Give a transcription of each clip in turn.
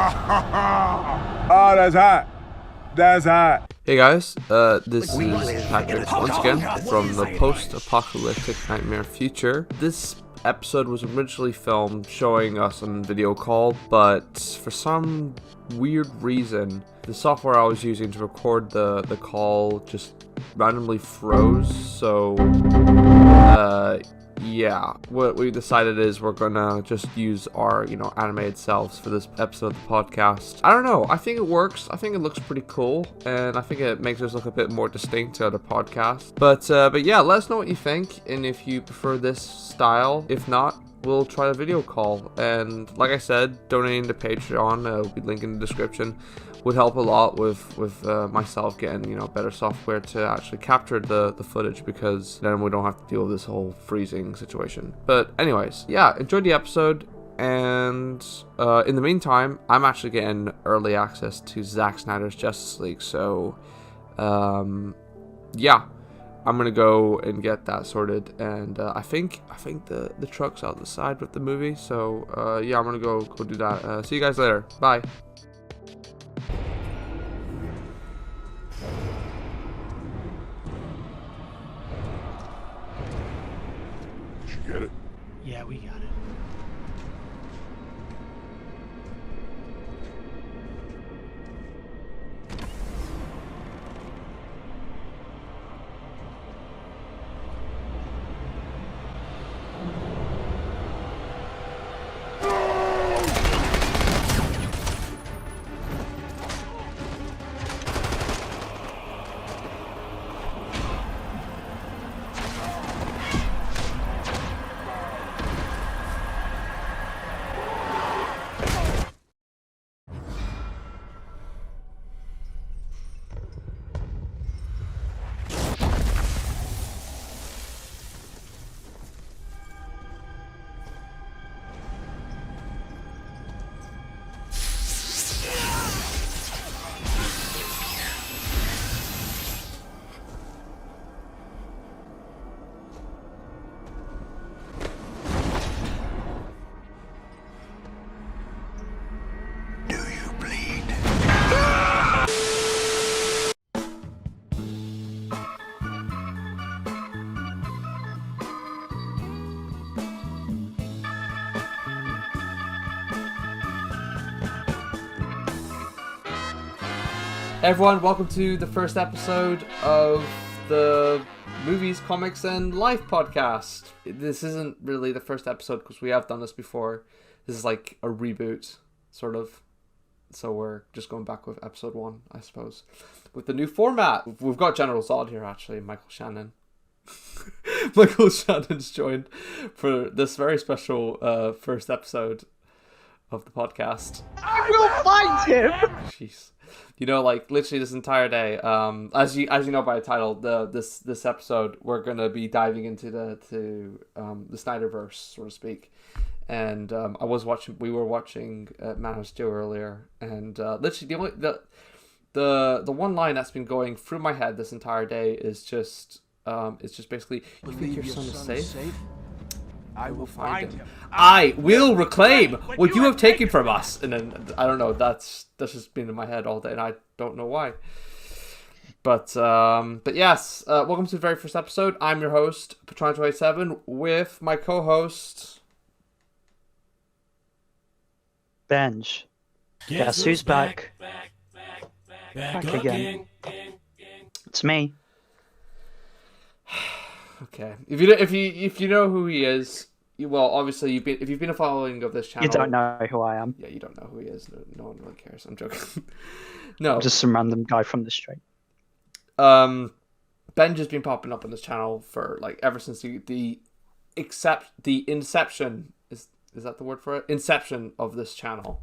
Oh, that's hot. That's hot. Hey guys, this is Patrick once again from the post-apocalyptic nightmare future. This episode was originally filmed showing us on video call, but for some weird reason, the software I was using to record the call just randomly froze, so yeah, what we decided is we're gonna just use our, animated selves for this episode of the podcast. I don't know, I think it works, I think it looks pretty cool, and I think it makes us look a bit more distinct to other podcasts. But yeah, let us know what you think, and if you prefer this style. If not, we'll try a video call. And like I said, donating to Patreon, will be linked in the description, would help a lot with myself getting better software to actually capture the footage, because then we don't have to deal with this whole freezing situation. But anyways, yeah, enjoy the episode, and in the meantime, I'm actually getting early access to Zack Snyder's Justice League, so yeah, I'm gonna go and get that sorted, and I think the truck's out the side with the movie, so yeah, I'm gonna go do that. See you guys later. Bye. Get it? Yeah, we got it. Everyone, welcome to the first episode of the Movies, Comics, and Life podcast. This isn't really the first episode because we have done this before. This is like a reboot, sort of. So we're just going back with episode 1, I suppose. With the new format. We've got General Zod here, actually, Michael Shannon. Michael Shannon's joined for this very special first episode of the podcast. I will find him! Jeez. Like literally this entire day, as you know by the title, this episode, we're gonna be diving into the Snyderverse, so to speak. And we were watching Man of Steel earlier, and literally the one line that's been going through my head this entire day is just basically, you think your son is safe? I will find him. I will reclaim what you have taken from us. And then, I don't know, that's just been in my head all day, and I don't know why. But yes, welcome to the very first episode. I'm your host, Patron287, with my co-host... Benj. Guess who's back? Back again. It's me. Okay. If you know who he is, obviously if you've been a following of this channel, You don't know who I am. Yeah, you don't know who he is. No one really cares. I'm joking. No, I'm just some random guy from the street. Benj has been popping up on this channel for ever since the inception is that the word for it? Inception of this channel,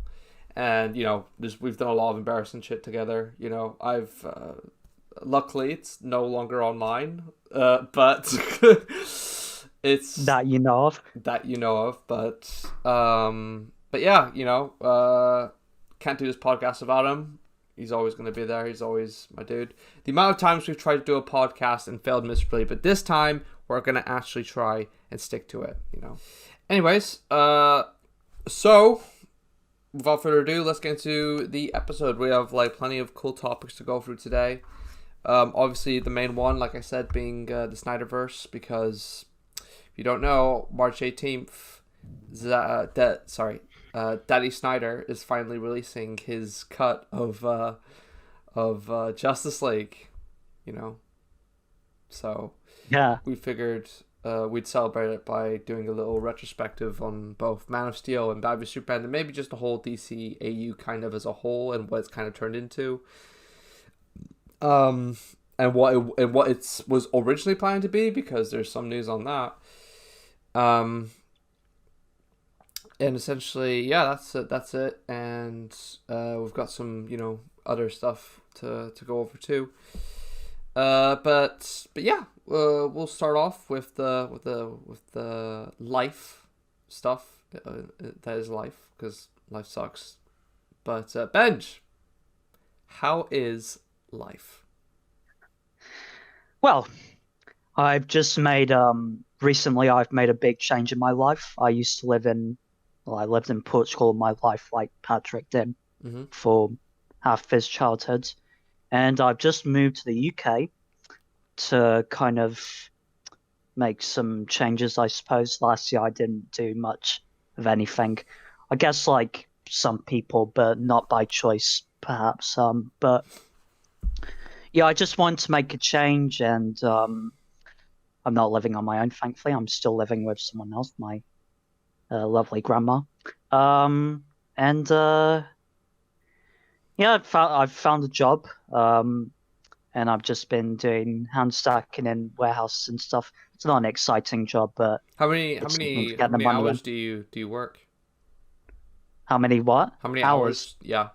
and we've done a lot of embarrassing shit together. I've luckily it's no longer online, but it's that you know of. But yeah, can't do this podcast without him. He's always going to be there. He's always my dude. The amount of times we've tried to do a podcast and failed miserably, but this time we're going to actually try and stick to it. Anyways, so without further ado, let's get into the episode. We have like plenty of cool topics to go through today. Obviously, the main one, like I said, being the Snyderverse, because if you don't know, March 18th, Daddy Snyder is finally releasing his cut of Justice League. You know, so Yeah. we figured we'd celebrate it by doing a little retrospective on both Man of Steel and Batman v Superman, and maybe just the whole DC AU kind of as a whole and what it's kind of turned into. And what it was originally planned to be, because there's some news on that. And essentially, yeah, that's it. And we've got some, other stuff to go over too. But yeah, we'll start off with the life stuff. That is life, because life sucks. But Benj, how is life? Well, I've just made recently I've made a big change in my life. I used to live in I lived in Portugal my life, like Patrick did, for half his childhood. And I've just moved to the UK to kind of make some changes, I suppose. Last year I didn't do much of anything. I guess like some people, but not by choice, perhaps. But yeah, I just wanted to make a change, and I'm not living on my own, thankfully. I'm still living with someone else, my lovely grandma. Yeah, I've found a job, and I've just been doing hand stacking in warehouses and stuff. It's not an exciting job, but how many hours do you work? How many what? How many hours? Yeah.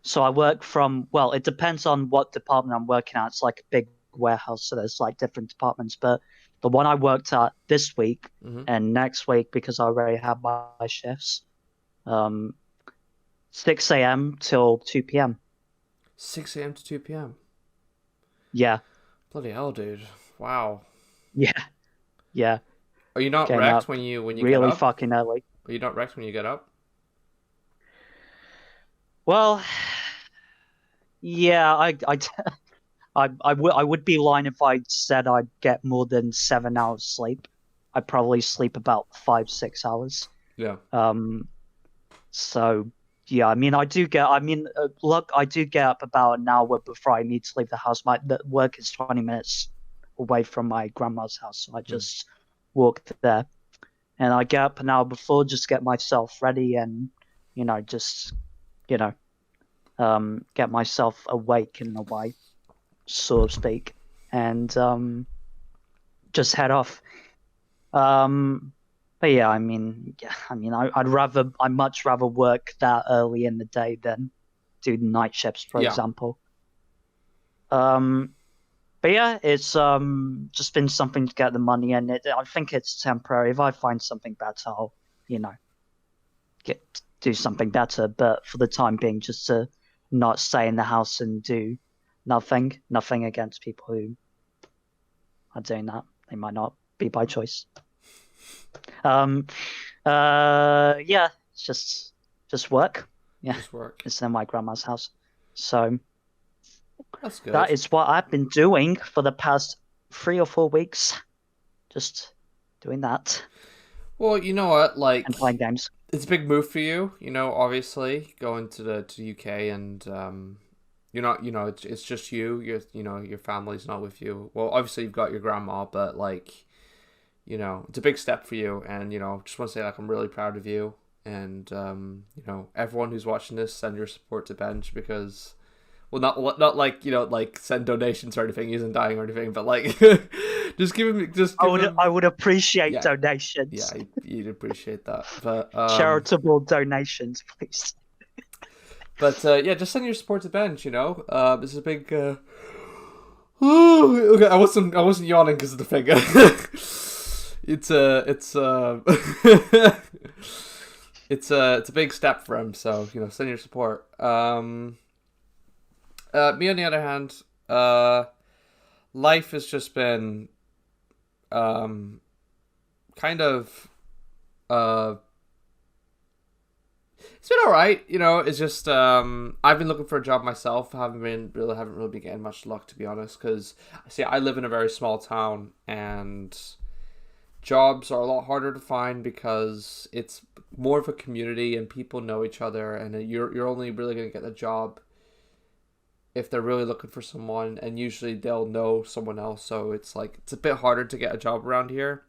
So I work from, well, it depends on what department I'm working at. It's like a big warehouse, so there's like different departments. But the one I worked at this week and next week, because I already have my shifts, 6 a.m. till 2 p.m. 6 a.m. to 2 p.m. Yeah. Bloody hell, dude! Wow. Yeah. Yeah. Are you not Getting wrecked up when you really get up? fucking early? Are you not wrecked when you get up? Well, yeah, I would be lying if I said I'd get more than 7 hours sleep. I probably sleep about 5-6 hours. Yeah. So yeah, I mean, look, I do get up about an hour before I need to leave the house. The work is 20 minutes away from my grandma's house, so I just walk there, and I get up an hour before, just get myself ready, and just get myself awake in a way, so to speak, and just head off. But yeah, I'd much rather work that early in the day than do night shifts, for example. But yeah, it's just been something to get the money in. I think it's temporary. If I find something better, I'll do something better. But for the time being, just to not stay in the house and do nothing against people who are doing that. They might not be by choice. Yeah, it's just work. Yeah, just work. It's in my grandma's house, so that's good. That is what I've been doing for the past 3 or 4 weeks. Just doing that. Well, you know what, like, and playing games. It's a big move for you, obviously going to the UK, and you're not, it's just you. Your family's not with you. Well, obviously you've got your grandma, but like, it's a big step for you, and just want to say, like, I'm really proud of you, and everyone who's watching this, send your support to Benj, because, well, not like like send donations or anything. He isn't dying or anything, but like just give him I would appreciate donations. Yeah, you'd appreciate that, but charitable donations, please. But yeah, just send your support to Benj. This is a big. Okay, I wasn't yawning because of the finger. it's a big step for him. So send your support. Me on the other hand, life has just been kind of It's been all right, you know. It's just I've been looking for a job myself. Haven't really been getting much luck, to be honest. Because see, I live in a very small town, and jobs are a lot harder to find because it's more of a community and people know each other, and you're only really gonna get a job if they're really looking for someone, and usually they'll know someone else. So it's like it's a bit harder to get a job around here.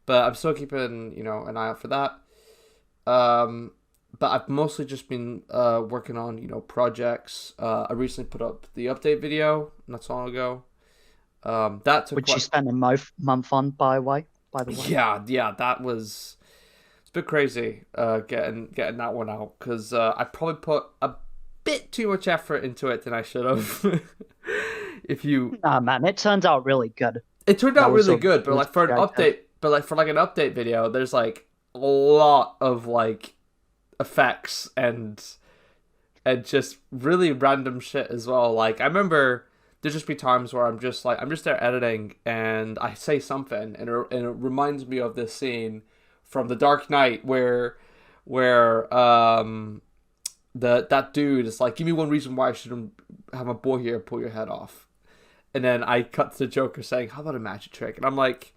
But I'm still keeping, you know, an eye out for that. But I've mostly just been working on, you know, projects. I recently put up the update video not so long ago. That took Which you spent a month on, by the way. Yeah, that was it's a bit crazy. Getting that one out because I probably put a bit too much effort into it than I should have. Nah, man, it turned out really good. It turned out really good, but like for an update, but like for like an update video, there's like a lot of like effects and just really random shit as well. Like I remember there's just be times where I'm just there editing and I say something and it reminds me of this scene from The Dark Knight where that dude is like, give me one reason why I shouldn't have my boy here pull your head off. And then I cut to the Joker saying, how about a magic trick? And I'm like,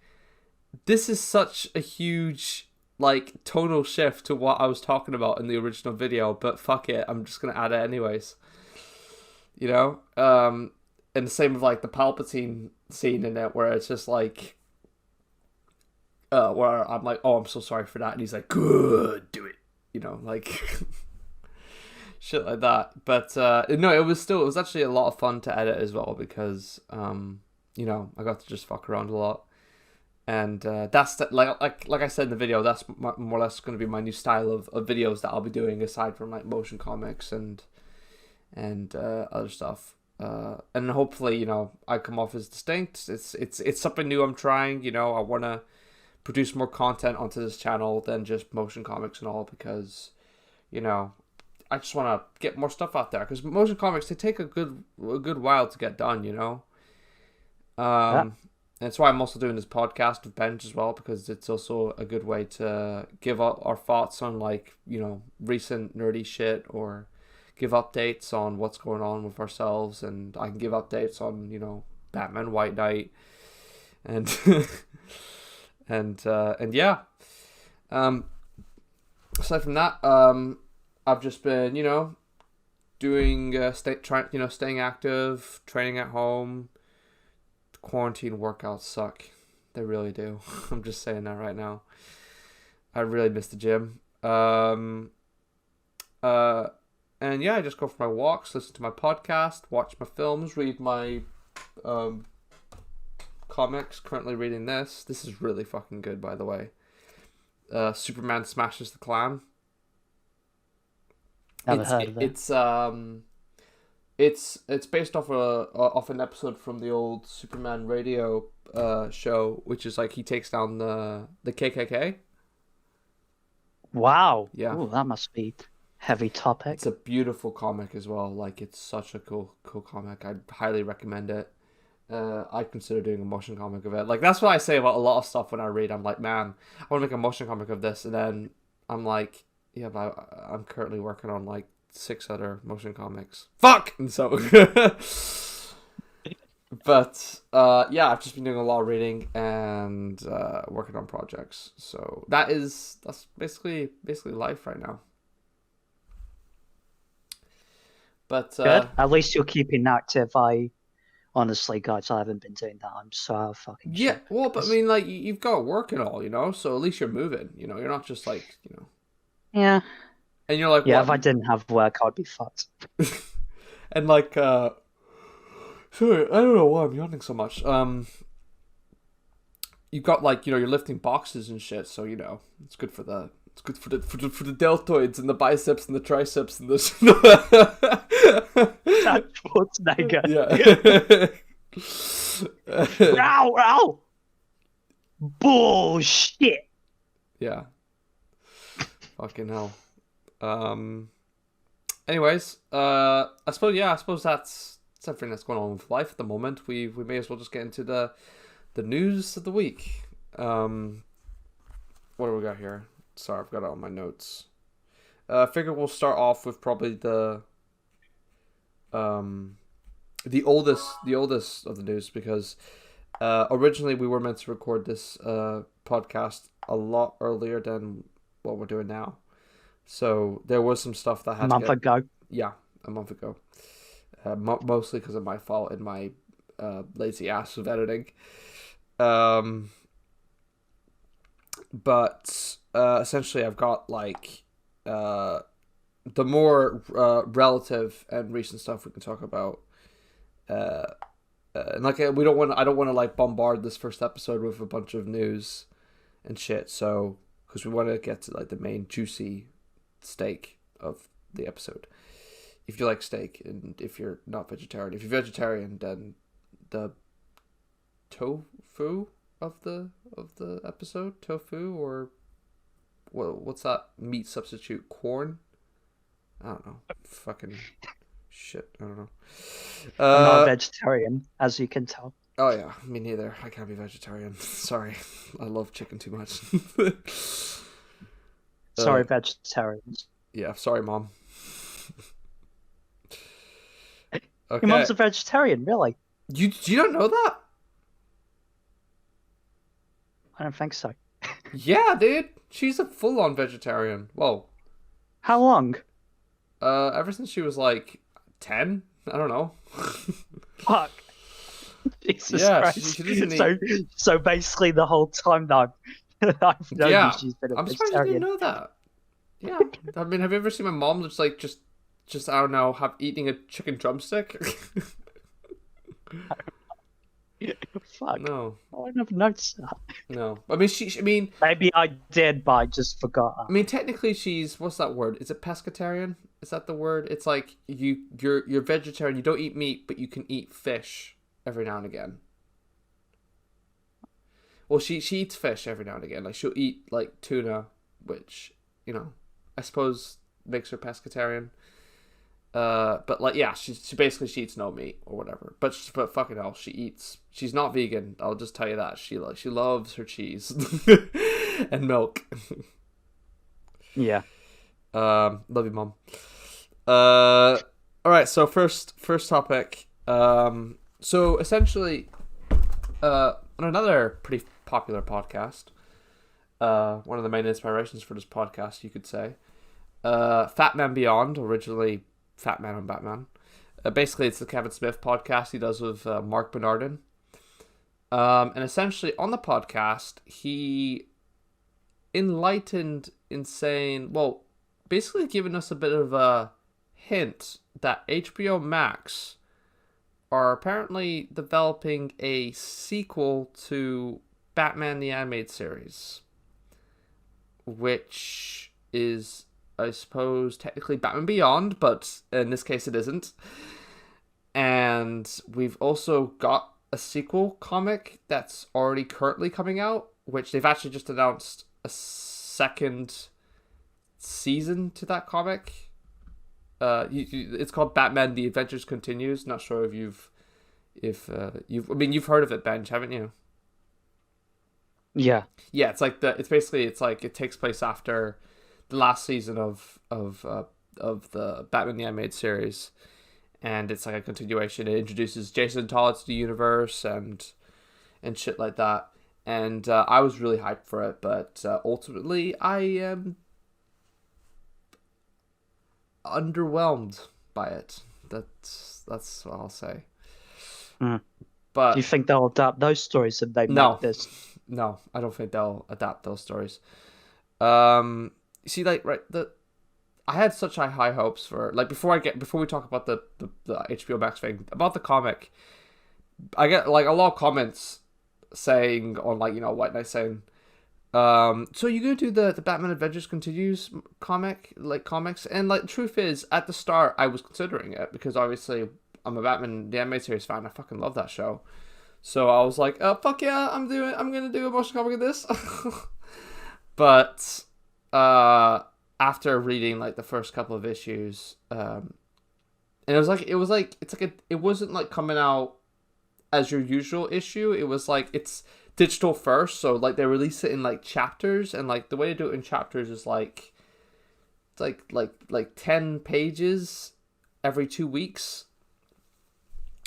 this is such a huge like tonal shift to what I was talking about in the original video, but fuck it, I'm just gonna add it anyways. You know? And the same with like the Palpatine scene in it where it's just like where I'm like, oh, I'm so sorry for that, and he's like, good, do it. You know, like shit like that. But no, it was actually a lot of fun to edit as well because you know, I got to just fuck around a lot. And that's like I said in the video, that's more or less going to be my new style of videos that I'll be doing aside from like motion comics and other stuff. And hopefully, you know, I come off as distinct. It's something new I'm trying. You know, I want to produce more content onto this channel than just motion comics and all because, you know, I just want to get more stuff out there because motion comics, they take a good while to get done. You know. Yeah. And that's why I'm also doing this podcast with Benj as well, because it's also a good way to give out our thoughts on, like, you know, recent nerdy shit or give updates on what's going on with ourselves. And I can give updates on, you know, Batman, White Knight, and and yeah. Aside from that, I've just been, you know, doing staying active, training at home. Quarantine workouts suck. They really do. I'm just saying that right now. I really miss the gym. And yeah, I just go for my walks, listen to my podcast, watch my films, read my comics. Currently reading this. This is really fucking good, by the way. Superman Smashes the Klan. Never heard of it. It's based off an episode from the old Superman radio show, which is like he takes down the KKK. Wow. Yeah. Ooh, that must be heavy topic. It's a beautiful comic as well. Like it's such a cool comic. I'd highly recommend it. I consider doing a motion comic of it. Like that's what I say about a lot of stuff when I read. I'm like, man, I want to make a motion comic of this, and then I'm like, yeah, but I'm currently working on like 6 other motion comics. Fuck! And so but yeah, I've just been doing a lot of reading and working on projects. So that's basically life right now. But good. At least you're keeping active. Honestly, guys, I haven't been doing that. I'm so fucking yeah, shit. well, but I mean, like, you've got work and all, you know, so at least you're moving, you know, you're not just like, you know. Yeah. And you're like, yeah, what? If I didn't have work, I'd be fucked. And like, sorry, I don't know why I'm yawning so much. You've got like, you know, you're lifting boxes and shit, so you know, it's good for the deltoids and the biceps and the triceps and this. That's Schwarzenegger. Yeah. Ow, ow. Bullshit. Yeah. Fucking hell. Anyways, I suppose that's everything that's going on with life at the moment. We may as well just get into the news of the week. What do we got here? Sorry, I've got it on my notes. I figure we'll start off with probably the oldest of the news, because originally we were meant to record this podcast a lot earlier than what we're doing now. So there was some stuff that had a month ago. Yeah, a month ago. Mostly because of my fault and my lazy ass with editing. But essentially I've got like the more relative and recent stuff we can talk about. And like I don't want to like bombard this first episode with a bunch of news and shit. So because we want to get to like the main juicy steak of the episode. If you like steak, and if you're not vegetarian, if you're vegetarian, then the tofu of the episode, tofu, or what's that meat substitute? Corn? I don't know. Fucking shit. I don't know. I'm not a vegetarian, as you can tell. Oh yeah, me neither. I can't be vegetarian. Sorry, I love chicken too much. Sorry, vegetarians. Yeah, sorry, Mom. Okay. Your mom's a vegetarian, really? You don't know that? I don't think so. Yeah, dude. She's a full-on vegetarian. Whoa. How long? Ever since she was like 10? I don't know. Fuck. Jesus Yeah, Christ. she doesn't eat... So basically the whole time that I've known yeah. she's been a I'm vegetarian. surprised you didn't know that. Yeah. I mean, have you ever seen my mom just I don't know, eating a chicken drumstick? Fuck. No. I never noticed that. No. I mean, maybe I did, but I just forgot. I mean, technically she's, what's that word? Is it pescatarian? Is that the word? It's like you're vegetarian, you don't eat meat, but you can eat fish every now and again. Well, she eats fish every now and again. Like she'll eat like tuna, which, you know, I suppose makes her pescatarian. But like, yeah, she basically eats no meat or whatever. But fucking hell, she's not vegan. I'll just tell you that. She loves her cheese and milk. Yeah. Love you, Mom. All right. So first topic. So essentially, on another pretty popular podcast, one of the main inspirations for this podcast, you could say, Fat Man Beyond, originally Fat Man on Batman. Basically, it's the Kevin Smith podcast he does with Mark Bernardin. And essentially, on the podcast, he enlightened in saying, well, basically giving us a bit of a hint that HBO Max are apparently developing a sequel to Batman the Animated Series, which is, I suppose, technically Batman Beyond, but in this case it isn't. And we've also got a sequel comic that's already currently coming out, which they've actually just announced a second season to that comic. It's called Batman: The Adventures Continues. Not sure if you've heard of it, Benj, haven't you? Yeah. Yeah, it's like it takes place after the last season of the Batman the Animated Series, and it's like a continuation. It introduces Jason Todd to the universe and shit like that. And I was really hyped for it, but ultimately I am underwhelmed by it. That's what I'll say. But do you think they'll adapt those stories if they make this? No, I don't think they'll adapt those stories. See, like, right, I had such high hopes for, like, before we talk about the HBO Max thing about the comic. I get like a lot of comments saying on, like, you know, White Knight saying, so you gonna do the Batman Adventures Continues comics? And like, the truth is, at the start I was considering it because obviously I'm a Batman the Animated Series fan. I fucking love that show. So I was like, oh, fuck yeah, I'm gonna do a motion comic of this. But after reading like the first couple of issues, and it wasn't like coming out as your usual issue. It was like, it's digital first, so like they release it in like chapters, and like the way to do it in chapters is like like 10 pages every 2 weeks,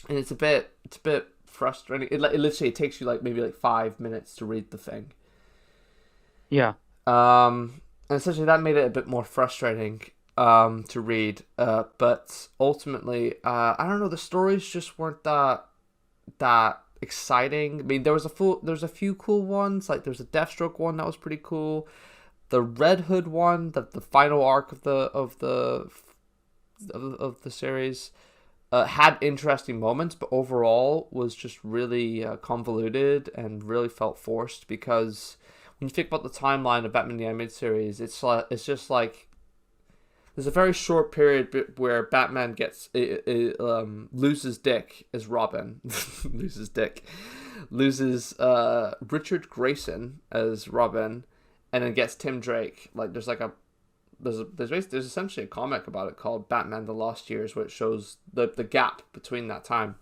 and it's a bit frustrating. It literally takes you maybe 5 minutes to read the thing. Yeah. And essentially that made it a bit more frustrating to read. But ultimately, I don't know, the stories just weren't that exciting. I mean, there's a few cool ones. Like there's a Deathstroke one that was pretty cool. The Red Hood one, the final arc of the series, had interesting moments, but overall was just really convoluted and really felt forced, because when you think about the timeline of Batman the Animated Series, it's just like there's a very short period where Batman loses Dick as Robin, loses Richard Grayson as Robin, and then gets Tim Drake. Like there's essentially a comic about it called Batman the Lost Years, which shows the gap between that time.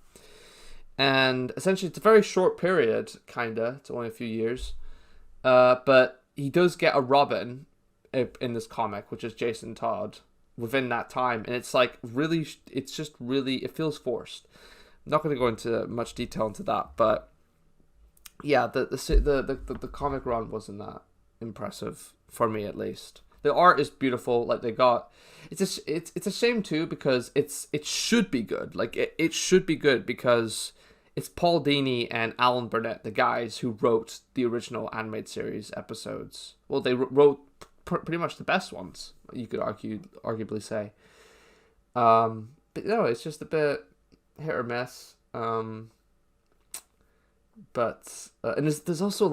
And essentially it's a very short period, kinda. It's only a few years. But he does get a Robin in this comic, which is Jason Todd, within that time. And it's really, it feels forced. I'm not going to go into much detail into that, but yeah, the comic run wasn't that impressive for me, at least. The art is beautiful. It's a shame too, because it should be good. It should be good because it's Paul Dini and Alan Burnett, the guys who wrote the original animated series episodes. Well, they wrote pretty much the best ones, you could arguably say. But no, it's just a bit hit or miss. But and there's also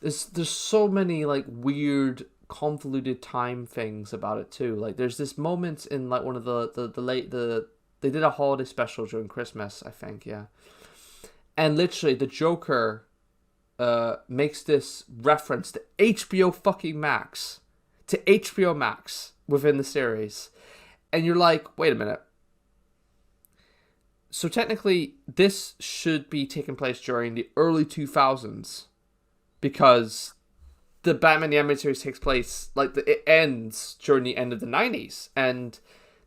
there's so many weird convoluted time things about it too. There's this moment in one of they did a holiday special during Christmas, I think, yeah. And literally the Joker makes this reference to HBO fucking Max. To HBO Max within the series. And you're like, wait a minute. So technically this should be taking place during the early 2000s, because the Batman the Animated Series takes place, it ends during the end of the 90s. And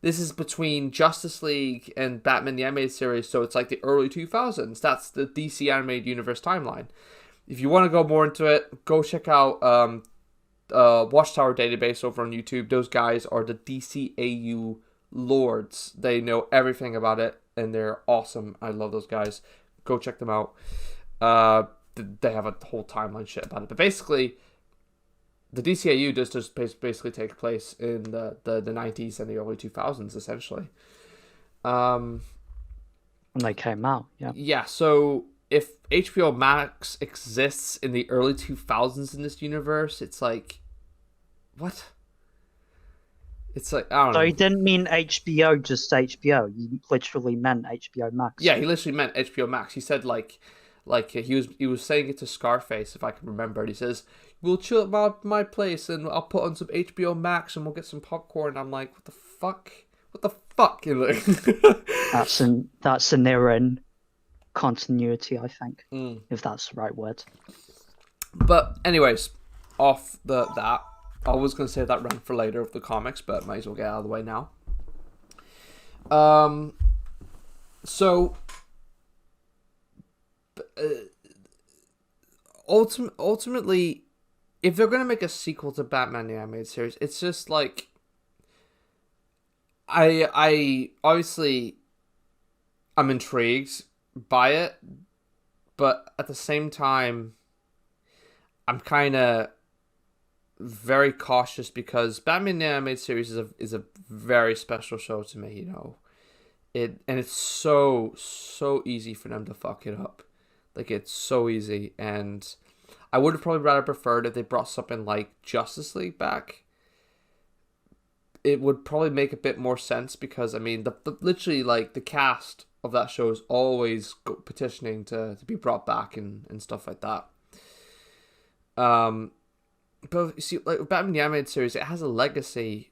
this is between Justice League and Batman the Animated Series, so it's the early 2000s. That's the DC Animated Universe timeline. If you want to go more into it, go check out Watchtower Database over on YouTube. Those guys are the DCAU lords. They know everything about it, and they're awesome. I love those guys. Go check them out. They have a whole timeline shit about it. But basically, the DCAU does just basically take place in the 90s and the early 2000s, essentially. When they came out, yeah. Yeah, so if HBO Max exists in the early 2000s in this universe, it's what? It's I don't know. So he didn't mean HBO, just HBO. He literally meant HBO Max. Yeah, he literally meant HBO Max. He said he was saying it to Scarface, if I can remember. And he says, "We'll chill at my place, and I'll put on some HBO Max, and we'll get some popcorn." I'm like, what the fuck? What the fuck? That's an error in continuity, I think, if that's the right word. But anyways, off that, I was going to save that rant for later of the comics, but might as well get out of the way now. So ultimately, if they're going to make a sequel to Batman the Animated Series, it's just I obviously I'm intrigued by it, but at the same time I'm kind of very cautious, because Batman the Animated Series is a very special show to me, and it's so easy for them to fuck it up. It's so easy, and I would have probably rather preferred if they brought something like Justice League back. It would probably make a bit more sense, because literally the cast of that show is always petitioning to be brought back and stuff like that. But you see, Batman the Animated Series, it has a legacy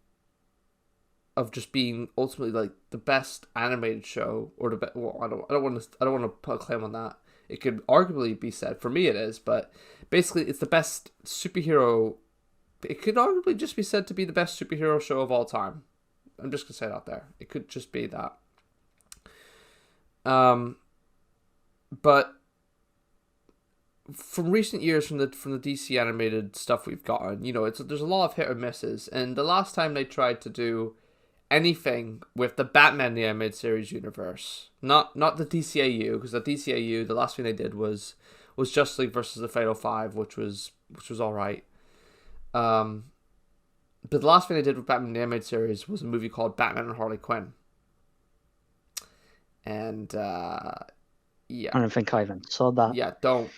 of just being ultimately the best animated show, or the best. Well, I don't want to put a claim on that. It could arguably be said, for me it is, but basically it's the best superhero it could arguably just be said to be the best superhero show of all time. I'm just gonna say it out there. It could just be that. But from recent years, from the DC animated stuff we've gotten, there's a lot of hit or misses. And the last time they tried to do anything with the Batman the Animated Series universe, not the DCAU, because the DCAU, the last thing they did was Justice League versus the Fatal Five, which was all right. But the last thing they did with Batman the Animated Series was a movie called Batman and Harley Quinn. And yeah, I don't think I even saw that. Yeah, don't.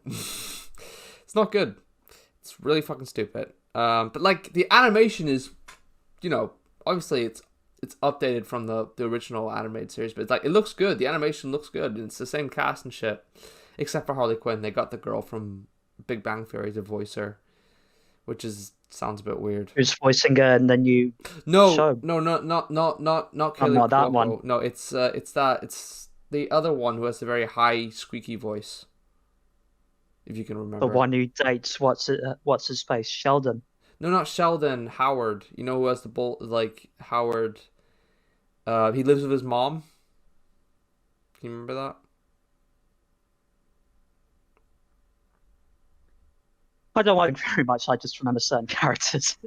It's not good. It's really fucking stupid. But like the animation is, obviously it's updated from the original animated series, but it's like it looks good. The animation looks good, and it's the same cast and shit, except for Harley Quinn. They got the girl from Big Bang Theory to voice her, which sounds a bit weird. Who's voicing her, and then you no show. no not Kelly not that Cuoco. one. No, it's the other one who has the very high squeaky voice, if you can remember. The one who dates what's his face, Sheldon. No, not Sheldon. Howard. You know who has the bull? Like Howard. He lives with his mom. Can you remember that? I don't like it very much. I just remember certain characters.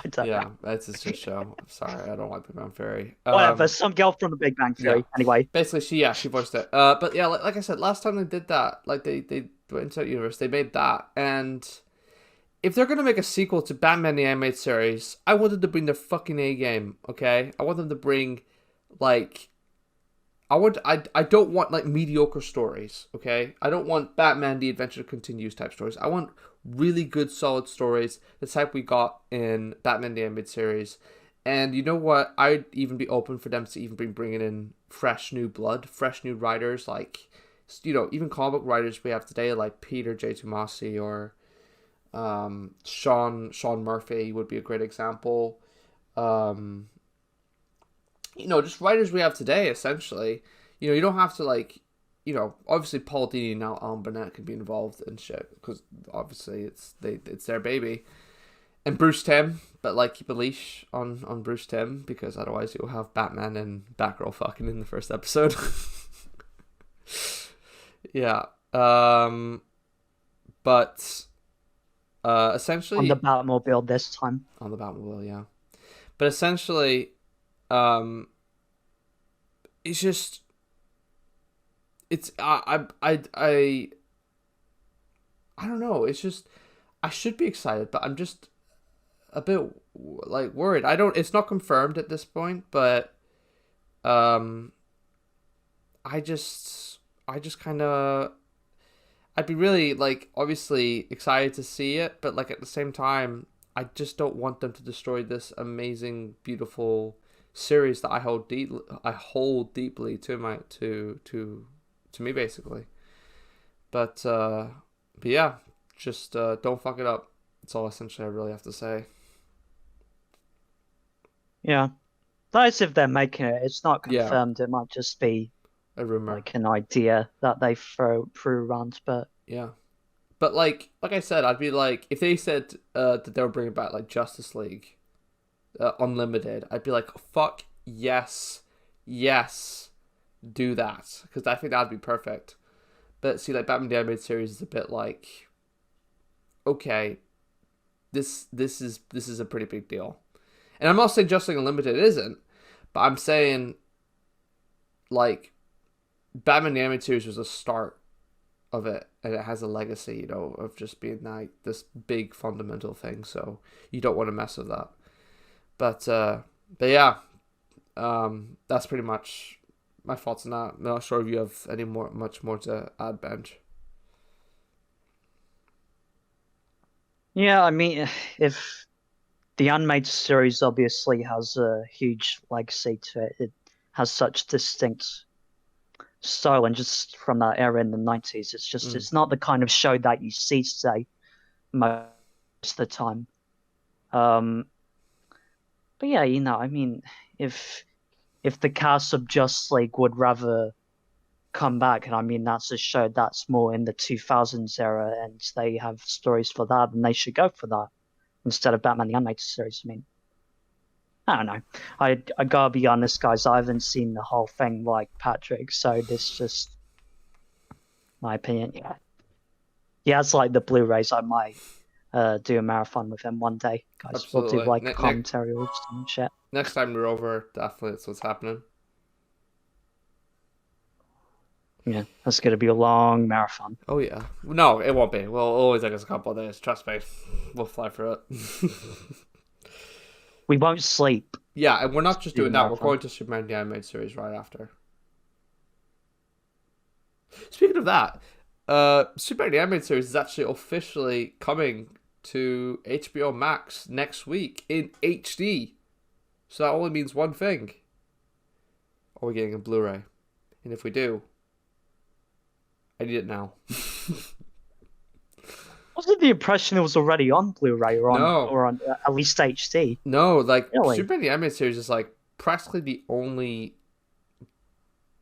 I don't know. That's just a show. I'm sorry, I don't like Big Bang Theory. Whatever, some girl from the Big Bang Theory. Yeah. Anyway. Basically, she voiced it. But yeah, like I said, last time they did that, like they went into that universe, they made that, and if they're gonna make a sequel to Batman the Animated Series, I want them to bring their fucking A game, okay? I want them to bring, like, I don't want like mediocre stories, okay? I don't want Batman the Adventure Continues type stories. I want really good, solid stories, the type we got in Batman the Animated Series. And you know what? I'd even be open for them to even be bringing in fresh new blood, fresh new writers, like, even comic book writers we have today, like Peter J. Tomasi or Sean Murphy would be a great example. Just writers we have today, essentially. You don't have to, like, obviously Paul Dini and Alan Burnett can be involved and shit, because obviously it's their baby. And Bruce Timm, but like keep a leash on Bruce Timm, because otherwise you'll have Batman and Batgirl fucking in the first episode. Yeah. But essentially on the Batmobile this time. On the Batmobile, yeah. But essentially, it's just, I don't know. It's just, I should be excited, but I'm just a bit like worried. It's not confirmed at this point, but I just kind of, I'd be really, like, obviously excited to see it, but like at the same time, I just don't want them to destroy this amazing, beautiful series that I hold deeply to me, basically. But yeah, just don't fuck it up. That's all essentially I really have to say. Yeah, that's if they're making it. It's not confirmed. Yeah. It might just be a rumor, like an idea that they throw around. But yeah, but like I said, I'd be like, if they said that they were bringing back like Justice League Unlimited, I'd be like, fuck yes, do that, because I think that'd be perfect. But see, like Batman the Animated Series is a bit like, okay, this is a pretty big deal. And I'm not saying Justice League Unlimited isn't, but I'm saying, like, Batman the Animated Series was a start of it, and it has a legacy, of just being like this big fundamental thing. So you don't want to mess with that. But yeah, that's pretty much my thoughts on that. I'm not sure if you have much more to add, Benj. Yeah, I mean, if the animated series obviously has a huge legacy to it, it has such distinct style, and just from that era in the 90s, it's just it's not the kind of show that you see today most of the time. But yeah, I mean, if the cast of Justice League would rather come back, and I mean that's a show that's more in the 2000s era, and they have stories for that, and they should go for that. instead of Batman the Animated Series. I mean, I don't know. I gotta be honest, guys. I haven't seen the whole thing like Patrick, so this is just my opinion. Yeah, yeah. It's like the Blu-rays. I might do a marathon with him one day, guys. Absolutely. We'll do like commentary or some shit. Next time we're over, definitely that's what's happening. Yeah, that's gonna be a long marathon. Oh yeah. No, it won't be. We'll always take us a couple of days. Trust me. We'll fly through it. We won't sleep. Yeah, and we're not just doing that. We're marathon. going to Superman the Animated Series right after. Speaking of that, Superman the Animated Series is actually officially coming to HBO Max next week in HD. So that only means one thing. Are we getting a Blu-ray? And if we do, I need it now. Wasn't the impression it was already on Blu-ray or on at least HD? No, like really? Superman the Animated Series is like practically the only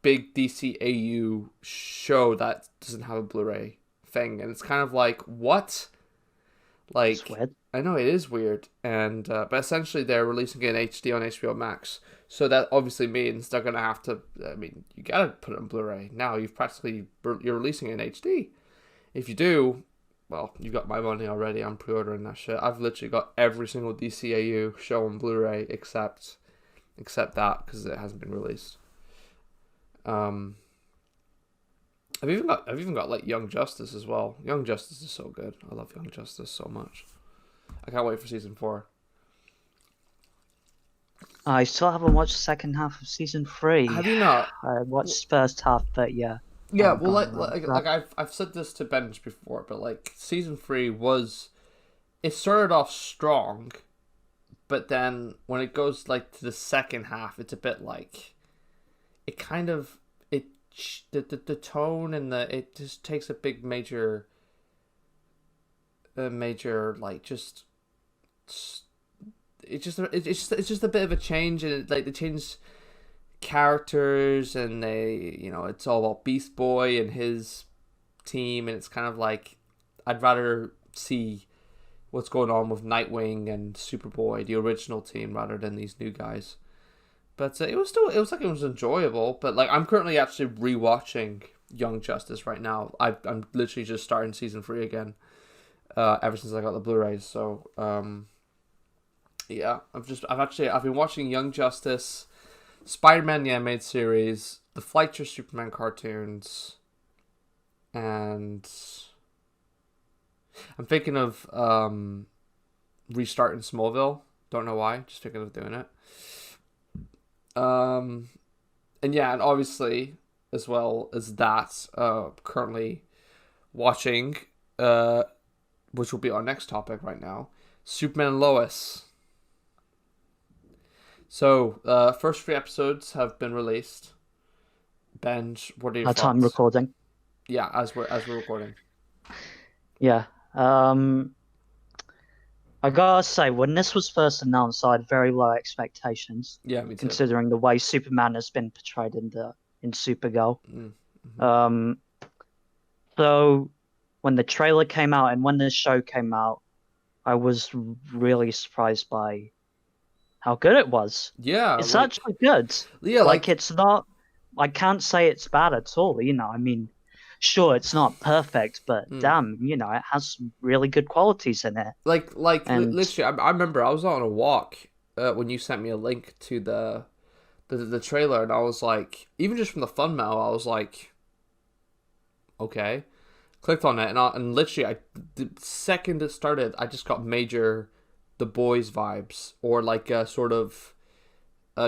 big DCAU show that doesn't have a Blu-ray thing, and it's kind of like what? Like That's weird. I know it is weird, and but essentially they're releasing it in HD on HBO Max, so that obviously means they're gonna have to. I mean, you gotta put it on Blu-ray now. You're releasing it in HD. If you do, well, you got my money already. I'm pre-ordering that shit. I've literally got every single DCAU show on Blu-ray except that because it hasn't been released. I've even got like Young Justice as well. Young Justice is so good. I love Young Justice so much. I can't wait for season 4. I still haven't watched the second half of season 3. Have you not? I watched the first half, but yeah. Yeah, well, like I've said this to Benj before, but like season 3 it started off strong, but then when it goes like to the second half, it's a bit like it kind of the tone and it just takes a big major like just it's just a bit of a change, and like they change characters, and they, you know, it's all about Beast Boy and his team, and it's kind of like I'd rather see what's going on with Nightwing and Superboy, the original team, rather than these new guys. But it was enjoyable. But like I'm currently actually rewatching Young Justice right now. I'm literally just starting season 3 again. Ever since I got the Blu-rays, so yeah, I've been watching Young Justice, Spider-Man the Animated Series, the Fleischer Superman cartoons, and I'm thinking of restarting Smallville. Don't know why, just thinking of doing it. And yeah, and obviously as well as that, currently watching which will be our next topic right now, Superman and Lois. So, first 3 episodes have been released. Benj, what are your thoughts? Time recording. Yeah, as we're recording. Yeah. I gotta say, when this was first announced, I had very low expectations. Yeah, me too. Considering the way Superman has been portrayed in Supergirl. Mm-hmm. So when the trailer came out and when the show came out, I was really surprised by how good it was. Yeah, it's actually good. Yeah, like it's not. I can't say it's bad at all. You know, I mean, sure, it's not perfect, but damn, you know, it has some really good qualities in it. Literally, I remember I was on a walk when you sent me a link to the trailer, and I was like, even just from the thumbnail, I was like, okay. Clicked on it, and literally, the second it started, I just got major The Boys vibes, or like a sort of,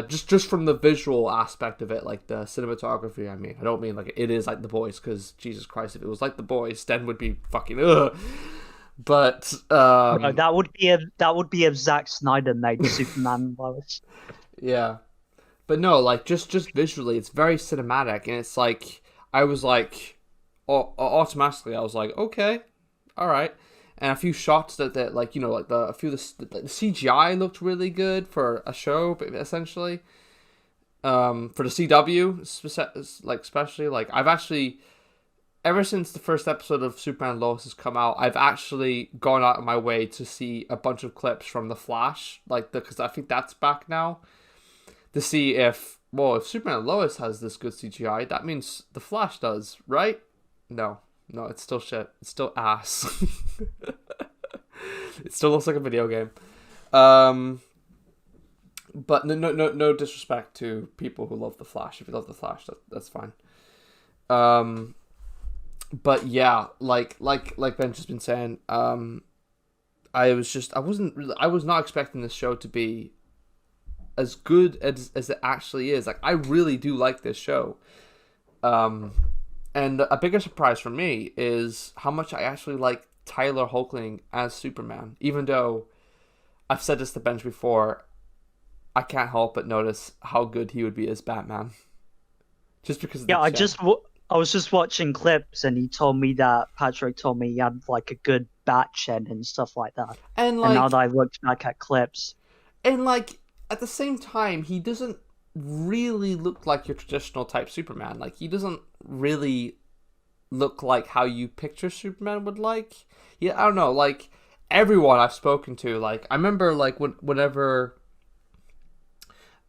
just from the visual aspect of it, like the cinematography. I mean, I don't mean like it is like The Boys, because Jesus Christ, if it was like The Boys, then would be fucking ugh. But no, that would be if Zack Snyder made Superman Lois. Yeah, but no, like just visually, it's very cinematic, and it's like I was like. Automatically I was like, okay, all right, and a few shots that like, you know, like the CGI looked really good for a show, essentially, for the CW, like especially like I've actually ever since the first episode of Superman and Lois has come out, I've actually gone out of my way to see a bunch of clips from The Flash, because I think that's back now, to see if Superman and Lois has this good CGI, that means The Flash does, right? No, it's still shit. It's still ass. It still looks like a video game. But no disrespect to people who love The Flash. If you love The Flash, that's fine. But yeah, like Benj has been saying, I was not expecting this show to be as good as it actually is. Like, I really do like this show. And a bigger surprise for me is how much I actually like Tyler Hoechlin as Superman. Even though I've said this to Benj before, I can't help but notice how good he would be as Batman. Just because of the show. I was just watching clips, and Patrick told me he had like a good bat chin and stuff like that. And now that I looked back at clips, and like at the same time, he doesn't really look like your traditional type Superman. Like, he doesn't really look like how you picture Superman would like. Yeah, I don't know. Like, everyone I've spoken to, like, I remember like whenever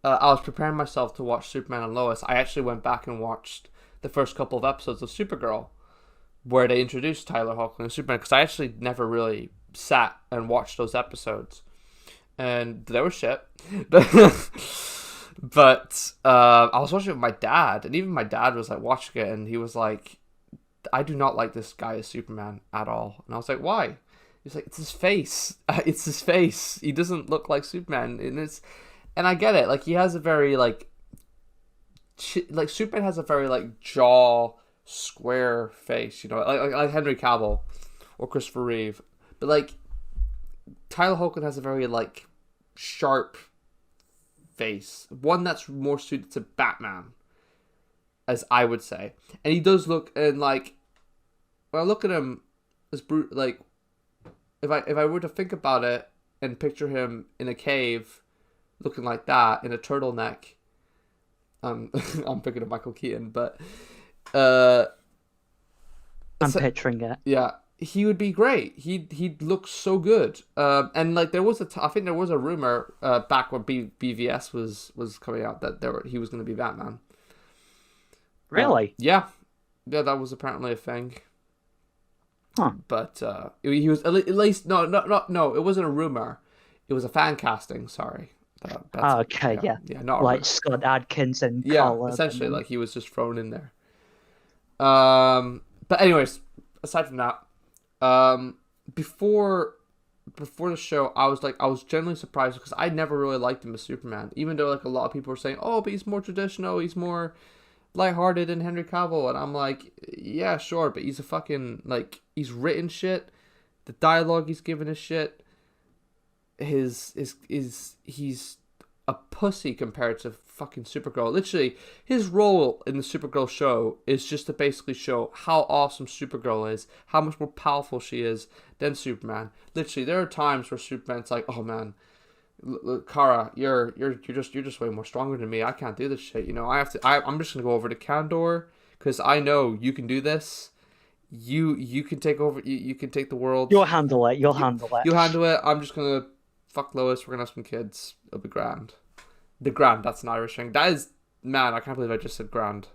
I was preparing myself to watch Superman and Lois, I actually went back and watched the first couple of episodes of Supergirl, where they introduced Tyler Hoechlin as Superman, because I actually never really sat and watched those episodes, and they were shit. But I was watching it with my dad, and even my dad was like watching it, and he was like, "I do not like this guy as Superman at all." And I was like, "Why?" He's like, "It's his face. It's his face. He doesn't look like Superman." And I get it. Like, he has a very Superman has a very jaw square face, like Henry Cavill or Christopher Reeve. But like Tyler Hoechlin has a very sharp face, one that's more suited to Batman, as I would say. And he does look, and when I look at him as if I were to think about it and picture him in a cave looking like that in a turtleneck, I'm thinking of Michael Keaton, but I'm picturing it. Yeah, he would be great. He'd look so good. And there was I think there was a rumor back when BVS was coming out that he was going to be Batman. Really? Yeah, that was apparently a thing. Huh. But he was at least no, it wasn't a rumor. It was a fan casting. Sorry. Okay, yeah. Not like Scott Adkins and essentially, he was just thrown in there. But anyways, aside from that, before the show, I was genuinely surprised because I never really liked him as Superman, even though a lot of people were saying, "Oh, but he's more traditional, he's more lighthearted than Henry Cavill," and I'm like, yeah, sure, but he's a fucking he's written shit, the dialogue he's given is shit. He's a pussy compared to fucking Supergirl. Literally, his role in the Supergirl show is just to basically show how awesome Supergirl is, how much more powerful she is than Superman. Literally, there are times where Superman's like, "Oh man, Kara, you're just way more stronger than me. I can't do this shit. I'm just gonna go over to Kandor because I know you can do this. You can take over. You can take the world. You'll handle it. You'll handle it. I'm just gonna fuck Lois. We're gonna have some kids. It'll be grand. The grand. That's an Irish thing. That is, man. I can't believe I just said grand.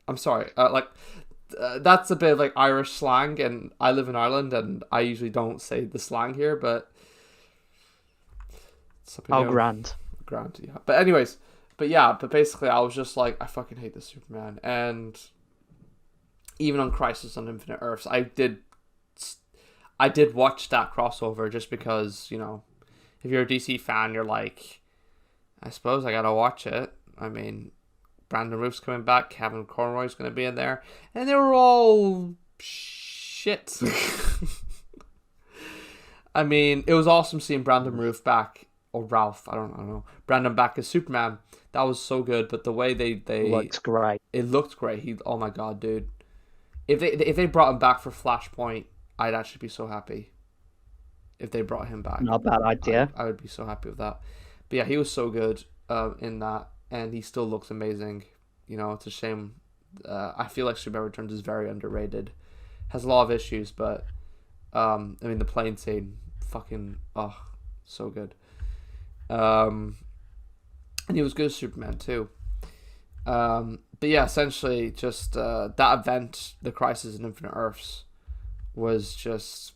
I'm sorry. That's a bit of Irish slang, and I live in Ireland, and I usually don't say the slang here, but. Grand, yeah. But basically, I was just like, I fucking hate this Superman, and even on Crisis on Infinite Earths, I did watch that crossover just because, if you're a DC fan, you're like, I suppose I gotta watch it. I mean, Brandon Roof's coming back, Kevin Conroy's gonna be in there, and they were all shit. I mean, it was awesome seeing Brandon Roof back, or Ralph, I don't know, Brandon back as Superman. That was so good, but the way they looked great. It looked great. Oh my god, dude! If they brought him back for Flashpoint, I'd actually be so happy. If they brought him back, not a bad idea. I would be so happy with that. But yeah, he was so good in that, and he still looks amazing. It's a shame I feel like Superman Returns is very underrated. Has a lot of issues, but I mean the plane scene, fucking so good. And he was good as Superman too. But yeah, essentially just that event, the Crisis in Infinite Earths, was just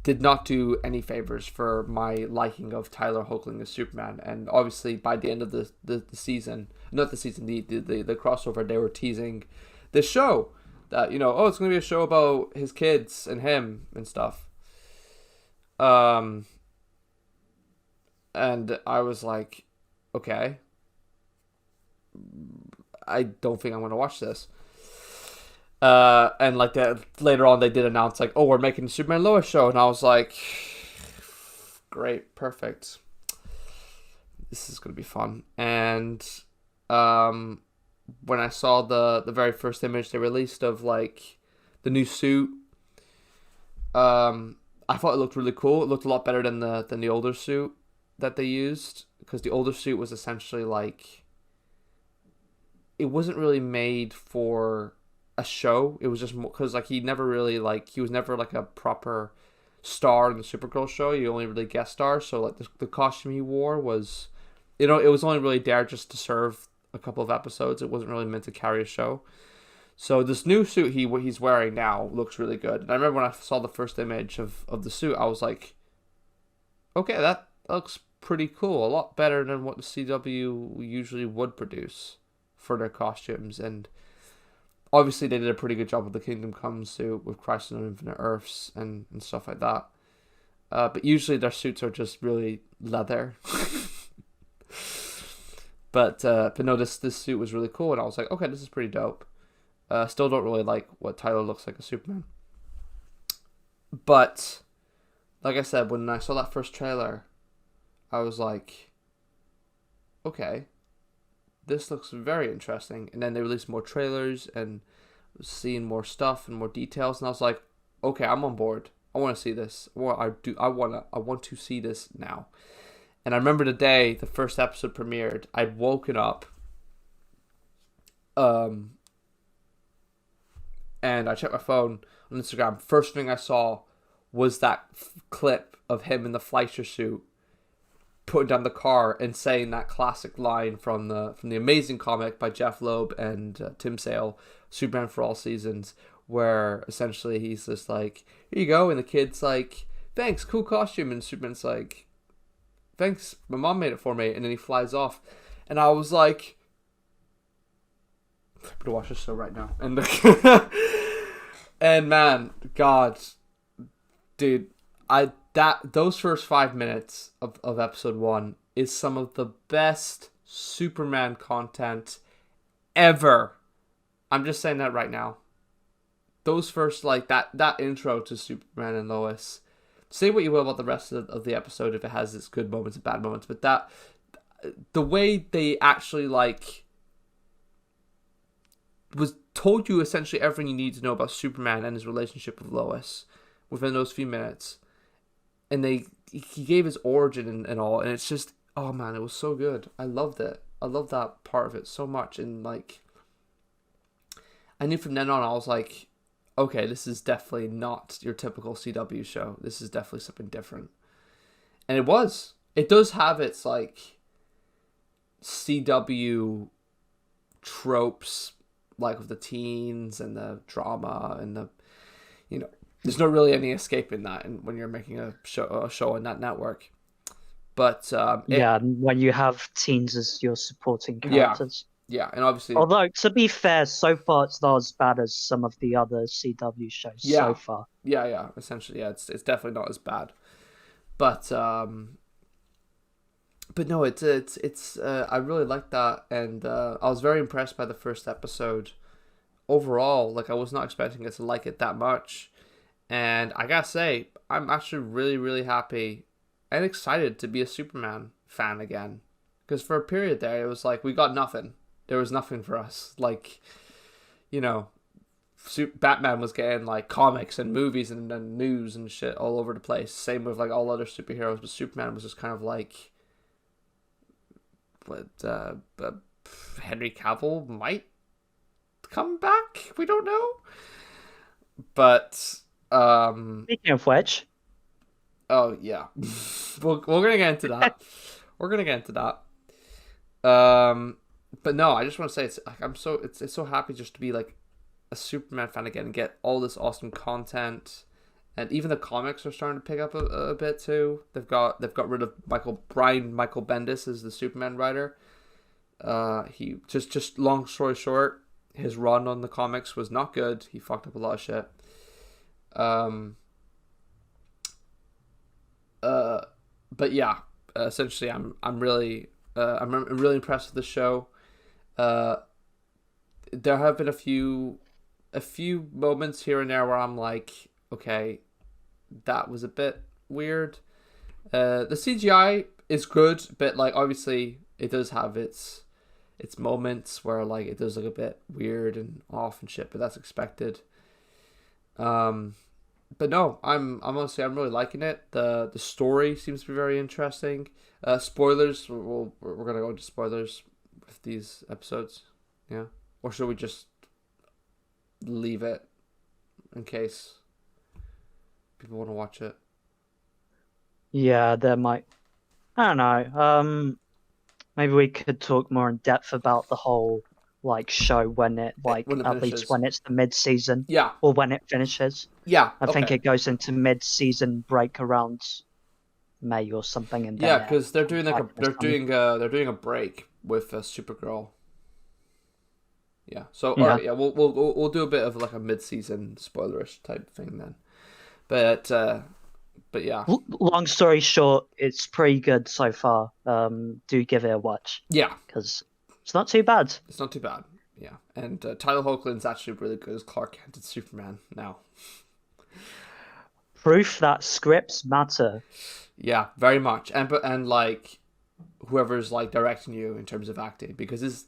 did not do any favors for my liking of Tyler Hoechlin as Superman. And obviously by the end of the season, not the season, the crossover, they were teasing this show that, you know, oh, it's going to be a show about his kids and him and stuff. And I was like, okay, I don't think I'm going to watch this. And like that later on they did announce like, oh, we're making a Superman Lois show, and I was like, great, perfect, this is gonna be fun. And when I saw the very first image they released of like the new suit, I thought it looked really cool. It looked a lot better than the older suit that they used, because the older suit was essentially like, it wasn't really made for a show. It was just because like he was never like a proper star in the Supergirl show. He only really guest star. So like the costume he wore was, you know, it was only really there just to serve a couple of episodes. It wasn't really meant to carry a show. So this new suit he's wearing now looks really good. And I remember when I saw the first image of the suit, I was like, okay, that looks pretty cool. A lot better than what the CW usually would produce for their costumes. And obviously they did a pretty good job with the Kingdom Come suit with Crisis on Infinite Earths and stuff like that. But usually their suits are just really leather. But no, this suit was really cool, and I was like, okay, this is pretty dope. Still don't really like what Tyler looks like as Superman. But like I said, when I saw that first trailer, I was like, okay, this looks very interesting. And then they released more trailers and seeing more stuff and more details, and I was like, okay, I'm on board. I want to see this. I want to see this now. And I remember the day the first episode premiered, I'd woken up, and I checked my phone on Instagram. First thing I saw was that clip of him in the Fleischer suit putting down the car and saying that classic line from the amazing comic by Jeff Loeb and Tim Sale, Superman for All Seasons, where essentially he's just like, here you go, and the kid's like, thanks, cool costume, and Superman's like, thanks, my mom made it for me, and then he flies off. And I was like, I'm gonna watch this show right now. And and man, God, dude, those first 5 minutes of episode 1 is some of the best Superman content ever. I'm just saying that right now. Those first, like, that intro to Superman and Lois. Say what you will about the rest of the episode, if it has its good moments and bad moments, but the way they actually, like, was told you essentially everything you need to know about Superman and his relationship with Lois within those few minutes. And he gave his origin and all, and it's just, oh man, it was so good. I loved it. I loved that part of it so much. And like, I knew from then on, I was like, okay, this is definitely not your typical CW show. This is definitely something different. And it was. It does have its like CW tropes, like with the teens and the drama and the, you know, there's not really any escaping that, and when you're making a show on that network. But when you have teens as your supporting characters. Yeah, and obviously, although to be fair, so far it's not as bad as some of the other CW shows so far. Yeah, essentially, yeah, it's definitely not as bad. But no, it's I really liked that, and I was very impressed by the first episode. Overall, like, I was not expecting it to like it that much. And I gotta say, I'm actually really, really happy and excited to be a Superman fan again. Because for a period there, it was like, we got nothing. There was nothing for us. Like, you know, Batman was getting, like, comics and movies and news and shit all over the place. Same with, like, all other superheroes. But Superman was just kind of like, what, Henry Cavill might come back. We don't know. But Speaking of which, oh yeah, we're gonna get into that. We're gonna get into that. But no, I just want to say it's like it's so happy just to be like a Superman fan again and get all this awesome content, and even the comics are starting to pick up a bit too. They've got rid of Michael Bendis as the Superman writer. He just long story short, his run on the comics was not good. He fucked up a lot of shit. But yeah, essentially, I'm really impressed with the show. There have been a few moments here and there where I'm like, okay, that was a bit weird. The CGI is good, but like obviously it does have its moments where like it does look a bit weird and off and shit, but that's expected. But no, I'm honestly really liking it. The story seems to be very interesting. Spoilers, we're gonna go into spoilers with these episodes, yeah. Or should we just leave it in case people want to watch it? yeah, there might. I don't know. Maybe we could talk more in depth about the whole like show when it when it at finishes. least when it's the mid-season. Yeah. Or when it finishes. Yeah. I think it goes into mid-season break around May or something, and yeah, because they're doing they're doing a break with Supergirl. Yeah. So all right, yeah, we'll do a bit of like a mid-season spoilerish type thing then. But yeah. Long story short, it's pretty good so far. Do give it a watch. Yeah. Because it's not too bad. It's not too bad. Yeah. And Tyler Hoechlin's actually really good as Clark Kent and Superman now. Proof that scripts matter. Yeah, very much. And like whoever's like directing you in terms of acting, because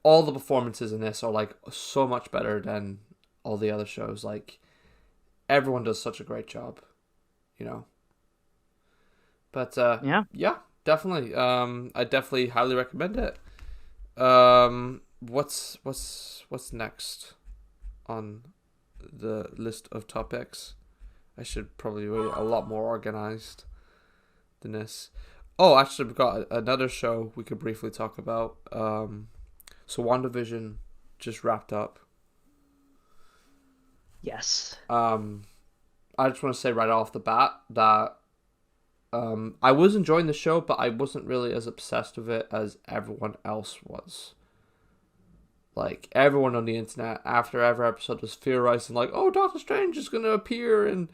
all the performances in this are like so much better than all the other shows. Like everyone does such a great job, you know. But yeah, definitely. I definitely highly recommend it. What's next on the list of topics? I should probably be a lot more organized than this. Oh, actually, we've got another show we could briefly talk about. So WandaVision just wrapped up. Yes. I just want to say right off the bat that I was enjoying the show, but I wasn't really as obsessed with it as everyone else was. Like, everyone on the internet, after every episode, was theorizing, like, oh, Doctor Strange is going to appear, and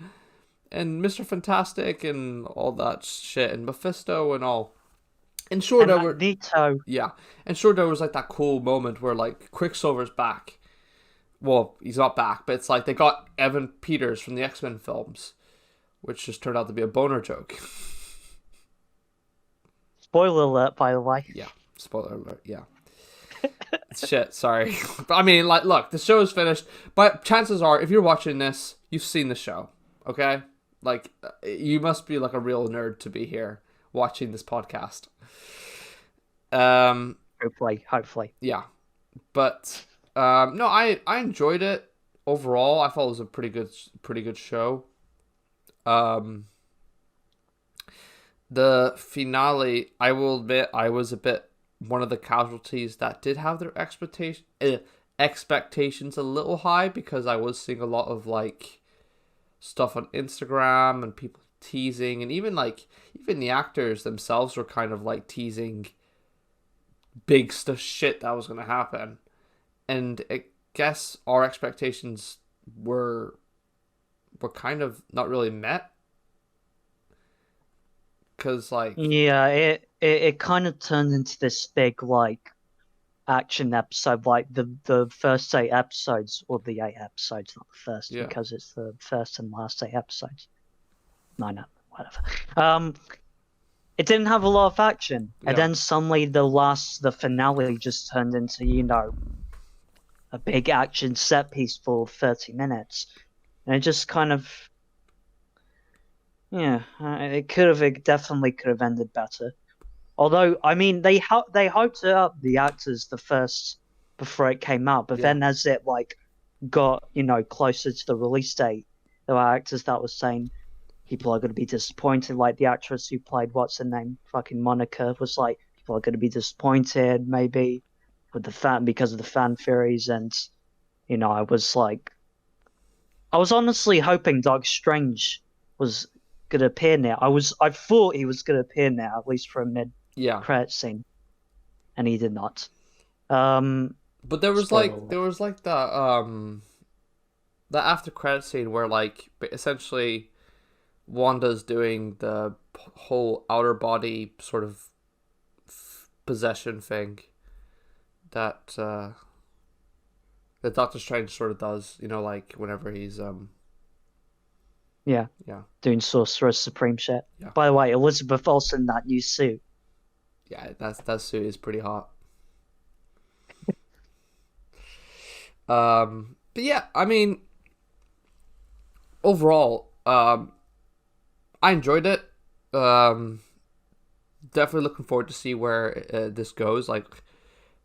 Mr. Fantastic, and all that shit, and Mephisto, and all. And sure, and there were... Magneto. Yeah. And sure, there was, like, that cool moment where, like, Quicksilver's back. Well, he's not back, but it's like they got Evan Peters from the X-Men films, which just turned out to be a boner joke. Spoiler alert, by the way. Yeah, spoiler alert, yeah. Shit, sorry. But I mean, like, look, the show is finished, but chances are, if you're watching this, you've seen the show, okay? Like, you must be, like, a real nerd to be here watching this podcast. Hopefully. Yeah. But, no, I enjoyed it overall. I thought it was a pretty good show. The finale, I will admit, I was a bit one of the casualties that did have their expectations a little high, because I was seeing a lot of like stuff on Instagram and people teasing, and even the actors themselves were kind of like teasing big shit that was going to happen, and I guess our expectations were kind of not really met. Cause like it kind of turned into this big like action episode, like the first 8 episodes, or the 8 episodes, not the first, because it's the first and last 8 episodes. No, whatever. It didn't have a lot of action, and then suddenly the finale just turned into a big action set piece for 30 minutes, and it just kind of. Yeah, it definitely could have ended better. Although, I mean, they hyped it up, the actors, the first before it came out. But Yeah. then as it like got, closer to the release date, there were actors that were saying people are going to be disappointed. Like the actress who played what's her name, fucking Monica, was like, people are going to be disappointed maybe with the fan because of the fan theories. And I was like, I was honestly hoping Doctor Strange was going to appear now. I thought he was going to appear now, at least for a Yeah. mid-credit scene, and he did not. But there was Spoiler like the after credit scene where like essentially Wanda's doing the whole outer body sort of possession thing that that Doctor Strange sort of does, like whenever he's Yeah, yeah. doing Sorcerer Supreme shit. Yeah. By the way, Elizabeth Olsen, that new suit. Yeah, that suit is pretty hot. But yeah, I mean, overall, I enjoyed it. Definitely looking forward to see where this goes. Like,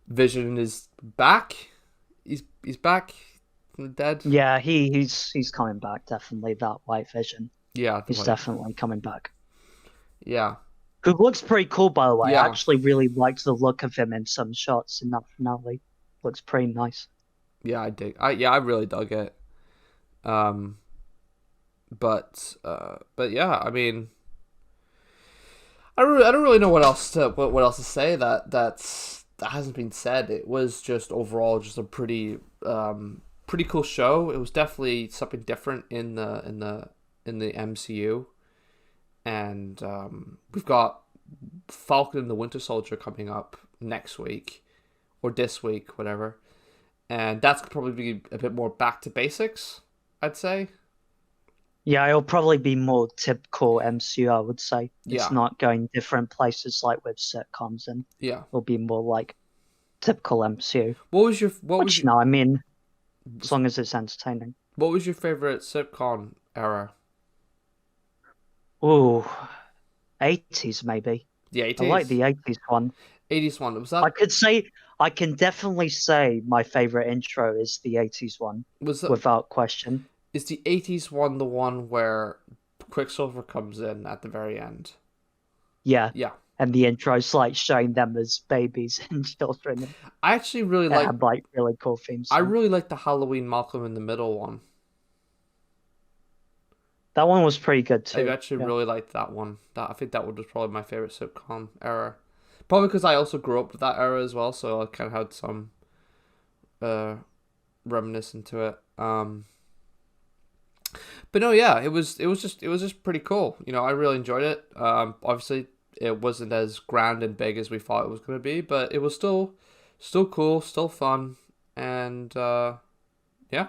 Vision is back. He's back from the dead. Yeah, he's coming back, definitely, that White Vision. Yeah, He's definitely coming back. Yeah. Who looks pretty cool, by the way. Yeah. I actually really liked the look of him in some shots in that finale. Looks pretty nice. Yeah, I really dug it. But yeah, I mean, I don't really know what else to say that hasn't been said. It was just overall just a pretty cool show. It was definitely something different in the MCU, and we've got Falcon and the Winter Soldier coming up next week or this week, whatever. And that's probably be a bit more back to basics, I'd say. Yeah, it'll probably be more typical MCU, I would say. Yeah. It's not going different places like with sitcoms, and Yeah. it'll be more like typical MCU. I mean, as long as it's entertaining. What was your favorite sitcom era? Ooh, 80s maybe. The 80s. I like the 80s one. 80s one. Was that? I can definitely say my favorite intro is the 80s one. Without question. Is the 80s one the one where Quicksilver comes in at the very end? Yeah. Yeah. And the intro's like showing them as babies and children. I actually really like really cool themes. I really like the Halloween Malcolm in the Middle one. That one was pretty good too. I actually really liked that one. I think that was probably my favorite sitcom era. Probably because I also grew up with that era as well, so I kind of had some reminiscent to it. But no, yeah, it was just pretty cool. I really enjoyed it. Obviously, it wasn't as grand and big as we thought it was going to be, but it was still cool, still fun, and yeah, I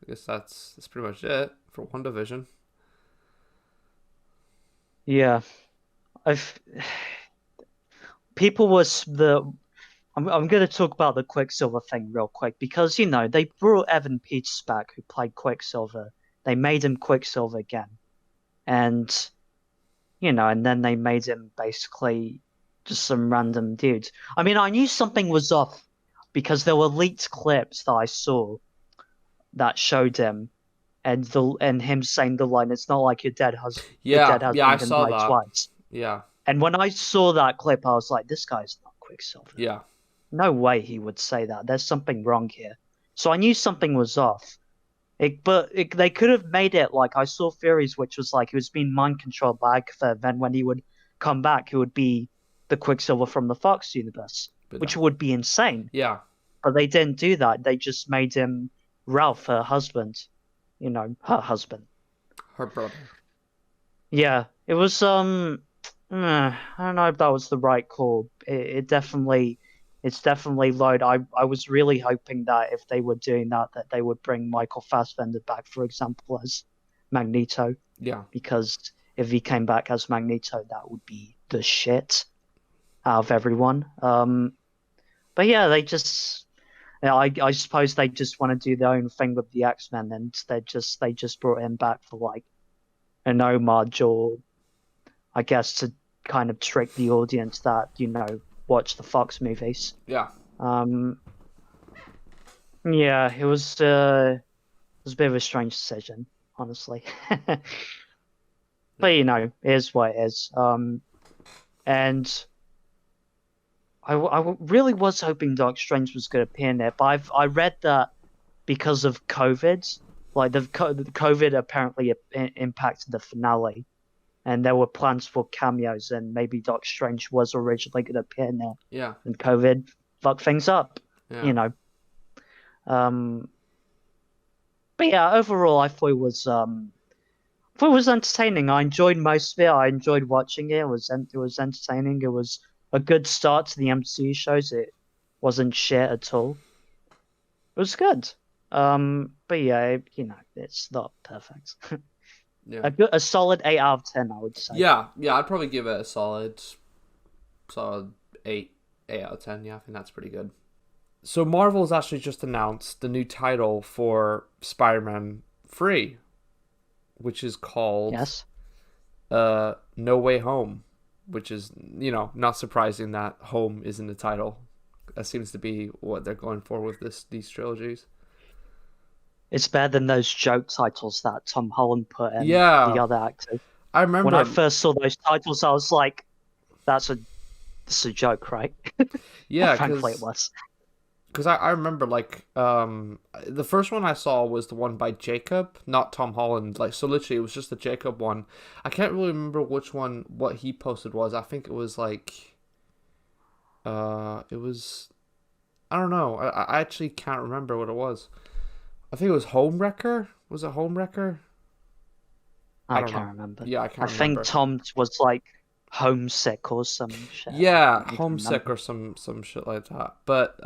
guess that's pretty much it for WandaVision. Yeah, I'm going to talk about the Quicksilver thing real quick because they brought Evan Peters back who played Quicksilver. They made him Quicksilver again, and and then they made him basically just some random dude. I mean, I knew something was off because there were leaked clips that I saw that showed him and him saying the line, "It's not like your dead husband." Yeah, I saw that. Twice. Yeah. And when I saw that clip, I was like, "This guy's not Quicksilver." Yeah. No way he would say that. There's something wrong here. So I knew something was off. They could have made it like I saw theories, which was like he was being mind controlled by Agatha. Then when he would come back, he would be the Quicksilver from the Fox universe, which would be insane. Yeah. But they didn't do that. They just made him Ralph, her husband. Her husband. Her brother. Yeah, it was. I don't know if that was the right call. It's definitely low. I was really hoping that if they were doing that they would bring Michael Fassbender back, for example, as Magneto. Yeah. Because if he came back as Magneto, that would be the shit out of everyone. But yeah, they just. I suppose they just want to do their own thing with the X-Men, and they just brought him back for like an homage, or I guess to kind of trick the audience that watch the Fox movies. Yeah. Yeah, it was a bit of a strange decision, honestly. But it is what it is. And really was hoping Doctor Strange was going to appear in there, but I read that because of COVID, like the COVID apparently impacted the finale, and there were plans for cameos, and maybe Doctor Strange was originally going to appear in there, Yeah. and COVID fucked things up, Yeah. But yeah, overall, I thought it was entertaining. I enjoyed most of it. I enjoyed watching it. It was entertaining. It was a good start to the MCU shows. It wasn't shit at all. It was good. But yeah, it's not perfect. Yeah. A solid 8 out of 10, I would say. Yeah, I'd probably give it a solid 8 out of 10. Yeah, I think that's pretty good. So Marvel's actually just announced the new title for Spider-Man 3, which is called No Way Home, which is, not surprising that home is in the title. That seems to be what they're going for with these trilogies. It's better than those joke titles that Tom Holland put in the other actors. I remember when I first saw those titles, I was like, that's a joke, right? Yeah, frankly it was. Because I remember, the first one I saw was the one by Jacob, not Tom Holland. So literally, it was just the Jacob one. I can't really remember what he posted was. I think it was, I don't know. I actually can't remember what it was. I think it was Homewrecker. Was it Homewrecker? I can't remember. Yeah, I can't remember. I think Tom was, homesick or some shit. Yeah, homesick or some shit like that. But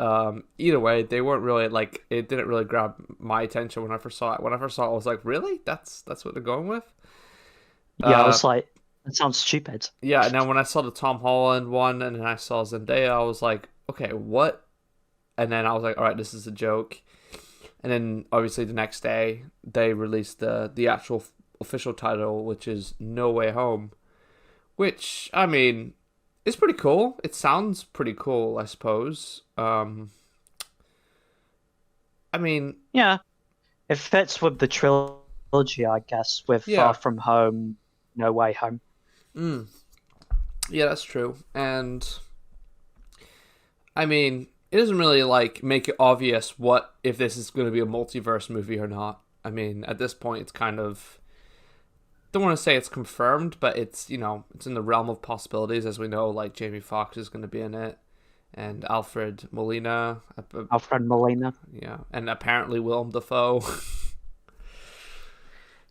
either way, they weren't really it didn't really grab my attention when I first saw it. When I first saw it, I was like, really? That's what they're going with? Yeah, I was like, that sounds stupid. Yeah, and then when I saw the Tom Holland one and then I saw Zendaya, I was like, okay, what? And then I was like, all right, this is a joke. And then obviously the next day they released the actual official title, which is No Way Home. Which, I mean, is pretty cool. It sounds pretty cool, I suppose. I mean... Yeah. It fits with the trilogy, I guess, with Far From Home, No Way Home. Yeah, that's true. And, I mean, it doesn't really, make it obvious if this is going to be a multiverse movie or not. I mean, at this point, it's kind of... Don't want to say it's confirmed, but it's, it's in the realm of possibilities. As we know, Jamie Foxx is going to be in it, and Alfred Molina. Yeah, and apparently Willem Dafoe.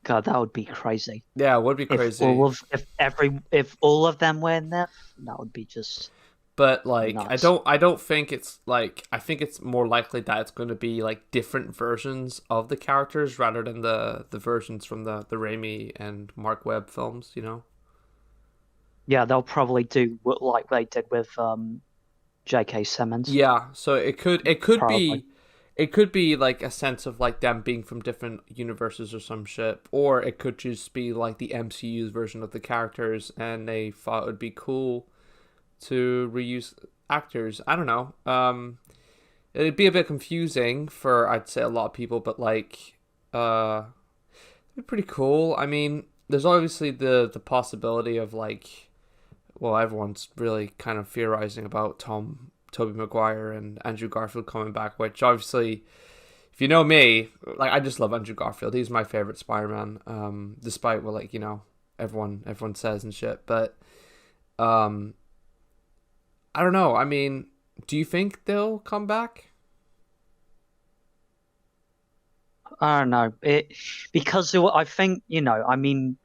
God, that would be crazy. Yeah, it would be crazy. If all of them were in there, that would be just... But nuts. I don't think it's I think it's more likely that it's going to be different versions of the characters rather than the versions from the Raimi and Mark Webb films, Yeah, they'll probably do like they did with J.K. Simmons. Yeah, so it could be a sense of them being from different universes or some shit, or it could just be the MCU's version of the characters and they thought it would be cool to reuse actors. I don't know. It'd be a bit confusing for, I'd say, a lot of people, but it'd be pretty cool. I mean, there's obviously the possibility of everyone's really kind of theorizing about Tobey Maguire and Andrew Garfield coming back, which obviously, if you know me, I just love Andrew Garfield. He's my favorite Spider-Man, despite what everyone says and shit. But I don't know. I mean, do you think they'll come back? I don't know. Because I think, I mean,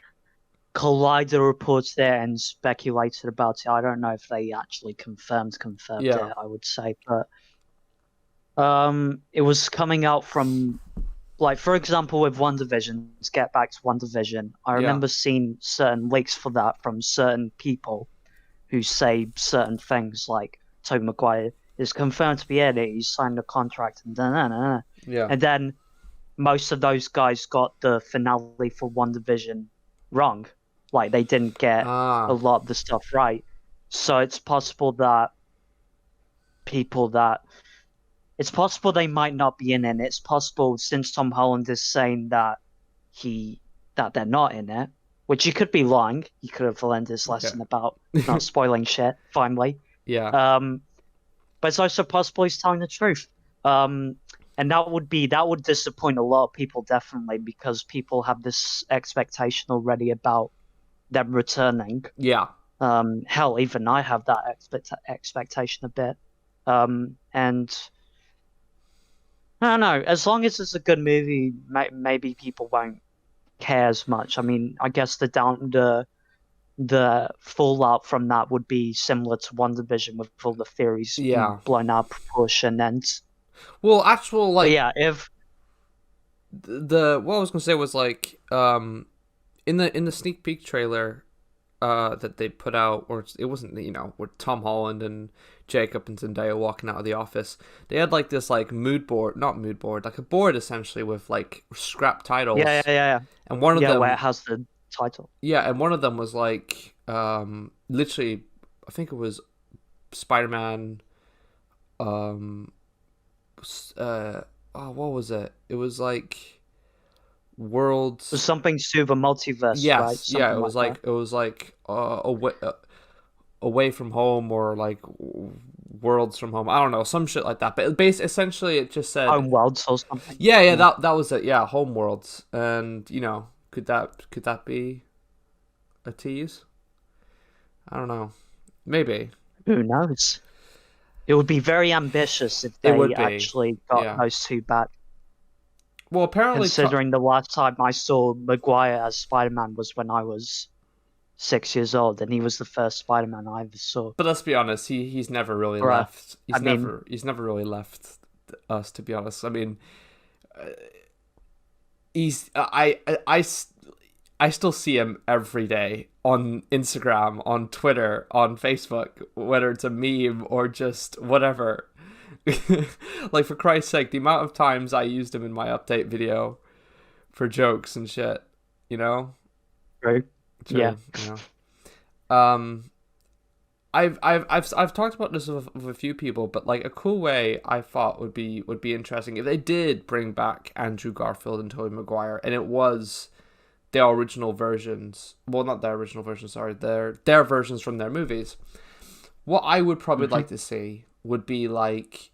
Collider reports there and speculated about it. I don't know if they actually confirmed it, I would say. But it was coming out from, for example, with WandaVision, let's get back to WandaVision. I remember seeing certain leaks for that from certain people who say certain things like Tobey Maguire is confirmed to be in it, he's signed a contract, and Yeah. And then most of those guys got the finale for WandaVision wrong. They didn't get a lot of the stuff right. So it's possible that people that it's possible they might not be in it. It's possible, since Tom Holland is saying that they're not in it, which he could be lying. He could have learned his lesson about not spoiling shit, finally. Yeah. But it's also possible he's telling the truth. And that would disappoint a lot of people, definitely, because people have this expectation already about them returning. Yeah. Hell, even I have that expectation a bit. And I don't know. As long as it's a good movie, maybe people won't care as much. I mean, I guess the fallout from that would be similar to WandaVision, with all the theories being blown out of proportion. And well, actual like if what I was gonna say was like in the sneak peek trailer that they put out, or it wasn't, with Tom Holland and Jacob and Zendaya walking out of the office, they had like this like not mood board, like a board essentially with like scrap titles. Yeah. And one of them, where it has the title. Yeah, and one of them was like literally, I think it was Spider-Man. What was it? It was like worlds. It was something to the multiverse. Yes, right? Something it was like away from home, or like worlds from home. I don't know, some shit like that. But essentially, it just said home worlds or something. Yeah, that was it. Yeah, home worlds, and could that be a tease? I don't know. Maybe. Who knows? It would be very ambitious if they actually got those two back. Well, apparently, considering the last time I saw Maguire as Spider-Man was when I was 6 years old, and he was the first Spider-Man I ever saw. But let's be honest, he's never really left. He's never really left us, to be honest. I mean, I still see him every day on Instagram, on Twitter, on Facebook, whether it's a meme or just whatever. Like, for Christ's sake, the amount of times I used him in my update video for jokes and shit, True. Yeah. I've talked about this with a few people, but like a cool way I thought would be interesting if they did bring back Andrew Garfield and Tobey Maguire, and it was their original versions. Well, not their original versions, sorry, their versions from their movies. What I would probably like to see would be like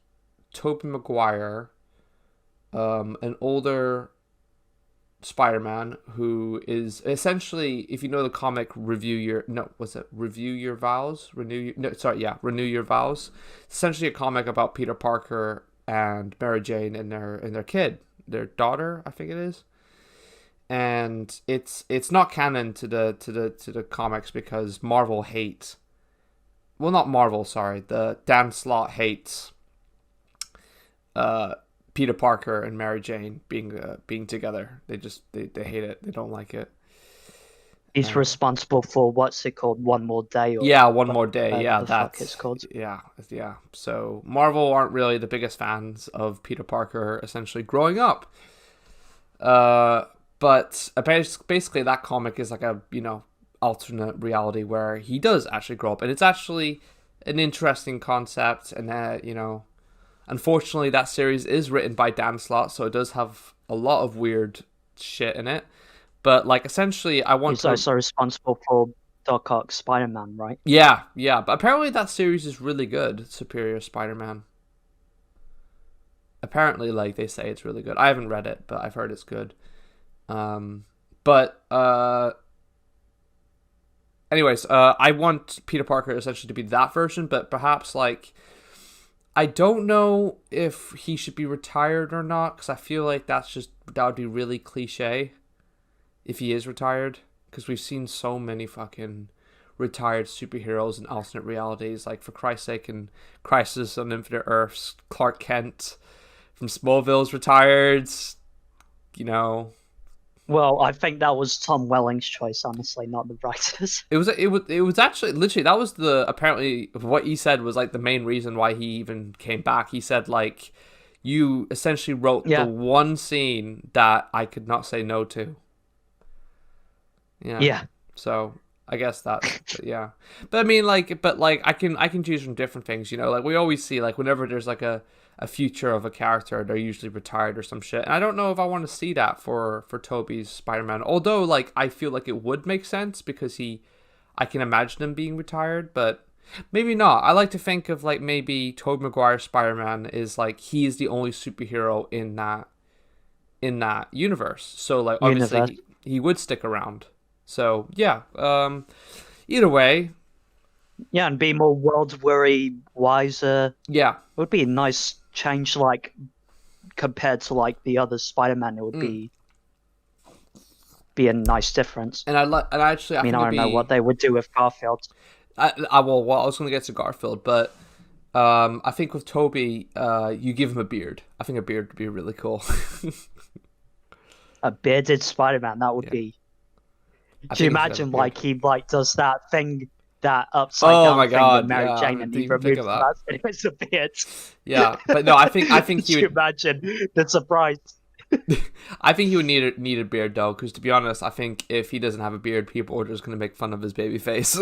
Tobey Maguire, an older Spider-Man who is essentially, if you know the comic Renew Your Vows. Renew Your Vows. Essentially a comic about Peter Parker and Mary Jane and their kid, their daughter, I think it is. And it's not canon to the comics because Marvel hates. Well, not Marvel, sorry. The Dan Slott hates Peter Parker and Mary Jane being together. They hate it. They don't like it. He's responsible for what's it called? One More Day. One More Day. Yeah, that's it's called. Yeah. So Marvel aren't really the biggest fans of Peter Parker essentially growing up. But basically that comic is like a alternate reality where he does actually grow up, and it's actually an interesting concept. And unfortunately, that series is written by Dan Slott, so it does have a lot of weird shit in it. But like, essentially, he's also responsible for Doc Ock Spider-Man, right? Yeah. But apparently, that series is really good. Superior Spider-Man. Apparently, like they say, it's really good. I haven't read it, but I've heard it's good. Anyways, I want Peter Parker essentially to be that version, but perhaps like, I don't know if he should be retired or not, because I feel like that would be really cliche if he is retired, because we've seen so many fucking retired superheroes in alternate realities. Like, for Christ's sake, in Crisis on Infinite Earths, Clark Kent from Smallville's retired, Well, I think that was Tom Welling's choice, honestly, not the writers. It was actually literally, that was apparently what he said was like the main reason why he even came back. He said like, you essentially wrote the one scene that I could not say no to. Yeah. Yeah. So I guess that, yeah. But I mean, like, I can choose from different things, you know. Like we always see, like whenever there's like a future of a character, they're usually retired or some shit. And I don't know if I want to see that for Tobey's Spider-Man. Although, like, I feel like it would make sense because I can imagine him being retired, but maybe not. I like to think of like maybe Tobey Maguire's Spider-Man is like he is the only superhero in that universe. So like obviously he would stick around. So yeah, either way. Yeah, and be more world-weary, wiser. Yeah, it would be a nice change, like compared to like the other Spider-Man. It would be a nice difference. And I mean, I don't know what they would do with Garfield. I was going to get to Garfield, but I think with Tobey, you give him a beard. I think a beard would be really cool. A bearded Spider-Man, that would be. Do you imagine like he like does that thing, that upside down my thing God, with Mary Jane, and he removes that and it's a beard? Yeah, but no, I think he would. Imagine the surprise. I think he would need a beard though, because to be honest, I think if he doesn't have a beard, people are just going to make fun of his baby face.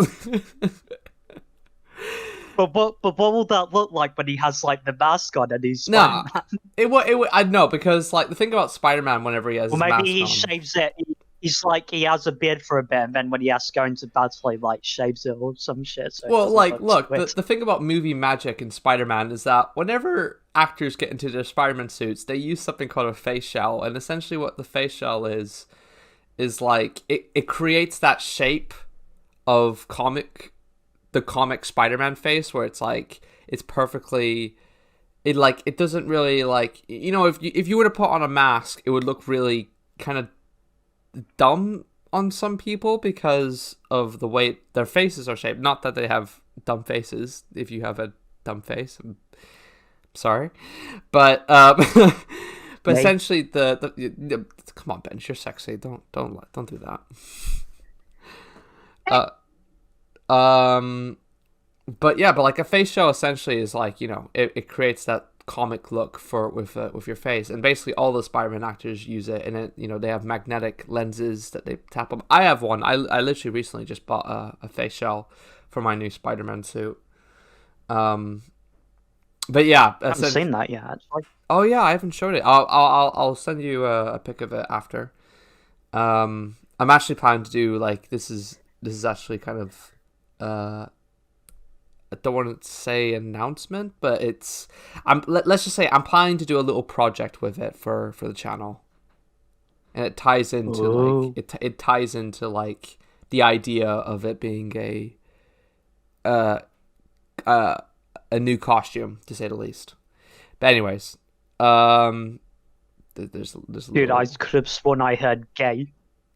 But what will that look like when he has like the mask on and he's Spider-Man? Nah, I know, because like the thing about Spider-Man, whenever he has his mask on, maybe he shaves it. He's like he has a beard for a bit, and then when he has to go into battle, he like shaves it or some shit. So well, like look, the thing about movie magic in Spider-Man is that whenever actors get into their Spider-Man suits, they use something called a face shell, and essentially what the face shell is like it creates that shape of the comic Spider-Man face, where it's like it's perfectly, it doesn't really, like, you know, if you were to put on a mask, it would look really kind of dumb on some people because of the way their faces are shaped. Not that they have dumb faces. If you have a dumb face, I'm sorry, but essentially the come on, Benj, you're sexy. Don't do that. But like a face shell essentially is like, you know, it creates that comic look with your face, and basically all the Spider-Man actors use it, and it, you know, they have magnetic lenses that they tap on. I have one. I literally recently just bought a face shell for my new Spider-Man suit. But yeah, I haven't seen that yet, actually. Oh yeah, I haven't showed it. I'll send you a pic of it after. I'm actually planning to do, like, this is actually kind of I don't want to say announcement, but let's just say I'm planning to do a little project with it for the channel, and it ties into it ties into like the idea of it being a new costume, to say the least. But anyways, there's dude, I could have sworn I heard gay.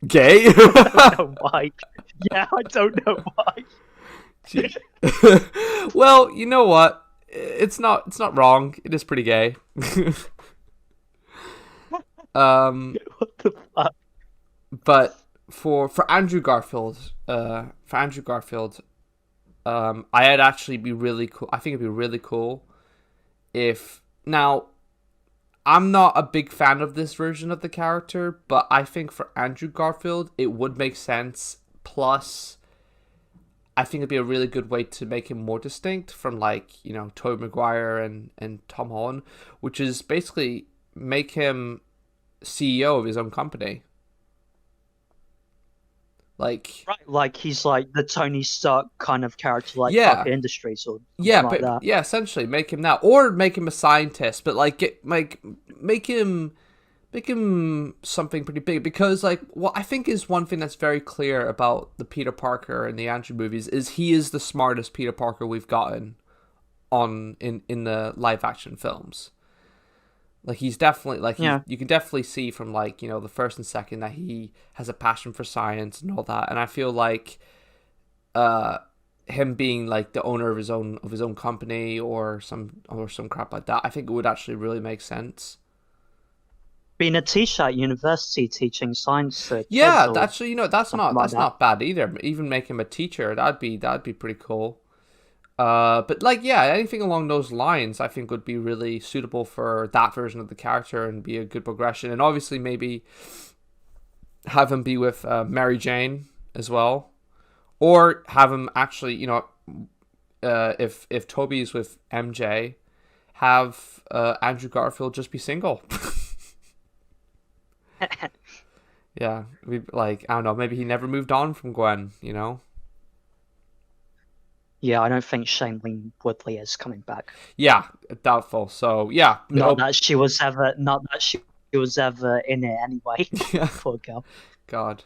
Gay? I don't know why. Yeah, I don't know why. Well, you know what? It's not wrong. It is pretty gay. What the fuck? But for Andrew Garfield, I had actually be really cool. I think it'd be really cool if, now, I'm not a big fan of this version of the character, but I think for Andrew Garfield it would make sense. Plus, I think it'd be a really good way to make him more distinct from, like, you know, Tobey Maguire and Tom Holland, which is basically make him CEO of his own company. Like, right, like he's like the Tony Stark kind of character, like Parker Industries or like that. Yeah, essentially make him that, or make him a scientist, but like make him something pretty big, because like what I think is one thing that's very clear about the Peter Parker in the Andrew movies is he is the smartest Peter Parker we've gotten in the live action films. Like, he's definitely, like, you can definitely see from, like, you know, the first and second that he has a passion for science and all that. And I feel like him being, like, the owner of his own company or some crap like that, I think it would actually really make sense. Being a teacher at university teaching science. Yeah, actually, you know, that's not bad either. Even make him a teacher, that'd be pretty cool. But like, yeah, anything along those lines I think would be really suitable for that version of the character and be a good progression. And obviously maybe have him be with Mary Jane as well, or have him actually, if Toby's with MJ, have Andrew Garfield just be single. Yeah, I don't know, maybe he never moved on from Gwen, Yeah, I don't think Shailene Woodley is coming back. Yeah, doubtful. So yeah, not that she was ever in it anyway. Yeah. Poor girl. God.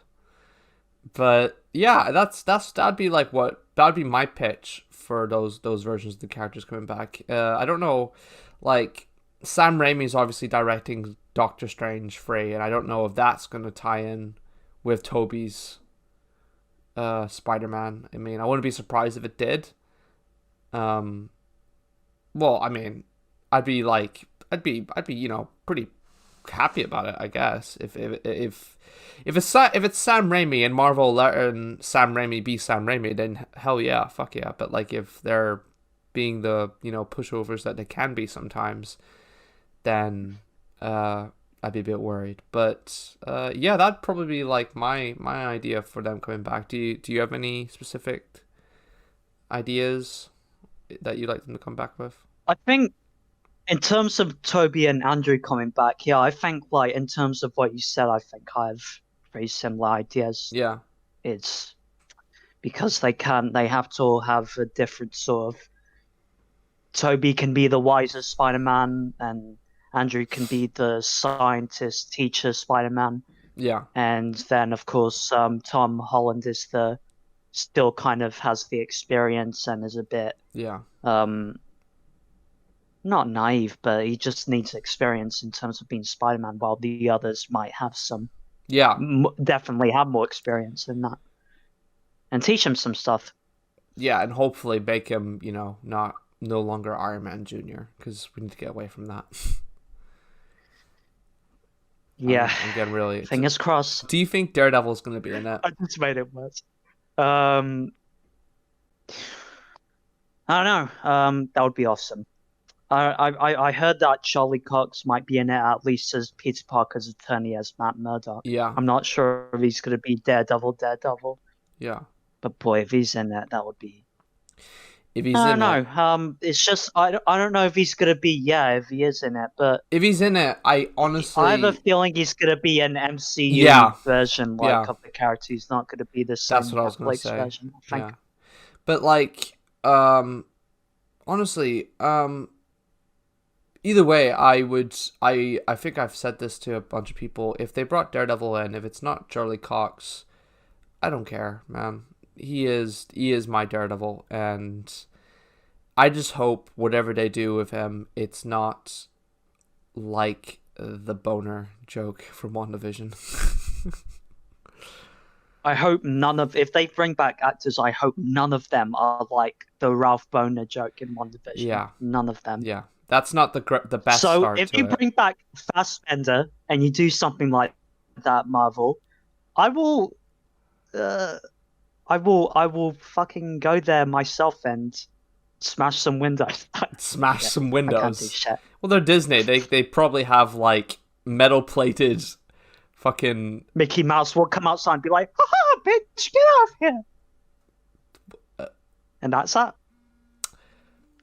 But yeah, that'd be that'd be my pitch for those versions of the characters coming back. I don't know, Sam Raimi's obviously directing Doctor Strange 3, and I don't know if that's going to tie in with Tobey's Spider-Man. I mean, I wouldn't be surprised if it did. Well, I mean, I'd be pretty happy about it, I guess. If it's Sam Raimi and Marvel letting Sam Raimi be Sam Raimi, then hell yeah, fuck yeah. But if they're being the pushovers that they can be sometimes, then I'd be a bit worried. But yeah, that'd probably be my idea for them coming back. Do you have any specific ideas that you'd like them to come back with? I think in terms of Toby and Andrew coming back, yeah, I think in terms of what you said, I think I have very similar ideas. Yeah. It's because they have to all have a different sort of. Toby can be the wiser Spider-Man, and Andrew can be the scientist teacher Spider-Man. Yeah. And then of course Tom Holland is still kind of has the experience and is a bit not naive, but he just needs experience in terms of being Spider-Man, while the others might have some definitely have more experience in that and teach him some stuff. Yeah, and hopefully make him no longer Iron Man Jr., because we need to get away from that. Yeah, I'm getting really fingers crossed. Do you think Daredevil's going to be in it? I just made it worse. I don't know. That would be awesome. I heard that Charlie Cox might be in it, at least as Peter Parker's attorney, as Matt Murdock. Yeah. I'm not sure if he's going to be Daredevil. Yeah. But boy, if he's in it, that would be. If he's I in don't it. know. It's just I don't know if he's going to be. Yeah, if he is in it, but if he's in it, I honestly. I have a feeling he's going to be an MCU version of the character. He's not going to be the same. That's what I was going to say. Version, I think. Yeah. But honestly, either way, I think I've said this to a bunch of people. If they brought Daredevil in, if it's not Charlie Cox, I don't care, man. He is my Daredevil, and I just hope whatever they do with him, it's not like the boner joke from WandaVision. I hope if they bring back actors, I hope none of them are like the Ralph Boner joke in WandaVision. Yeah. None of them. Yeah. That's not the best so start if to you it. bring back Fassbender and you do something like that, Marvel, I will fucking go there myself and smash some windows. Smash some windows. I can't do shit. Well, they're Disney. They probably have metal plated fucking Mickey Mouse will come outside and be like, "Ha, bitch, get off here!" And that's that.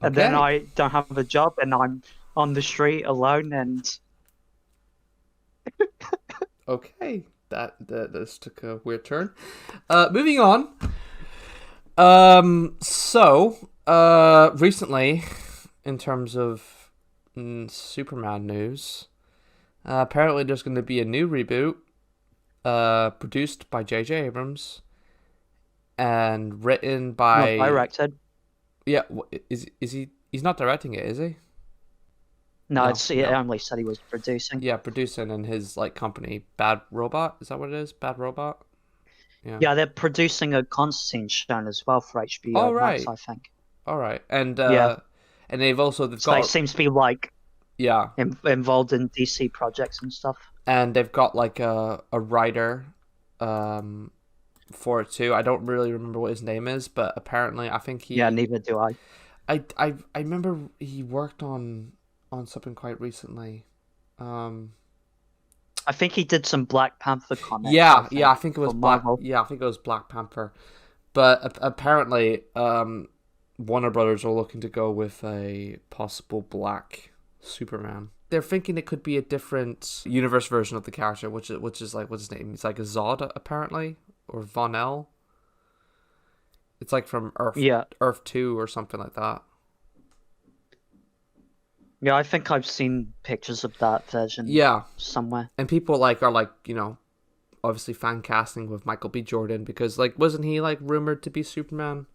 And then I don't have a job, and I'm on the street alone, and okay, this took a weird turn. Moving on. So recently, in terms of Superman news, apparently there's going to be a new reboot, produced by JJ Abrams, and written by. Not directed. Yeah, is he? He's not directing it, is he? No, he only said he was producing. Yeah, producing in his company, Bad Robot. Is that what it is? Bad Robot. Yeah, they're producing a Constantine show as well for HBO Max, I think. All right, and and they've got. They seem to be involved in DC projects and stuff. And they've got a writer, for it too. I don't really remember what his name is, but apparently I think he. Yeah, neither do I. I remember he worked on something quite recently. I think he did some Black Panther comics. Yeah, I think it was Black. Yeah, I think it was Black Panther. But apparently, Warner Brothers are looking to go with a possible black Superman. They're thinking it could be a different universe version of the character, which is like, what's his name? It's like a Zod, apparently, or Von L. It's like from Earth 2 or something like that. Yeah, I think I've seen pictures of that version. Yeah, somewhere. And people are obviously fan casting with Michael B. Jordan because wasn't he rumored to be Superman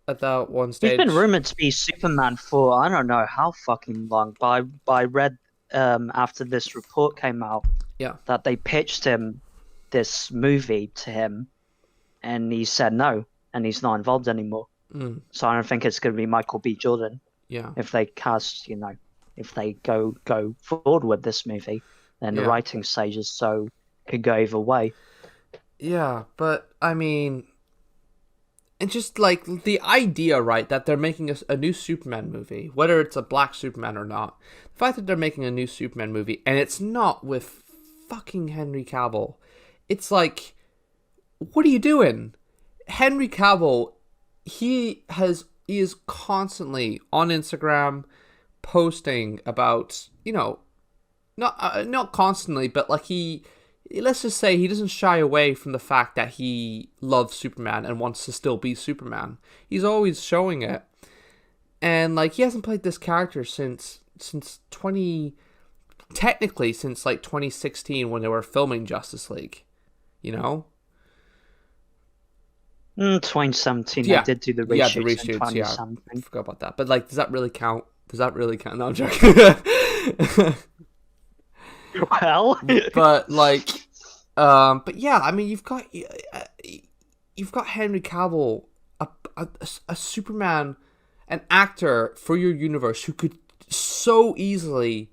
at that one stage? He's been rumored to be Superman for I don't know how fucking long. But I read after this report came out, that they pitched him this movie to him, and he said no, and he's not involved anymore. So I don't think it's going to be Michael B. Jordan. Yeah. If they cast, if they go forward with this movie, then the writing stages could go either way. Yeah, but I mean, and just the idea, right, that they're making a new Superman movie, whether it's a black Superman or not, the fact that they're making a new Superman movie and it's not with fucking Henry Cavill, it's like, what are you doing? Henry Cavill, he is constantly on Instagram posting about, not constantly, but let's just say he doesn't shy away from the fact that he loves Superman and wants to still be Superman. He's always showing it. And he hasn't played this character since 2016 when they were filming Justice League, 2017, they did do the reshoots in 2017. I forgot about that. But does that really count? No, I'm joking. Well, but yeah, I mean, you've got Henry Cavill, a Superman, an actor for your universe who could so easily,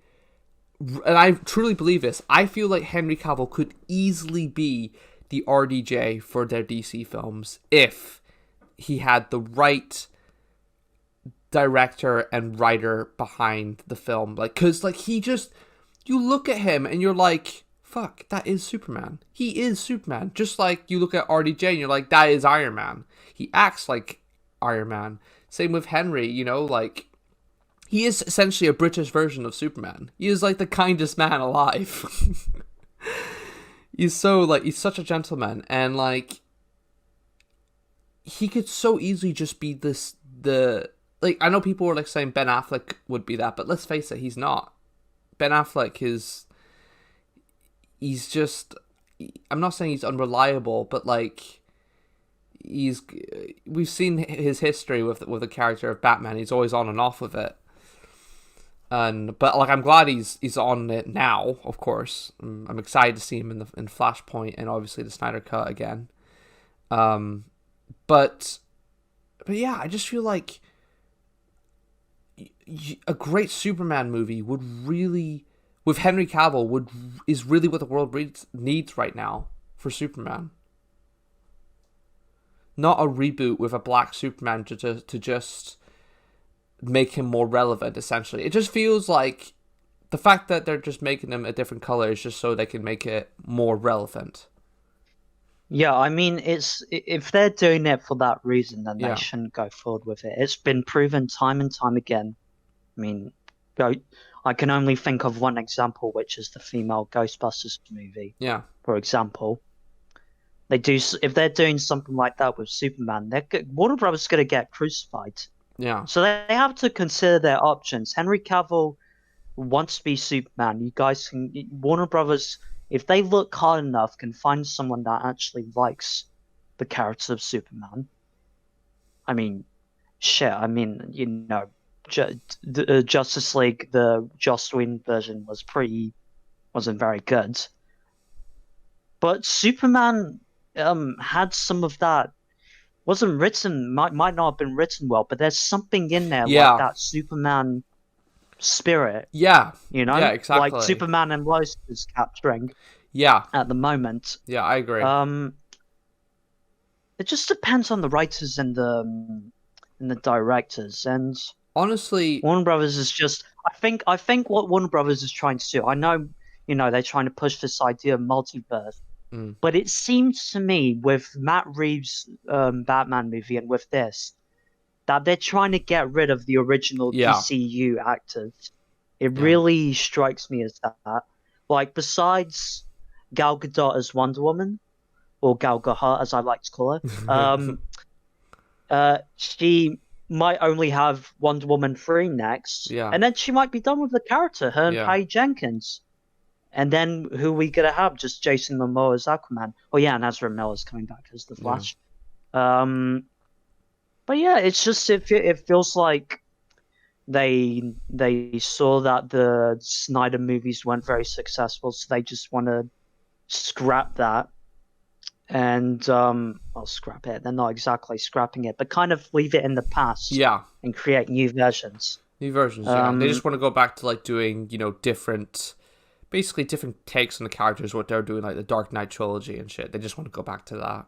and I truly believe this, I feel like Henry Cavill could easily be the RDJ for their DC films if he had the right director and writer behind the film. Because he just, you look at him and you're like, fuck, that is Superman. He is Superman. Just like you look at RDJ and you're like, that is Iron Man. He acts like Iron Man. Same with Henry, he is essentially a British version of Superman. He is the kindest man alive. He's such a gentleman, and he could so easily just be I know people were saying Ben Affleck would be that, but let's face it, he's not. Ben Affleck he's just, I'm not saying he's unreliable, but we've seen his history with the character of Batman. He's always on and off with it. But I'm glad he's on it now. Of course, I'm excited to see him in Flashpoint and obviously the Snyder Cut again. But yeah, I just feel like a great Superman movie would really, with Henry Cavill, is really what the world needs right now for Superman. Not a reboot with a black Superman to just make him more relevant, essentially. It just feels like the fact that they're just making him a different color is just so they can make it more relevant. Yeah, I mean, if they're doing it for that reason, then they shouldn't go forward with it. It's been proven time and time again. I mean, I can only think of one example, which is the female Ghostbusters movie. Yeah. For example, if they're doing something like that with Superman, Warner Brothers is going to get crucified. Yeah. So they have to consider their options. Henry Cavill wants to be Superman. You guys can, Warner Brothers, if they look hard enough, can find someone that actually likes the character of Superman. I mean, shit. I mean, the Justice League, the Joss Whedon version wasn't very good. But Superman had some of that. Wasn't written, might not have been written well, but there's something in there like that Superman spirit. Yeah. Yeah, exactly. Like Superman and Lois is capturing. Yeah. At the moment. Yeah, I agree. It just depends on the writers and the directors. And honestly, Warner Brothers is just, I think what Warner Brothers is trying to do, I know, they're trying to push this idea of multiverse, But it seems to me with Matt Reeves' Batman movie and with this, that they're trying to get rid of the original DCU actors. It really strikes me as that. Like, besides Gal Gadot as Wonder Woman, or Gal Gadot as I like to call her, she might only have Wonder Woman 3 next, and then she might be done with the character, her and Patty Jenkins. And then who are we going to have? Just Jason Momoa as Aquaman. Oh, yeah, and Ezra Miller's coming back as The Flash. Yeah. But yeah, it's just, it feels like they saw that the Snyder movies weren't very successful, so they just want to scrap that. And, scrap it. They're not exactly scrapping it, but kind of leave it in the past. Yeah. And create new versions. New versions, yeah. They just want to go back to, like, doing, different takes on the characters, what they're doing, like the Dark Knight trilogy and shit. They just want to go back to that.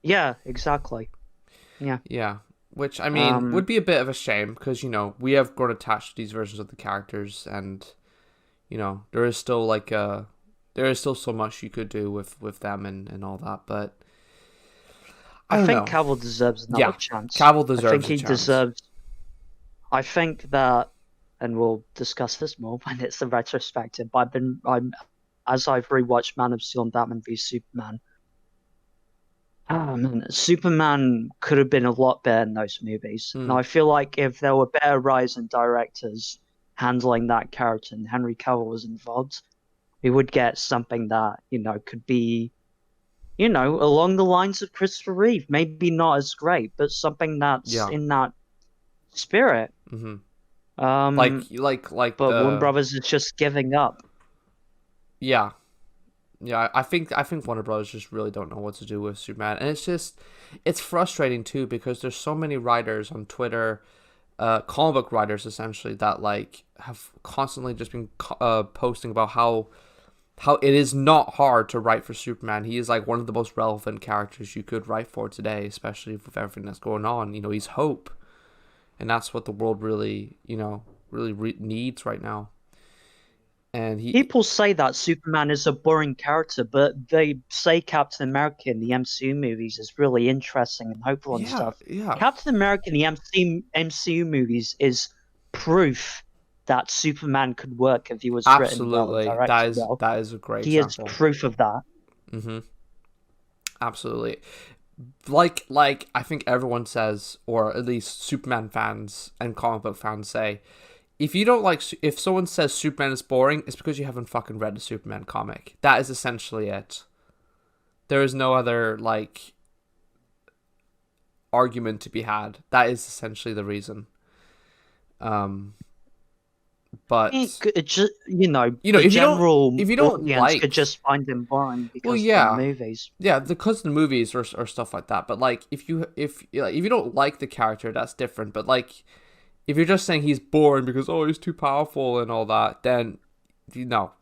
Yeah, exactly. Yeah. Yeah. Which, I mean, would be a bit of a shame because, we have grown attached to these versions of the characters and, there is still so much you could do with them and all that, but I think Cavill deserves another chance. Cavill deserves I think he deserves. I think that, and we'll discuss this more when it's the retrospective. But as I've rewatched Man of Steel and Batman v Superman. Oh man, Superman could have been a lot better in those movies. And I feel like if there were better writers and directors handling that character and Henry Cavill was involved, we would get something that, could be, along the lines of Christopher Reeve. Maybe not as great, but something that's in that spirit. Mm-hmm. But Warner Brothers is just giving up. Yeah. I think Warner Brothers just really don't know what to do with Superman, and it's frustrating too because there's so many writers on Twitter, comic book writers essentially, that like have constantly just been posting about how it is not hard to write for Superman. He is like one of the most relevant characters you could write for today, especially with everything that's going on. He's hope, and that's what the world really needs right now. And people say that Superman is a boring character, but they say Captain America in the MCU movies is really interesting and hopeful and stuff. Yeah. Captain America in the MCU movies is proof that Superman could work if he was written well and directed well. That is a great He example. is proof of that. Mm-hmm. Absolutely. Like I think everyone says, or at least Superman fans and comic book fans say, if someone says Superman is boring, it's because you haven't fucking read a Superman comic. That is essentially it. There is no other argument to be had. That is essentially the reason. But it just if you don't like, could just find him boring because of the movies. Yeah, because of the movies or stuff like that. But like if you don't like the character, that's different. But like if you're just saying he's boring because he's too powerful and all that, then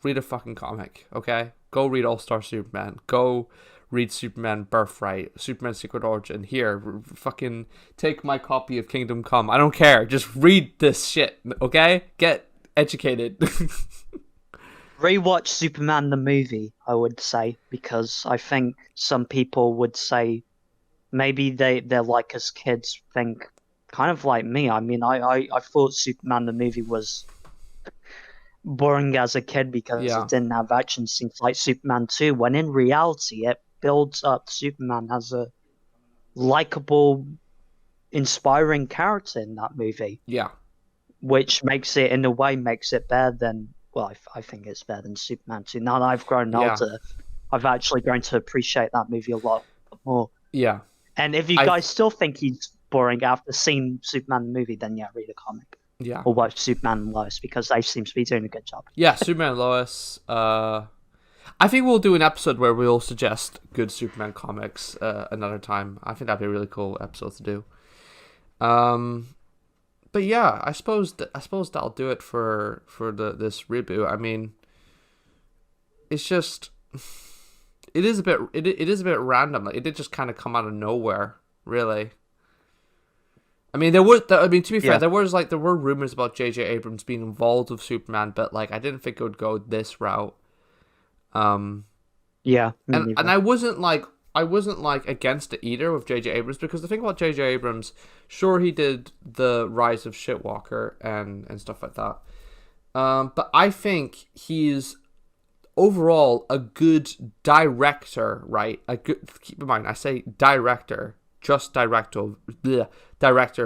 read a fucking comic, okay? Go read All-Star Superman. Go read Superman Birthright, Superman Secret Origin. Here, fucking take my copy of Kingdom Come. I don't care. Just read this shit, okay? Get educated. Rewatch Superman the movie, I would say, because I think some people would say maybe they're like us kids think kind of like me. I mean, I thought Superman the movie was boring as a kid because it didn't have action scenes like Superman 2, when in reality it builds up Superman as a likable, inspiring character in that movie. Yeah. Which makes it better than, I think it's better than Superman 2. Now that I've grown older, I've actually grown to appreciate that movie a lot more. Yeah. And if you guys still think he's boring after seeing Superman the movie, then read a comic. Yeah. Or watch Superman and Lois, because they seem to be doing a good job. Yeah, Superman and Lois. I think we'll do an episode where we'll suggest good Superman comics another time. I think that'd be a really cool episode to do. But yeah, I suppose that'll do it for this reboot. I mean, it's just it is a bit random. Like, it did just kind of come out of nowhere, really. I mean, to be fair, there were rumors about JJ Abrams being involved with Superman, but like I didn't think it would go this route. Yeah, and I wasn't like against it either with JJ Abrams, because the thing about JJ Abrams, sure, he did the Rise of Shitwalker and stuff like that. But I think he's overall a good director, right? Keep in mind, I say director, just director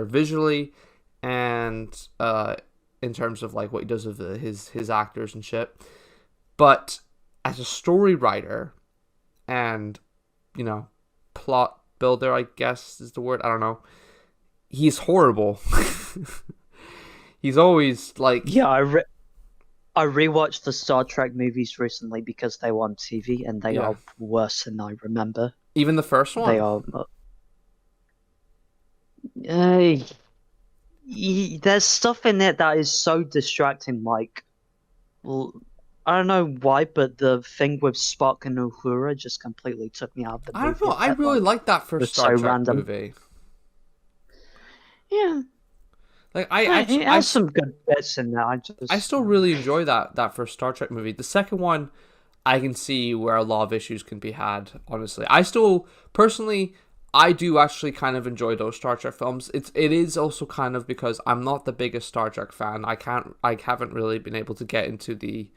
visually, and in terms of like what he does with his actors and shit. But as a story writer and, you know, plot builder, I guess is the word, I don't know, he's horrible. He's always like... Yeah, I rewatched the Star Trek movies recently because they were on TV, and they are worse than I remember. Even the first one? They are... there's stuff in it that is so distracting, like... Well, I don't know why, but the thing with Spock and Uhura just completely took me out of the movie. I don't know, I really liked that first Star Trek movie. Yeah. Like it has some good bits in there. I still really enjoy that first Star Trek movie. The second one, I can see where a lot of issues can be had, honestly. I still, personally, I do actually kind of enjoy those Star Trek films. It is also kind of because I'm not the biggest Star Trek fan. I haven't really been able to get into the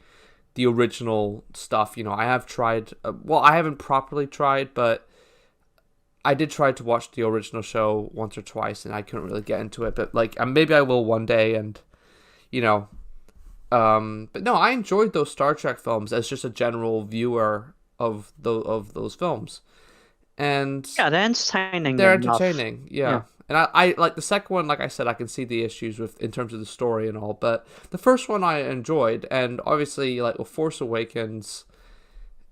original stuff. You know, I have tried, I haven't properly tried, but I did try to watch the original show once or twice, and I couldn't really get into it. But like, maybe I will one day, and you know, but no, I enjoyed those Star Trek films as just a general viewer of those films, and yeah, they're entertaining. They're entertaining, yeah. And I like the second one. Like I said, I can see the issues with in terms of the story and all, but the first one I enjoyed, and obviously, like with Force Awakens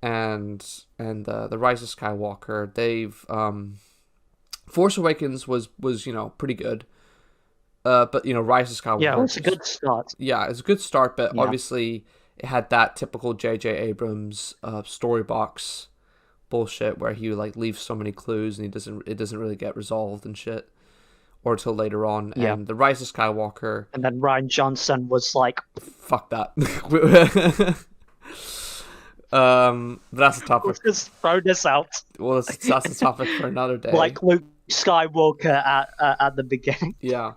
and the Rise of Skywalker, they've Force Awakens was you know pretty good, but you know Rise of Skywalker, it's a good start. Yeah, it's a good start, but obviously it had that typical JJ Abrams story box bullshit where he like leaves so many clues and it doesn't really get resolved and shit, or until later on. Yeah. And the Rise of Skywalker, and then Rian Johnson was like, "Fuck that." But that's a topic. Let's just throw this out. Well, that's a topic for another day. Like Luke Skywalker at the beginning. Yeah.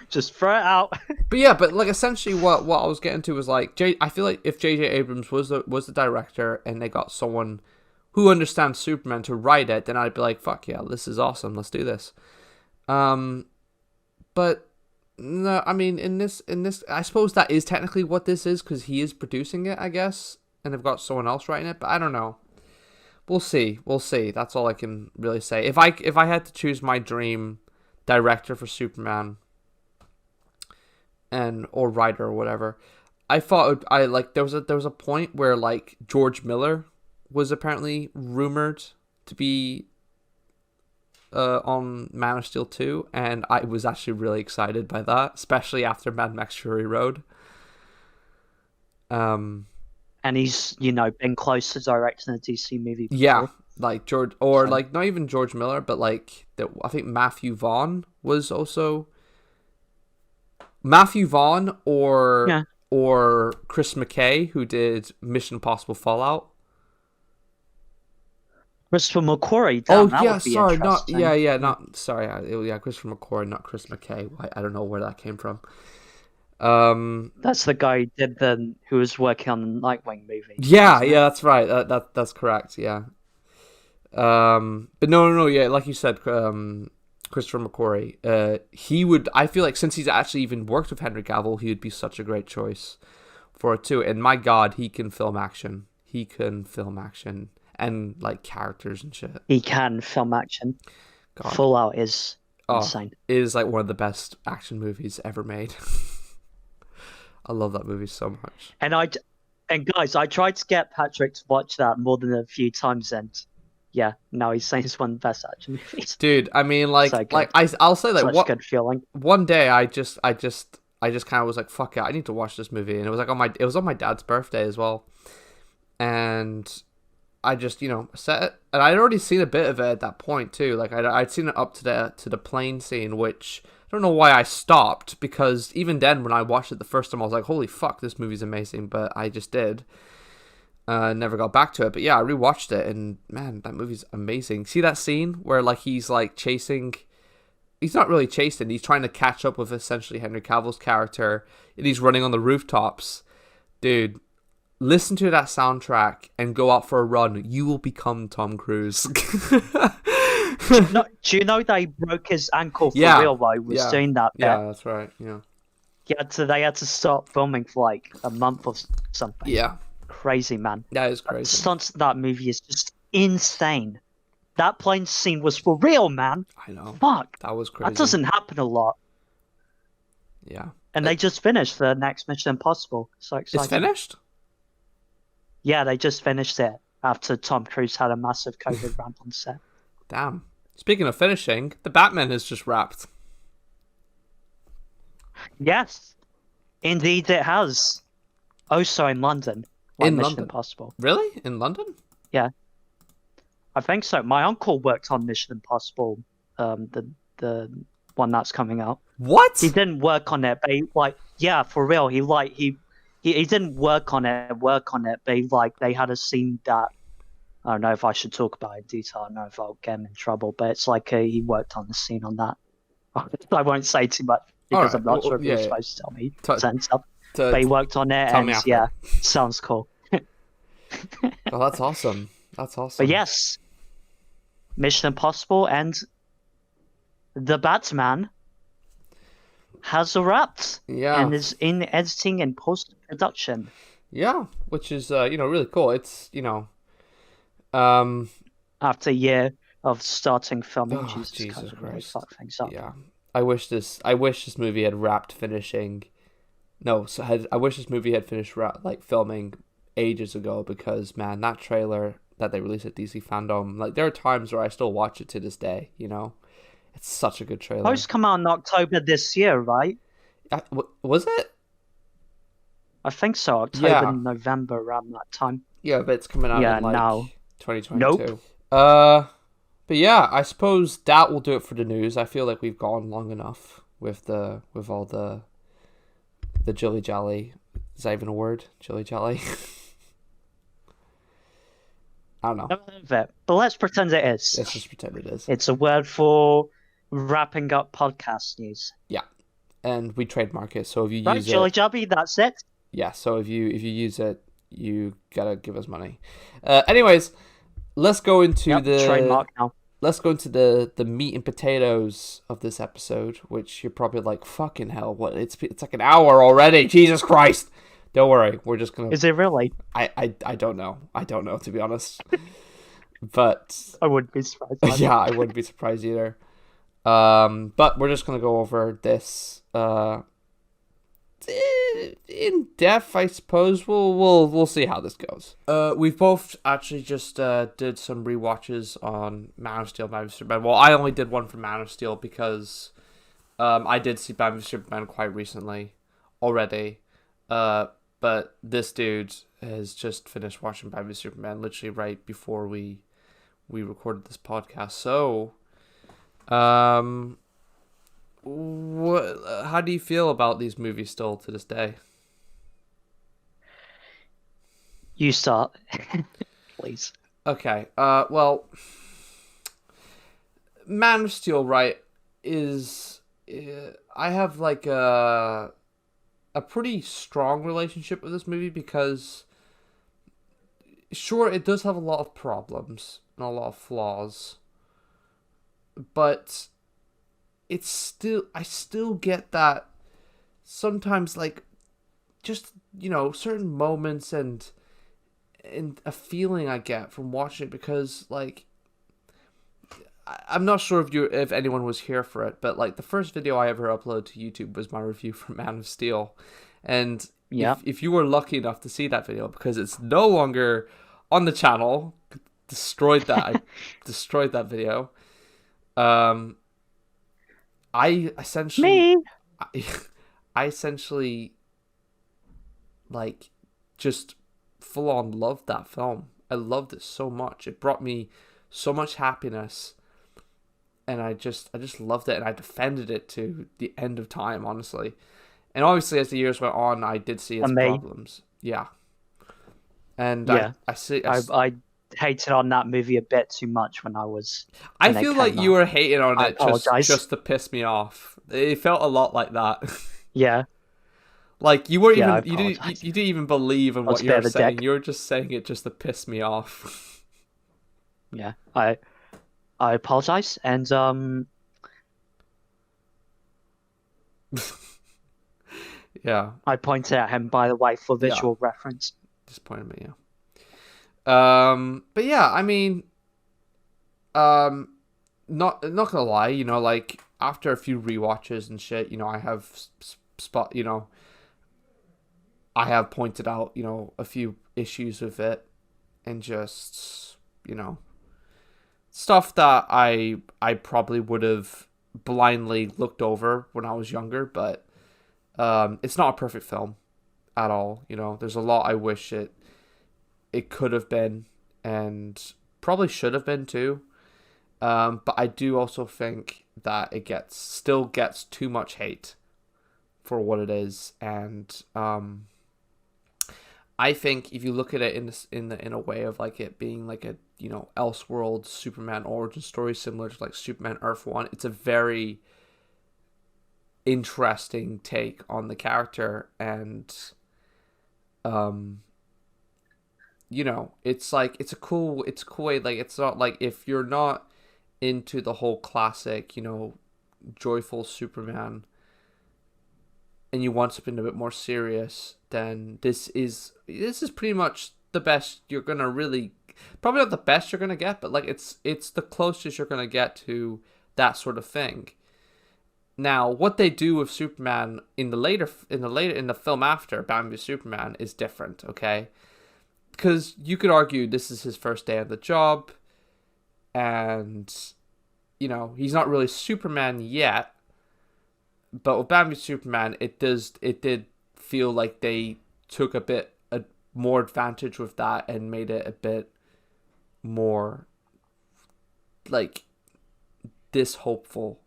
Just throw it out. But like essentially what I was getting to was like I feel like if JJ Abrams was the director and they got someone who understands Superman to write it, then I'd be like, fuck yeah, this is awesome, let's do this. But no, I mean in this I suppose that is technically what this is, because he is producing it, I guess, and they've got someone else writing it, but I don't know. We'll see. That's all I can really say. If I had to choose my dream director for Superman or writer or whatever, I thought there was a point where like George Miller was apparently rumored to be on Man of Steel 2, and I was actually really excited by that, especially after Mad Max Fury Road. And he's, you know, been close to directing a DC movie before. Yeah, like George, or like not even George Miller, but like I think Matthew Vaughn was also or Chris McKay, who did Mission Impossible Fallout. Christopher McQuarrie. Christopher McQuarrie, not Chris McKay. I don't know where that came from. That's the guy who was working on the Nightwing movie. Yeah, that's right. That's correct. Yeah. But no, yeah, like you said, Christopher McQuarrie. He would. I feel like since he's actually even worked with Henry Cavill, he would be such a great choice for it too. And my God, he can film action. And like characters and shit. He can film action. God. Fallout is insane. It is like one of the best action movies ever made. I love that movie so much. And guys, I tried to get Patrick to watch that more than a few times, and yeah, now he's saying it's one of the best action movies. Dude, I mean, I'll say like what good feeling. One day, I just kind of was like, fuck it, I need to watch this movie, and it was like on my dad's birthday as well, and I just, you know, set it, and I'd already seen a bit of it at that point too. Like I'd seen it up to the plane scene, which I don't know why I stopped, because even then when I watched it the first time, I was like, holy fuck, this movie's amazing, but I just did. Never got back to it, but yeah, I rewatched it, and man, that movie's amazing. See that scene where like he's like chasing? He's not really chasing. He's trying to catch up with essentially Henry Cavill's character, and he's running on the rooftops. Dude, listen to that soundtrack and go out for a run. You will become Tom Cruise. Do you know they broke his ankle for real while he was doing that bit? Yeah, that's right. Yeah. They had to stop filming for like a month or something. Yeah. Crazy, man. That is crazy. The stunts in that movie is just insane. That plane scene was for real, man. I know. Fuck. That was crazy. That doesn't happen a lot. Yeah. And they just finished the next Mission Impossible. So exciting. It's finished? Yeah, they just finished it after Tom Cruise had a massive COVID rant on set. Damn. Speaking of finishing, the Batman has just wrapped. Yes. Indeed it has. Also in London. Like In Mission London? Impossible. Really? In London? Yeah. I think so. My uncle worked on Mission Impossible, the one that's coming out. What? He didn't work on it, but for real. He didn't work on it, but they had a scene that I don't know if I should talk about it in detail. I don't know if I'll get him in trouble, but it's like he worked on the scene on that. I won't say too much because I'm not sure if you're supposed to tell me certain stuff. But he worked on it, and sounds cool. Oh, that's awesome. That's awesome. But yes, Mission Impossible and the Batman has wrapped. Yeah. And is in editing and post-production. Yeah, which is, really cool. It's, After a year of starting filming, Jesus Christ. Really fuck things up. Yeah. I wish this movie had wrapped finishing. No, I wish this movie had finished filming ages ago, because man, that trailer that they released at DC Fandom, like there are times where I still watch it to this day. It's such a good trailer. Supposed to come out in October this year, right? Was it? I think so. October, November, around that time. Yeah, but it's coming out in now. 2022. Nope. But yeah, I suppose that will do it for the news. I feel like we've gone long enough with all the jilly jolly. Is that even a word? Jilly jolly. I don't know. Never heard of it, but let's pretend it is. Let's just pretend it is. It's a word for wrapping up podcast news. Yeah, and we trademark it. So if you use Jolly it, Jobby, that's it. Yeah. So if you use it, you gotta give us money. Anyways, let's go into the trademark now. Let's go into the meat and potatoes of this episode, which you're probably like, fucking hell, what? It's like an hour already. Jesus Christ. Don't worry, we're just gonna. Is it really? I don't know. I don't know, to be honest. But I wouldn't be surprised. Yeah, I wouldn't be surprised either. But we're just gonna go over this in depth, I suppose. We'll see how this goes. We've both actually just did some rewatches on Man of Steel, Man of Superman. Well, I only did one for Man of Steel because I did see Man of Superman quite recently already. But this dude has just finished watching Batman Superman literally right before we recorded this podcast. So, how do you feel about these movies still to this day? You start, please. Okay. Well, Man of Steel, right, is I have like a pretty strong relationship with this movie because, sure, it does have a lot of problems and a lot of flaws, but I still get that sometimes, like, just, certain moments and a feeling I get from watching it, because, like, I'm not sure if anyone was here for it, but like the first video I ever uploaded to YouTube was my review for Man of Steel, and if you were lucky enough to see that video, because it's no longer on the channel, destroyed that video. I essentially like just full on loved that film. I loved it so much. It brought me so much happiness. And I just loved it, and I defended it to the end of time, honestly. And obviously, as the years went on, I did see its problems. Yeah. And Yeah. I see. I hated on that movie a bit too much when I when it feel like came you out. were hating on I it apologize. just to piss me off. It felt a lot like that. Yeah, Like you weren't yeah, I even apologize. you didn't even believe in I was what a you bit were of a saying. dick. You were just saying it just to piss me off. Yeah, I apologize, and Yeah, I pointed at him, by the way, for yeah. visual reference. Disappointed me. Yeah. But yeah, I mean, um, not gonna lie, like after a few rewatches and shit, I have spot, I have pointed out, a few issues with it, and just, stuff that I probably would have blindly looked over when I was younger, but it's not a perfect film at all. There's a lot I wish it could have been, and probably should have been too. But I do also think that it still gets too much hate for what it is, and I think if you look at it in a way of like it being like a Elseworld Superman origin story similar to like Superman Earth One, it's a very interesting take on the character, and it's like it's a cool way. Like it's not like if you're not into the whole classic joyful Superman and you want something a bit more serious, then this is pretty much the best you're gonna really, probably not the best you're gonna get, but like it's the closest you're gonna get to that sort of thing. Now, what they do with Superman in the film after Batman v Superman is different, okay? Because you could argue this is his first day on the job, and he's not really Superman yet. But with Batman v Superman, it did feel like they took a more advantage with that and made it a bit more like this hopeful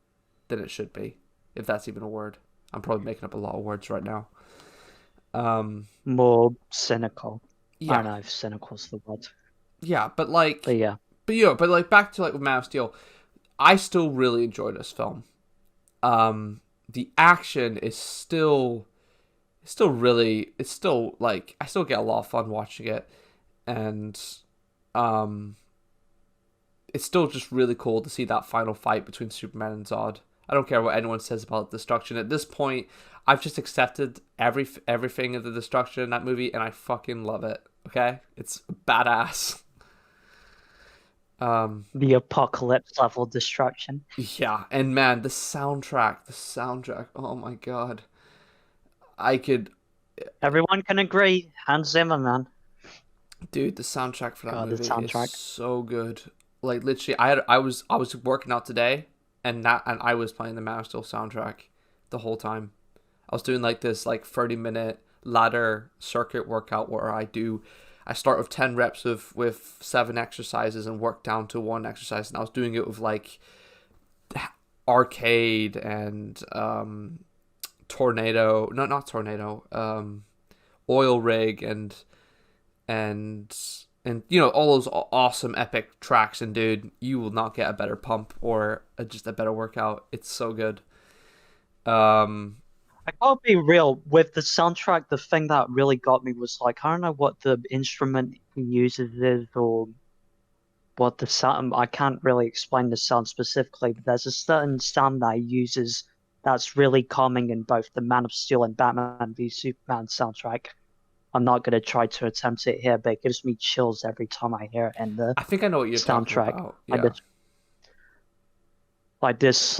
than it should be, if that's even a word. I'm probably making up a lot of words right now. More cynical. I Yeah, don't know if cynical's the word. yeah, but Yeah, like back to like with Man of Steel, I still really enjoy this film. The action is still really, it's still like I still get a lot of fun watching it, and it's still just really cool to see that final fight between Superman and Zod. I don't care what anyone says about destruction. At this point, I've just accepted everything of the destruction in that movie, and I fucking love it. Okay, it's badass. the apocalypse level destruction. Yeah, and man, the soundtrack. Oh my god, I could, Everyone can agree. Hans Zimmer, man. dude. The soundtrack for that God, the movie is soundtrack. so good. Like literally, I was working out today, and I was playing the Man of Steel soundtrack the whole time. I was doing like this like 30-minute ladder circuit workout where I start with 10 reps with 7 exercises and work down to 1 exercise, and I was doing it with like arcade and tornado, not tornado, oil rig and all those awesome epic tracks, and dude, you will not get a better pump or just a better workout. It's so good. I gotta be real, with the soundtrack, the thing that really got me was like, I don't know what the instrument he uses is or what the sound, I can't really explain the sound specifically, but there's a certain sound that he uses that's really calming in both the Man of Steel and Batman v Superman soundtrack. I'm not gonna try to attempt it here, but it gives me chills every time I hear it in the I think I know what you're talking soundtrack. about. I Yeah. just like this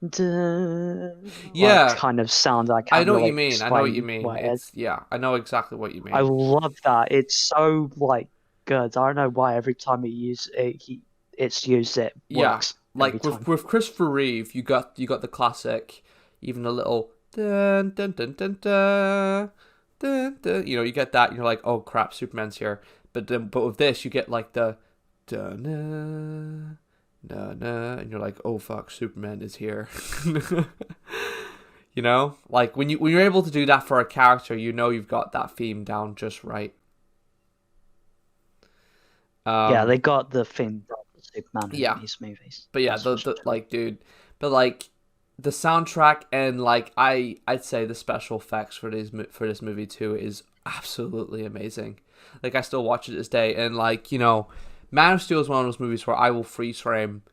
duh, Yeah, kind of sound. I I can't know what really you mean. I know what you explain mean. what it is. I know exactly what you I mean. love that. It's so like good. I don't know why every time it's used, it Yeah, works every like time. with Christopher Reeve, you got the classic, even a little dun dun dun dun dun dun dun. You get that, and you're like, oh crap, Superman's here. But with this, you get like the dun na na, and you're like, oh fuck, Superman is here. Like when you're able to do that for a character, you've got that theme down just right. Yeah, they got the thing of Superman Yeah. in these movies. But yeah, That's for the sure. like, dude, but like the soundtrack and like I'd say the special effects for this movie too is absolutely amazing. Like I still watch it this day, and like, you know, Man of Steel is one of those movies where I will freeze frame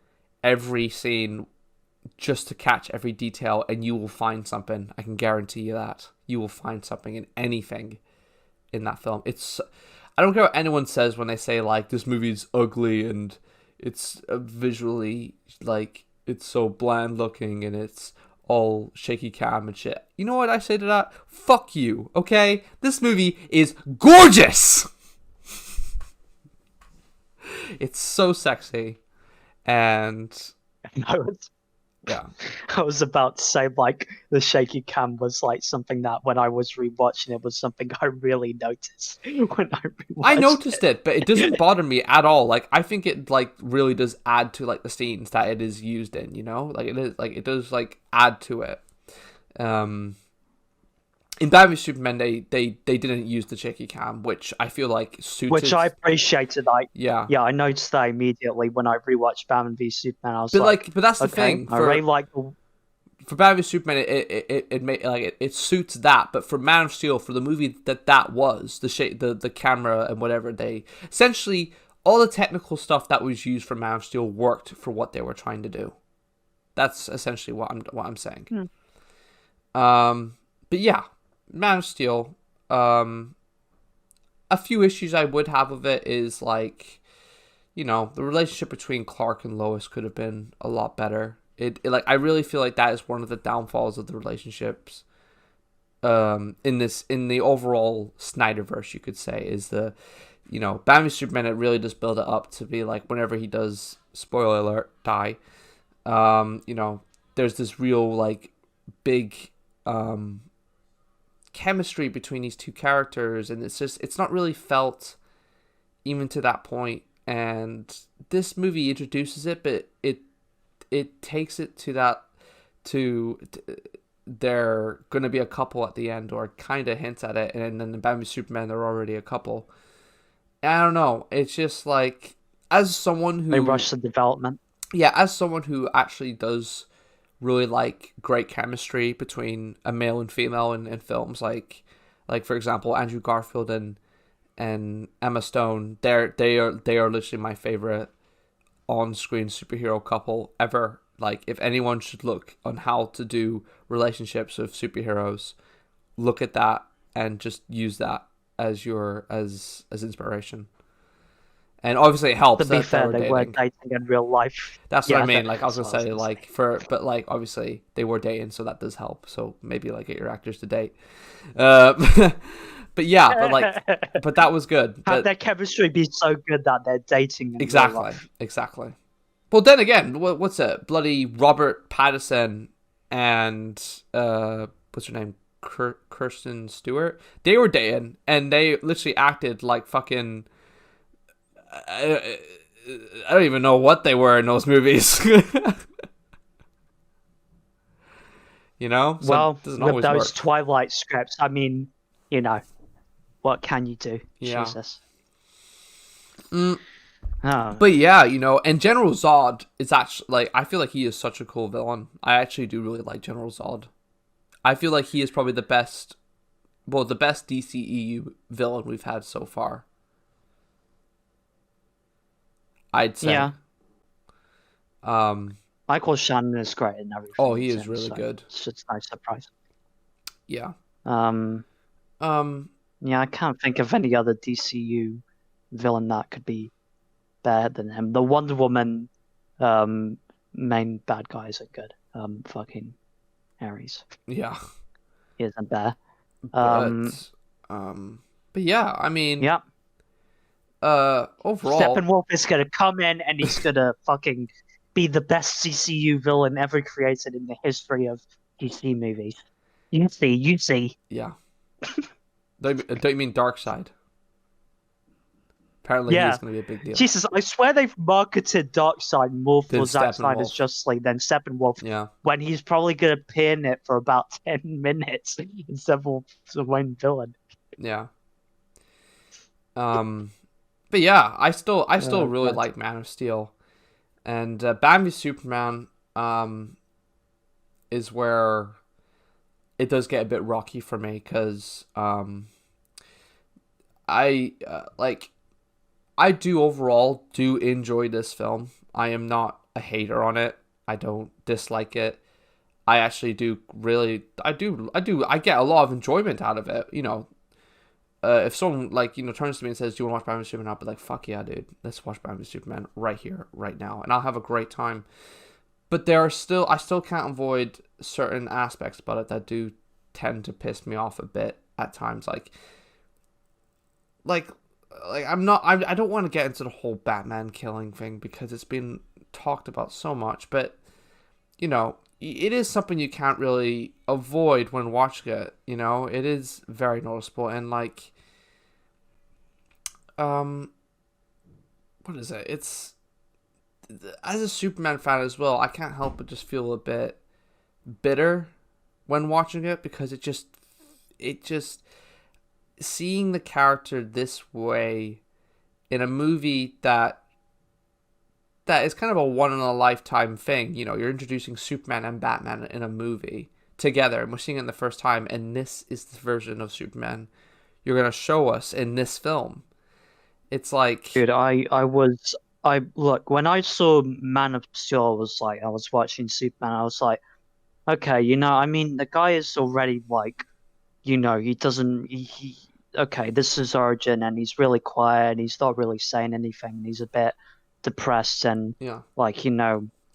every scene just to catch every detail, and you will find something. I can guarantee you that you will find something in anything in that film. It's, I don't care what anyone says when they say like this movie's ugly and it's visually like it's so bland looking and it's all shaky cam and shit. You know what I say to that? Fuck you, okay? This movie is gorgeous. It's so sexy, and yeah. I was about to say, like, the shaky cam was like something that when I was rewatching it was something I really noticed when I rewatched I noticed it, but it doesn't bother me at all. Like, I think it like really does add to like the scenes that it is used in, you know? Like it is, like it does like add to it. In Batman v Superman, they didn't use the shaky cam, which I feel like suited. Which I appreciated. Like, yeah, I noticed that immediately when I rewatched Batman v Superman. I was but that's the okay, thing. I really like the... For Batman v Superman, it made like it suits that. But for Man of Steel, for the movie that was the camera and whatever, they essentially all the technical stuff that was used for Man of Steel worked for what they were trying to do. That's essentially what I'm saying. But yeah, Man of Steel. A few issues I would have of it is like, you know, the relationship between Clark and Lois could have been a lot better. It like I really feel like that is one of the downfalls of the relationships. In the overall Snyderverse, you could say, is the, you know, Batman v Superman. It really does build it up to be like whenever he does, spoiler alert, die. You know, there's this real like big chemistry between these two characters, and it's not really felt even to that point. And this movie introduces it, but it takes it to that they're gonna be a couple at the end, or kind of hints at it, and then in Batman v Superman they're already a couple. And I don't know. It's just like, as someone who They rush the development. Yeah, as someone who actually does really like great chemistry between a male and female in films, like for example Andrew Garfield and Emma Stone, they are literally my favorite on-screen superhero couple ever. Like, if anyone should look on how to do relationships with superheroes, look at that and just use that as your as inspiration. And obviously it helps. To be fair, they were dating in real life. That's what I mean. Like, I was gonna say, like, but like, obviously they were dating, so that does help. So maybe like get your actors to date. But yeah, but that was good. Have their chemistry be so good that they're dating in real life. Exactly. Well, then again, what's it? Bloody Robert Pattinson and what's her name? Kirsten Stewart. They were dating, and they literally acted like fucking. I don't even know what they were in those movies. You know? So well, with those work. Twilight scripts, I mean, you know, what can you do? Yeah. Jesus. But yeah, you know, and General Zod is actually, like, I feel like he is such a cool villain. I actually do really like General Zod. I feel like he is probably the best DCEU villain we've had so far. I'd say. Yeah. Michael Shannon is great in everything. Oh, he is really good. It's just no surprise. Yeah. Yeah, I can't think of any other DCU villain that could be better than him. The Wonder Woman main bad guys are good. Fucking Ares. Yeah. He isn't there. But yeah, I mean, yeah. Overall, Steppenwolf is gonna come in and he's gonna fucking be the best DCU villain ever created in the history of DC movies. You see. Yeah. Don't you mean Darkseid? Apparently, he's going to be a big deal. Jesus, I swear they've marketed Darkseid more for Zack Snyder's Justice League than Steppenwolf. Yeah. When he's probably going to appear in it for about 10 minutes instead of the main villain. Yeah. But But yeah, I still really Right. like Man of Steel, and Batman v Superman is where it does get a bit rocky for me because like I do overall do enjoy this film. I am not a hater on it. I don't dislike it. I actually do really I get a lot of enjoyment out of it. If someone like turns to me and says, "Do you want to watch Batman v Superman?" I'll be like, "Fuck yeah, dude! Let's watch Batman v Superman right here, right now," and I'll have a great time. But I still can't avoid certain aspects about it that do tend to piss me off a bit at times. Like I don't want to get into the whole Batman killing thing because it's been talked about so much, but it is something you can't really avoid when watching it. It is very noticeable, and what is it? It's, as a Superman fan as well, I can't help but just feel a bit bitter when watching it because it just seeing the character this way in a movie that is kind of a one in a lifetime thing. You're introducing Superman and Batman in a movie together, and we're seeing it the first time, and this is the version of Superman you're gonna show us in this film. It's like, Dude, look, when I saw Man of Steel, I was watching Superman, I was like, okay, I mean, the guy is already he doesn't, okay, this is origin, and he's really quiet, he's not really saying anything, and he's a bit depressed, and yeah,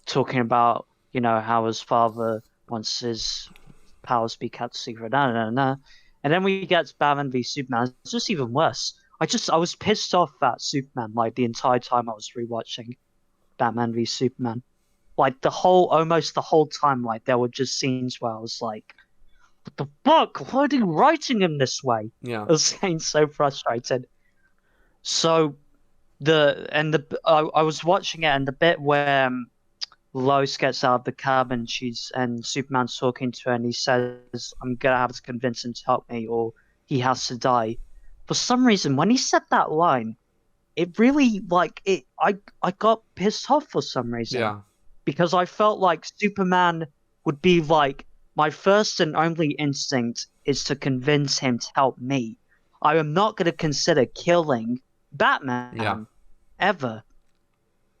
talking about, how his father wants his powers to be kept secret, and then we get to Batman v Superman, it's just even worse. I was pissed off at Superman, the entire time I was rewatching Batman v Superman. Almost the whole time, there were just scenes where I was like, what the fuck? Why are they writing him this way? yeah, I was getting so frustrated. So I was watching it, and the bit where Lois gets out of the cab and Superman's talking to her, and he says, "I'm gonna have to convince him to help me, or he has to die." For some reason, when he said that line, it really I got pissed off for some reason. yeah, Because I felt like Superman would be like, my first and only instinct is to convince him to help me. I am not going to consider killing Batman ever.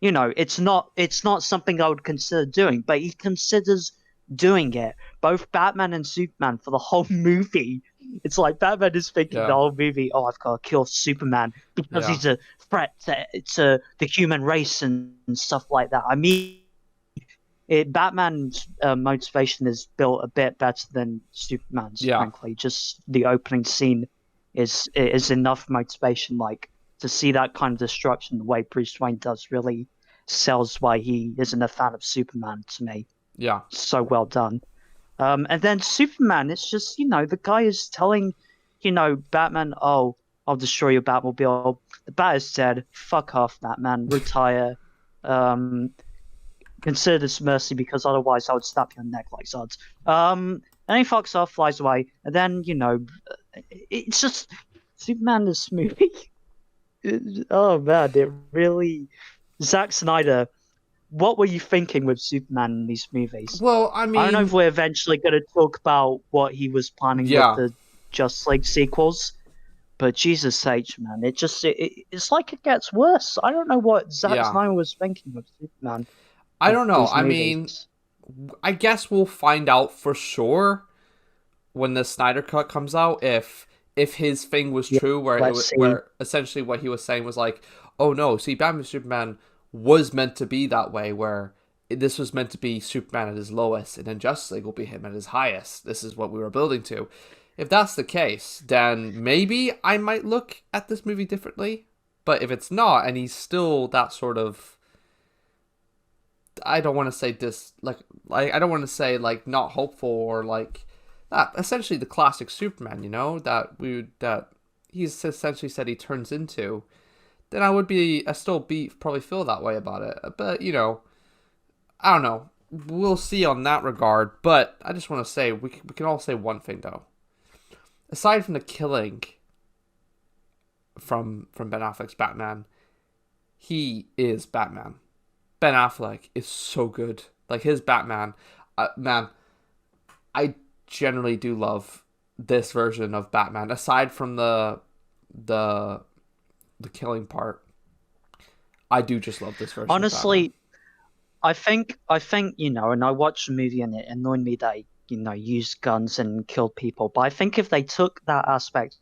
It's not something I would consider doing, but he considers doing it. Both Batman and Superman for the whole movie. It's like Batman is thinking the whole movie, oh, I've got to kill Superman because he's a threat to the human race and stuff like that. I mean, Batman's motivation is built a bit better than Superman's, frankly. Just the opening scene is enough motivation, to see that kind of destruction the way Bruce Wayne does really sells why he isn't a fan of Superman to me. Yeah. So well done. And then Superman, it's just, the guy is telling, Batman, oh, I'll destroy your Batmobile. The Bat is dead. Fuck off, Batman. Retire. Consider this mercy because otherwise I would snap your neck like Zods. And he fucks off, flies away. And then, it's just Superman, this movie. Oh, man, it really... Zack Snyder, what were you thinking with Superman in these movies? Well, I mean, I don't know if we're eventually going to talk about what he was planning with the Justice League sequels, but Jesus H, man, it's like it gets worse. I don't know what Zack Snyder was thinking with Superman. I don't know. I mean, I guess we'll find out for sure when the Snyder Cut comes out if his thing was true, where essentially what he was saying was like, oh no, see, Batman Superman was meant to be that way, where this was meant to be Superman at his lowest, and then Justice League will be him at his highest. This is what we were building to. If that's the case, then maybe I might look at this movie differently. But if it's not, and he's still that sort of, I don't want to say I don't want to say not hopeful or that. Essentially, the classic Superman, that he's essentially said he turns into. Then I still probably feel that way about it. But I don't know. We'll see on that regard. But I just want to say we can all say one thing though. Aside from the killing, from Ben Affleck's Batman, he is Batman. Ben Affleck is so good. Like his Batman, man, I generally do love this version of Batman. Aside from the killing part, I do just love this version. Honestly, of I think and I watched the movie and it annoyed me that used guns and killed people. But I think if they took that aspect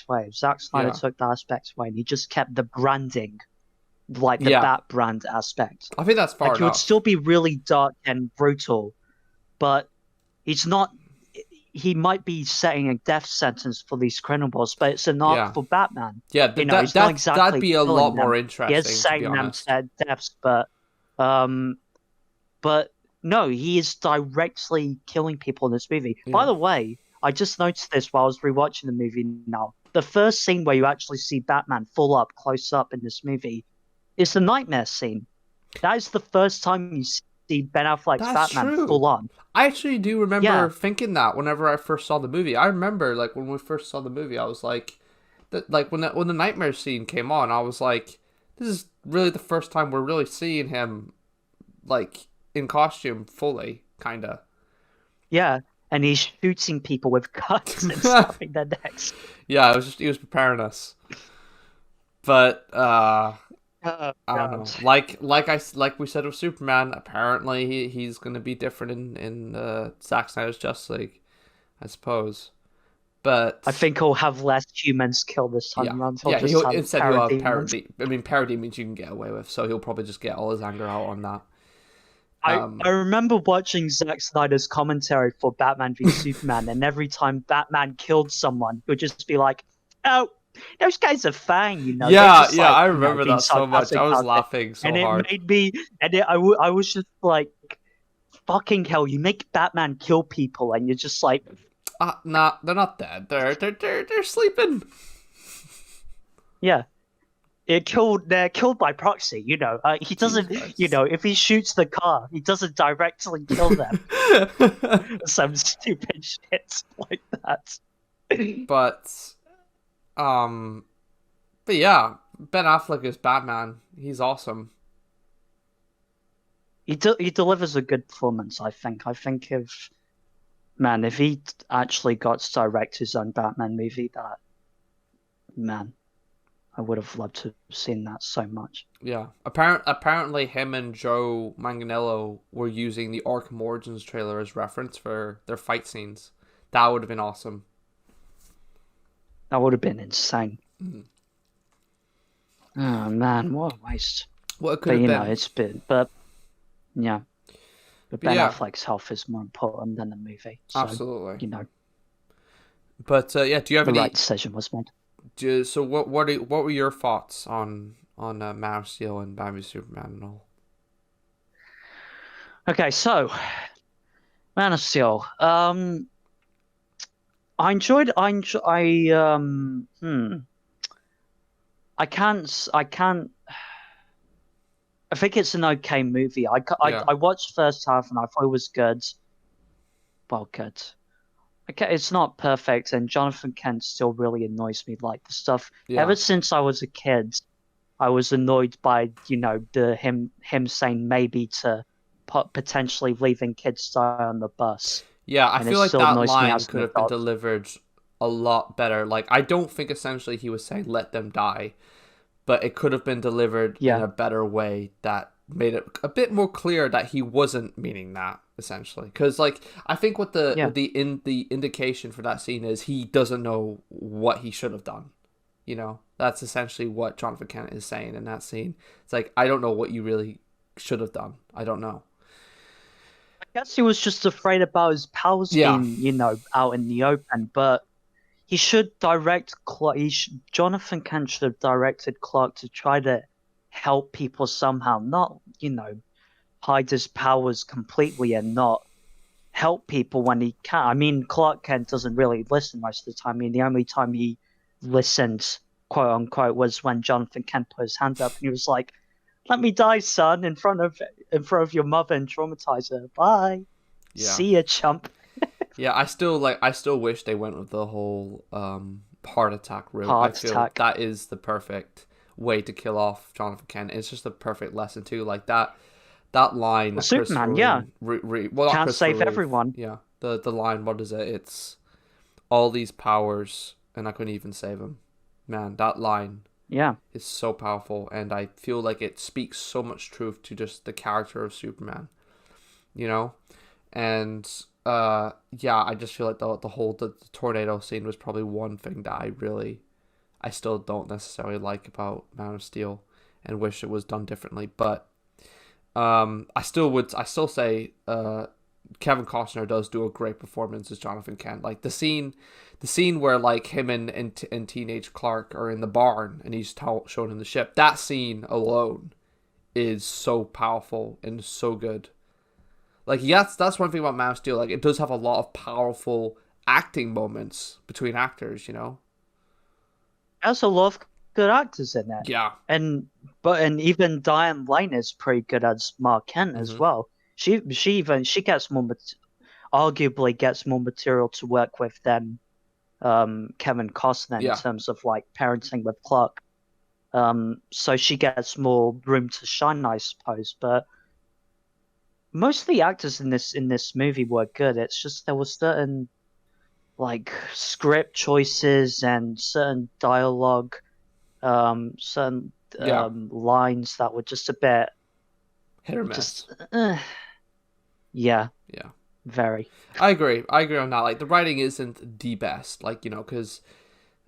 away, if Zack Snyder took that aspect away, and he just kept the branding, like the Bat brand aspect, I think that's far enough. It would still be really dark and brutal, but he's not. He might be setting a death sentence for these criminals, but it's an arc for Batman. Yeah, that'd be a lot more interesting. He is setting them to deaths, but no, he is directly killing people in this movie. Yeah. By the way, I just noticed this while I was rewatching the movie now. The first scene where you actually see Batman full up, close up in this movie is the nightmare scene. That is the first time you see Ben Affleck's Batman full on. I actually do remember thinking that whenever I first saw the movie. I remember, like, when we first saw the movie, I was like, when the nightmare scene came on, I was like, this is really the first time we're really seeing him, like, in costume fully, kind of. Yeah, and he's shooting people with guns and stuffing their necks. Yeah, he was preparing us. But I don't know. Like we said with Superman, apparently he's going to be different in Zack Snyder's Justice League, I suppose. But I think he'll have less humans killed this time around. He'll have parody. I mean, parody means you can get away with, so he'll probably just get all his anger out on that. I remember watching Zack Snyder's commentary for Batman v Superman, and every time Batman killed someone, he would just be like, "Oh, those guys are fine, you know." Yeah, I remember that so much. I was laughing so hard. And it made me, I was just like, fucking hell, you make Batman kill people, and you're just like, nah, they're not dead. They're sleeping. Yeah. They're killed by proxy, you know. He doesn't, if he shoots the car, he doesn't directly kill them. Some stupid shit like that. But yeah, Ben Affleck is Batman. He's awesome. He delivers a good performance, I think. I think if he actually got to direct his own Batman movie, I would have loved to have seen that so much. Yeah. Apparently him and Joe Manganiello were using the Arkham Origins trailer as reference for their fight scenes. That would have been awesome. That would have been insane. Mm-hmm. Oh, man, what a waste. What it could have been. It's been... But, yeah. But Ben Affleck's health is more important than the movie. So, absolutely. But, do you have any... The right decision was made. So what were your thoughts on Man of Steel and Batman v Superman and all? Okay, so Man of Steel. I can't. I think it's an okay movie. I watched the first half and I thought it was good. Well, good. Okay, it's not perfect, and Jonathan Kent still really annoys me. Like the stuff ever since I was a kid, I was annoyed by him saying maybe to potentially leaving kids die on the bus. Yeah, I feel like that line could have been delivered a lot better. Like, I don't think essentially he was saying let them die, but it could have been delivered in a better way that made it a bit more clear that he wasn't meaning that, essentially. Because, like, I think what the indication for that scene is he doesn't know what he should have done. That's essentially what Jonathan Kent is saying in that scene. It's like, I don't know what you really should have done. I don't know. I guess he was just afraid about his powers being, out in the open. But he should direct Clark. Jonathan Kent should have directed Clark to try to help people somehow, not hide his powers completely and not help people when he can. I mean, Clark Kent doesn't really listen most of the time. I mean, the only time he listened, quote unquote, was when Jonathan Kent put his hand up and he was like, "Let me die, son, in front of your mother and traumatize her. Bye. See ya, chump." Yeah, I still wish they went with the whole heart attack route. I feel that is the perfect way to kill off Jonathan Kent. It's just the perfect lesson too. Like that line. Well, Superman, yeah. Can't save everyone. Yeah. The line. What is it? It's all these powers, and I couldn't even save him. Man, that line. Yeah. Is so powerful, and I feel like it speaks so much truth to just the character of Superman. You know, and yeah, I just feel like the tornado scene was probably one thing that I still don't necessarily like about Man of Steel, and wish it was done differently. But I still say Kevin Costner does do a great performance as Jonathan Kent. Like the scene where like him and teenage Clark are in the barn and he's shown in the ship. That scene alone is so powerful and so good. Like, yes, that's one thing about Man of Steel. Like, it does have a lot of powerful acting moments between actors, you know? There's a lot of good actors in there. Yeah. And even Diane Lane is pretty good as Mark Kent as well. She gets arguably gets more material to work with than Kevin Costner in terms of, like, parenting with Clark. So she gets more room to shine, I suppose. But most of the actors in this movie were good. It's just there was certain like script choices and certain dialogue, certain lines that were just a bit hit or miss. Yeah. Very. I agree on that. Like the writing isn't the best. Like, you know, because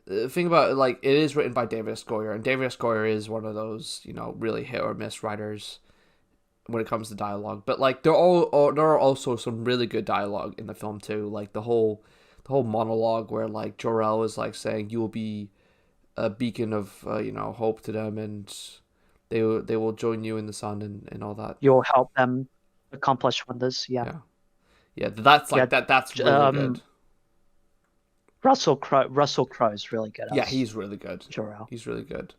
the thing about it, like, it is written by David S. Goyer, and David S. Goyer is one of those, you know, really hit or miss writers when it comes to dialogue. But like there are also some really good dialogue in the film too. Like the whole monologue where like Jor-El is like saying you will be a beacon of you know, hope to them, and they will join you in the sun and all that. You'll help them accomplish wonders. Yeah. That's like that's really good. Russell Crowe is really good. Yeah, he's really good. Jor-El. He's really good.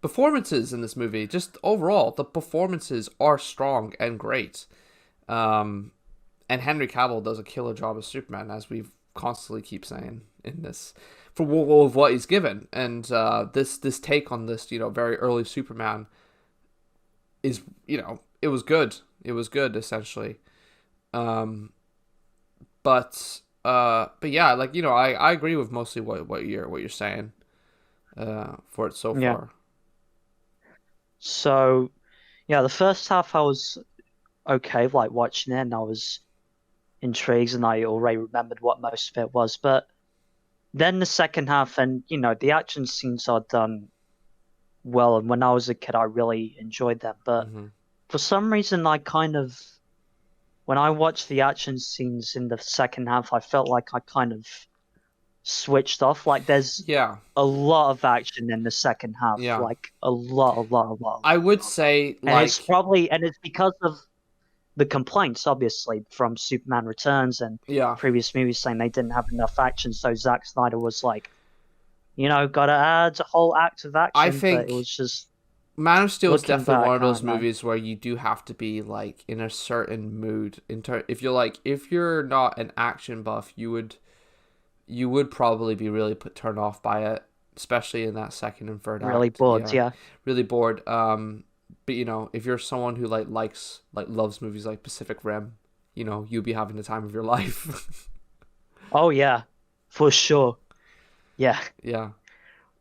Performances in this movie, just overall, the performances are strong and great. And Henry Cavill does a killer job as Superman, as we constantly keep saying in this, for what he's given. And this take on this, you know, very early Superman is, you know, it was good. It was good, essentially. But yeah, like, you know, I agree with mostly what you're saying for it so far. So, yeah, the first half I was okay, like watching it, and I was intrigued, and I already remembered what most of it was. But then the second half, and you know, the action scenes are done well, and when I was a kid, I really enjoyed them. But for some reason, when I watched the action scenes in the second half, I felt like I kind of switched off. Like there's a lot of action in the second half. Like a lot. I would say, like, it's because of the complaints, obviously, from Superman Returns and previous movies saying they didn't have enough action. So Zack Snyder was like, you know, gotta add a whole act of action. I think but it was just Man of Steel is definitely one of those movies where you do have to be like in a certain mood. If you're not an action buff, you would probably be really turned off by it, especially in that second and third act. Really bored, really bored. But you know, if you're someone who loves movies like Pacific Rim, you know, you'll be having the time of your life. Oh yeah, for sure. Yeah.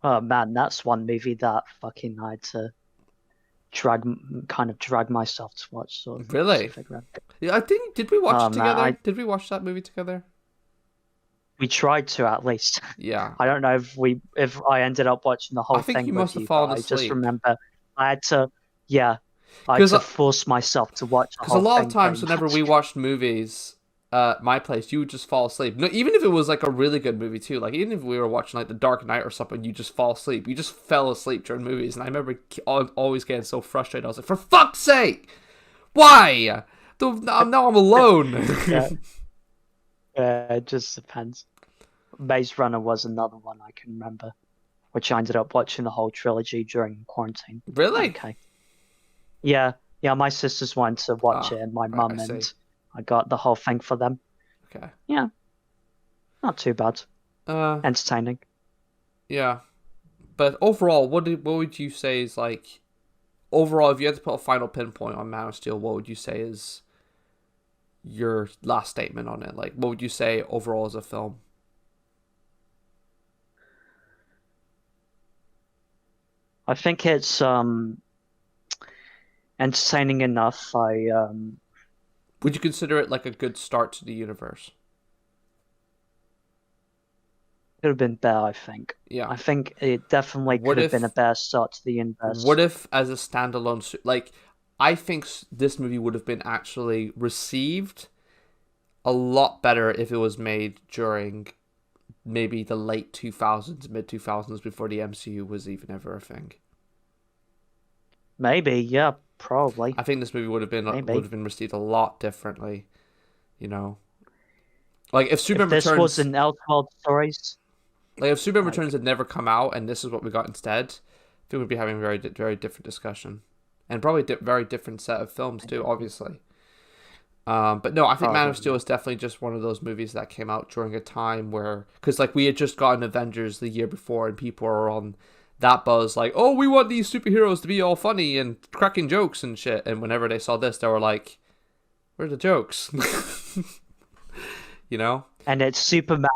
Oh man, that's one movie that fucking I had to drag myself to watch. Sort of. Really? Pacific Rim. Yeah, I think did we watch it together? Did we watch that movie together? We tried to, at least. Yeah. I don't know if I ended up watching the whole thing. I think you must have fallen asleep. I just remember I had to force myself to watch the whole thing. Because a lot of times whenever we watched movies at my place, you would just fall asleep. No, even if it was like a really good movie too. Like even if we were watching like The Dark Knight or something, you just fall asleep. You just fell asleep during movies. And I remember always getting so frustrated. I was like, for fuck's sake! Why? Now I'm alone. It just depends. Maze Runner was another one I can remember, which I ended up watching the whole trilogy during quarantine. Really? Okay. Yeah, my sisters wanted to watch it, and my mum, and I got the whole thing for them. Okay. Yeah. Not too bad. Entertaining. Yeah. But overall, what would you say is like, overall, if you had to put a final pinpoint on Man of Steel, what would you say is your last statement on it? Like, what would you say overall as a film? I think it's entertaining enough. Would you consider it like a good start to the universe? Could have been better, I think. Yeah. I think it definitely What could have if been a better start to the universe. What if, as a standalone, like, I think this movie would have been actually received a lot better if it was made during maybe the late 2000s, mid 2000s, before the MCU was even ever a thing. Maybe, yeah, probably. I think this movie would have been received a lot differently. You know, like if Superman If this Returns, was an Elseworld Stories, like if Superman Returns had never come out and this is what we got instead, I think we'd be having a very very different discussion, and probably very different set of films too, obviously. But no, I think Man of Steel is definitely just one of those movies that came out during a time where, because like we had just gotten Avengers the year before, and people are on that buzz like, oh, we want these superheroes to be all funny and cracking jokes and shit. And whenever they saw this, they were like, where are the jokes? You know? and it's Superman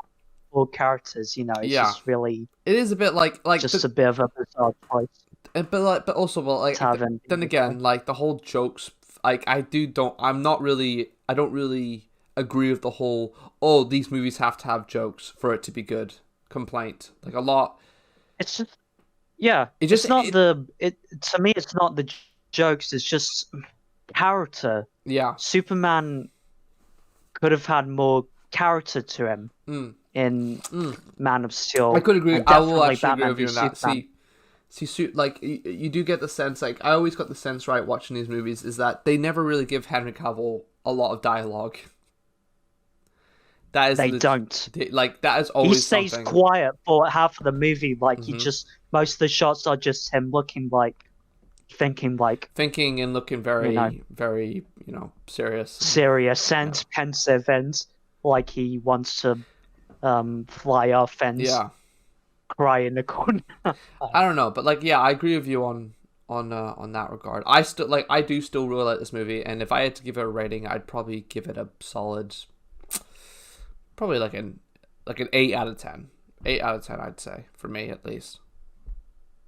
for characters. You know, it's just really. It is a bit like just a bit of a bizarre choice. But also, well, like then again, like the whole jokes, like I don't really agree with the whole, oh, these movies have to have jokes for it to be good complaint. Like a lot. It's just, yeah. To me, it's not the jokes. It's just character. Yeah. Superman could have had more character to him in Man of Steel. I could agree. I will actually Batman agree with you on that. See, like you do get the sense. Like I always got the sense, right, watching these movies, is that they never really give Henry Cavill a lot of dialogue. That is that is always he stays something. Quiet for half of the movie. Like most of the shots are just him looking like thinking and looking very very serious and pensive, and like he wants to fly off and cry in the corner. I don't know, but like I agree with you on that regard. I do still really like this movie, and if I had to give it a rating, I'd probably give it a solid, probably like an 8 out of 10. 8 out of 10, I'd say, for me at least.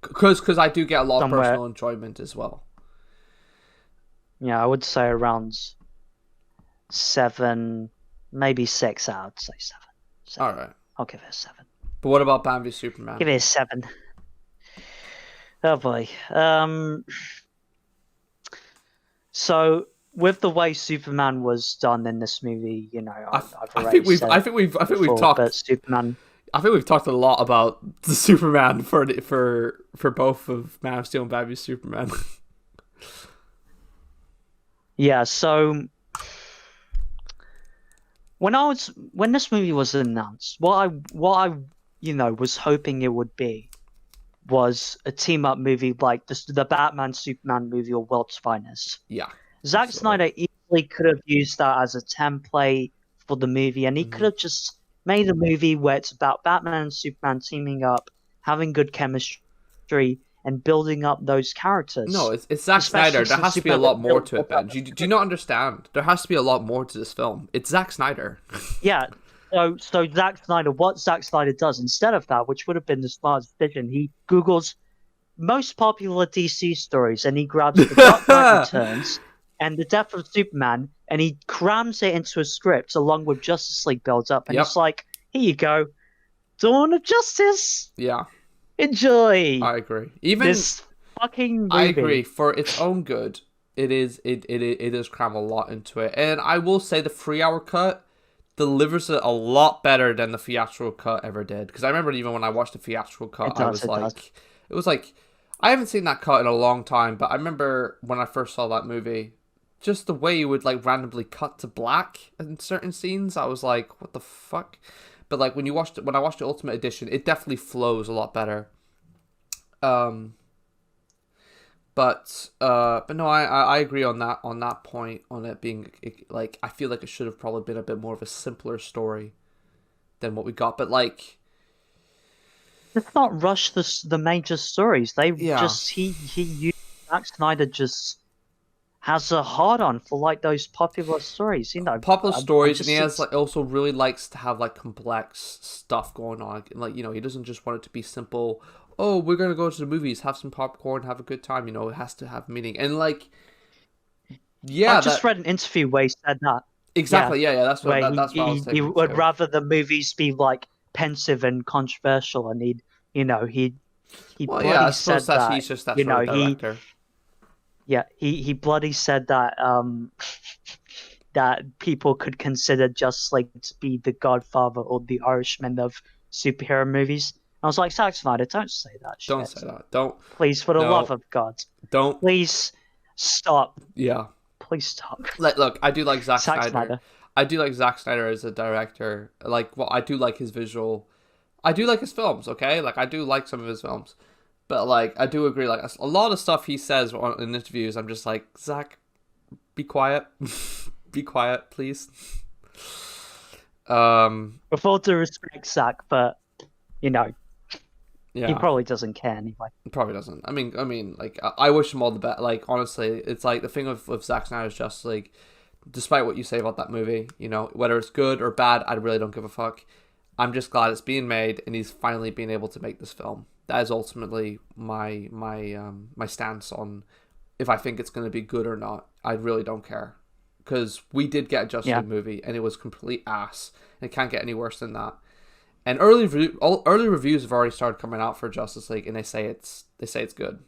Because I do get a lot of personal enjoyment as well. Yeah, I would say around 7, maybe 6 out. I'd say 7. All right. I'll give it a 7. But what about Batman v Superman? Give it a 7. Oh boy. So with the way Superman was done in this movie, I think we've talked. But Superman. I think we've talked a lot about the Superman for both of Man of Steel and Batman v Superman. Yeah. So when this movie was announced, what I was hoping it would be was a team up movie like the Batman Superman movie or World's Finest. Yeah. Zack Snyder easily could have used that as a template for the movie, and he could have just made a movie where it's about Batman and Superman teaming up, having good chemistry, and building up those characters. No, it's Zack Snyder. There has to be a lot more to it, Ben. Do you not understand? There has to be a lot more to this film. It's Zack Snyder. Yeah. So Zack Snyder, what Zack Snyder does instead of that, which would have been the smartest decision, he Googles most popular DC stories and he grabs the Dark Knight Returns and the death of Superman and he crams it into a script along with Justice League builds up and it's like, here you go, Dawn of Justice. Yeah. Enjoy. I agree. Even this fucking movie. I agree. For its own good, it does cram a lot into it, and I will say the 3-hour cut delivers it a lot better than the theatrical cut ever did. Because I remember even when I watched the theatrical cut, it was like, I haven't seen that cut in a long time, but I remember when I first saw that movie, just the way it would like randomly cut to black in certain scenes, I was like, what the fuck? But like when I watched the Ultimate Edition, it definitely flows a lot better. But no, I agree on that point, on it being like, I feel like it should have probably been a bit more of a simpler story than what we got. But like, let's not rush the major stories. They Yeah. just Zack Snyder just has a hard on for like those popular stories, Popular stories, and he just has like also really likes to have like complex stuff going on. Like he doesn't just want it to be simple. Oh, we're gonna go to the movies, have some popcorn, have a good time. It has to have meaning. And like, yeah, I just read an interview where he said that. exactly. Yeah. That's what Where that's what I was he thinking would too. rather the movies be like pensive and controversial, and he Well, bloody yeah, I said suppose that that he's just that sort of director. he bloody said that that people could consider Justice League to be the Godfather or the Irishman of superhero movies. I was like, Zack Snyder, don't say that shit. Don't say that. Don't. Please, for the No. love of God. Don't. Please stop. Yeah. Please stop. Like, look, I do like Zack Snyder. Snyder. I do like Zack Snyder as a director. I do like his visual. I do like his films, okay? Like, I do like some of his films. But, like, I do agree, like, a lot of stuff he says in interviews, I'm just like, Zack, be quiet. Be quiet, please. With all due respect, Zack, but, yeah. He probably doesn't care anyway. He probably doesn't. I mean, like, I wish him all the best. Like, honestly, it's like the thing with Zack Snyder's Justice League, despite what you say about that movie, whether it's good or bad, I really don't give a fuck. I'm just glad it's being made, and he's finally being able to make this film. That is ultimately my stance on if I think it's going to be good or not. I really don't care, because we did get a Justice League movie, and it was complete ass. And it can't get any worse than that. And early reviews have already started coming out for Justice League, and they say it's good.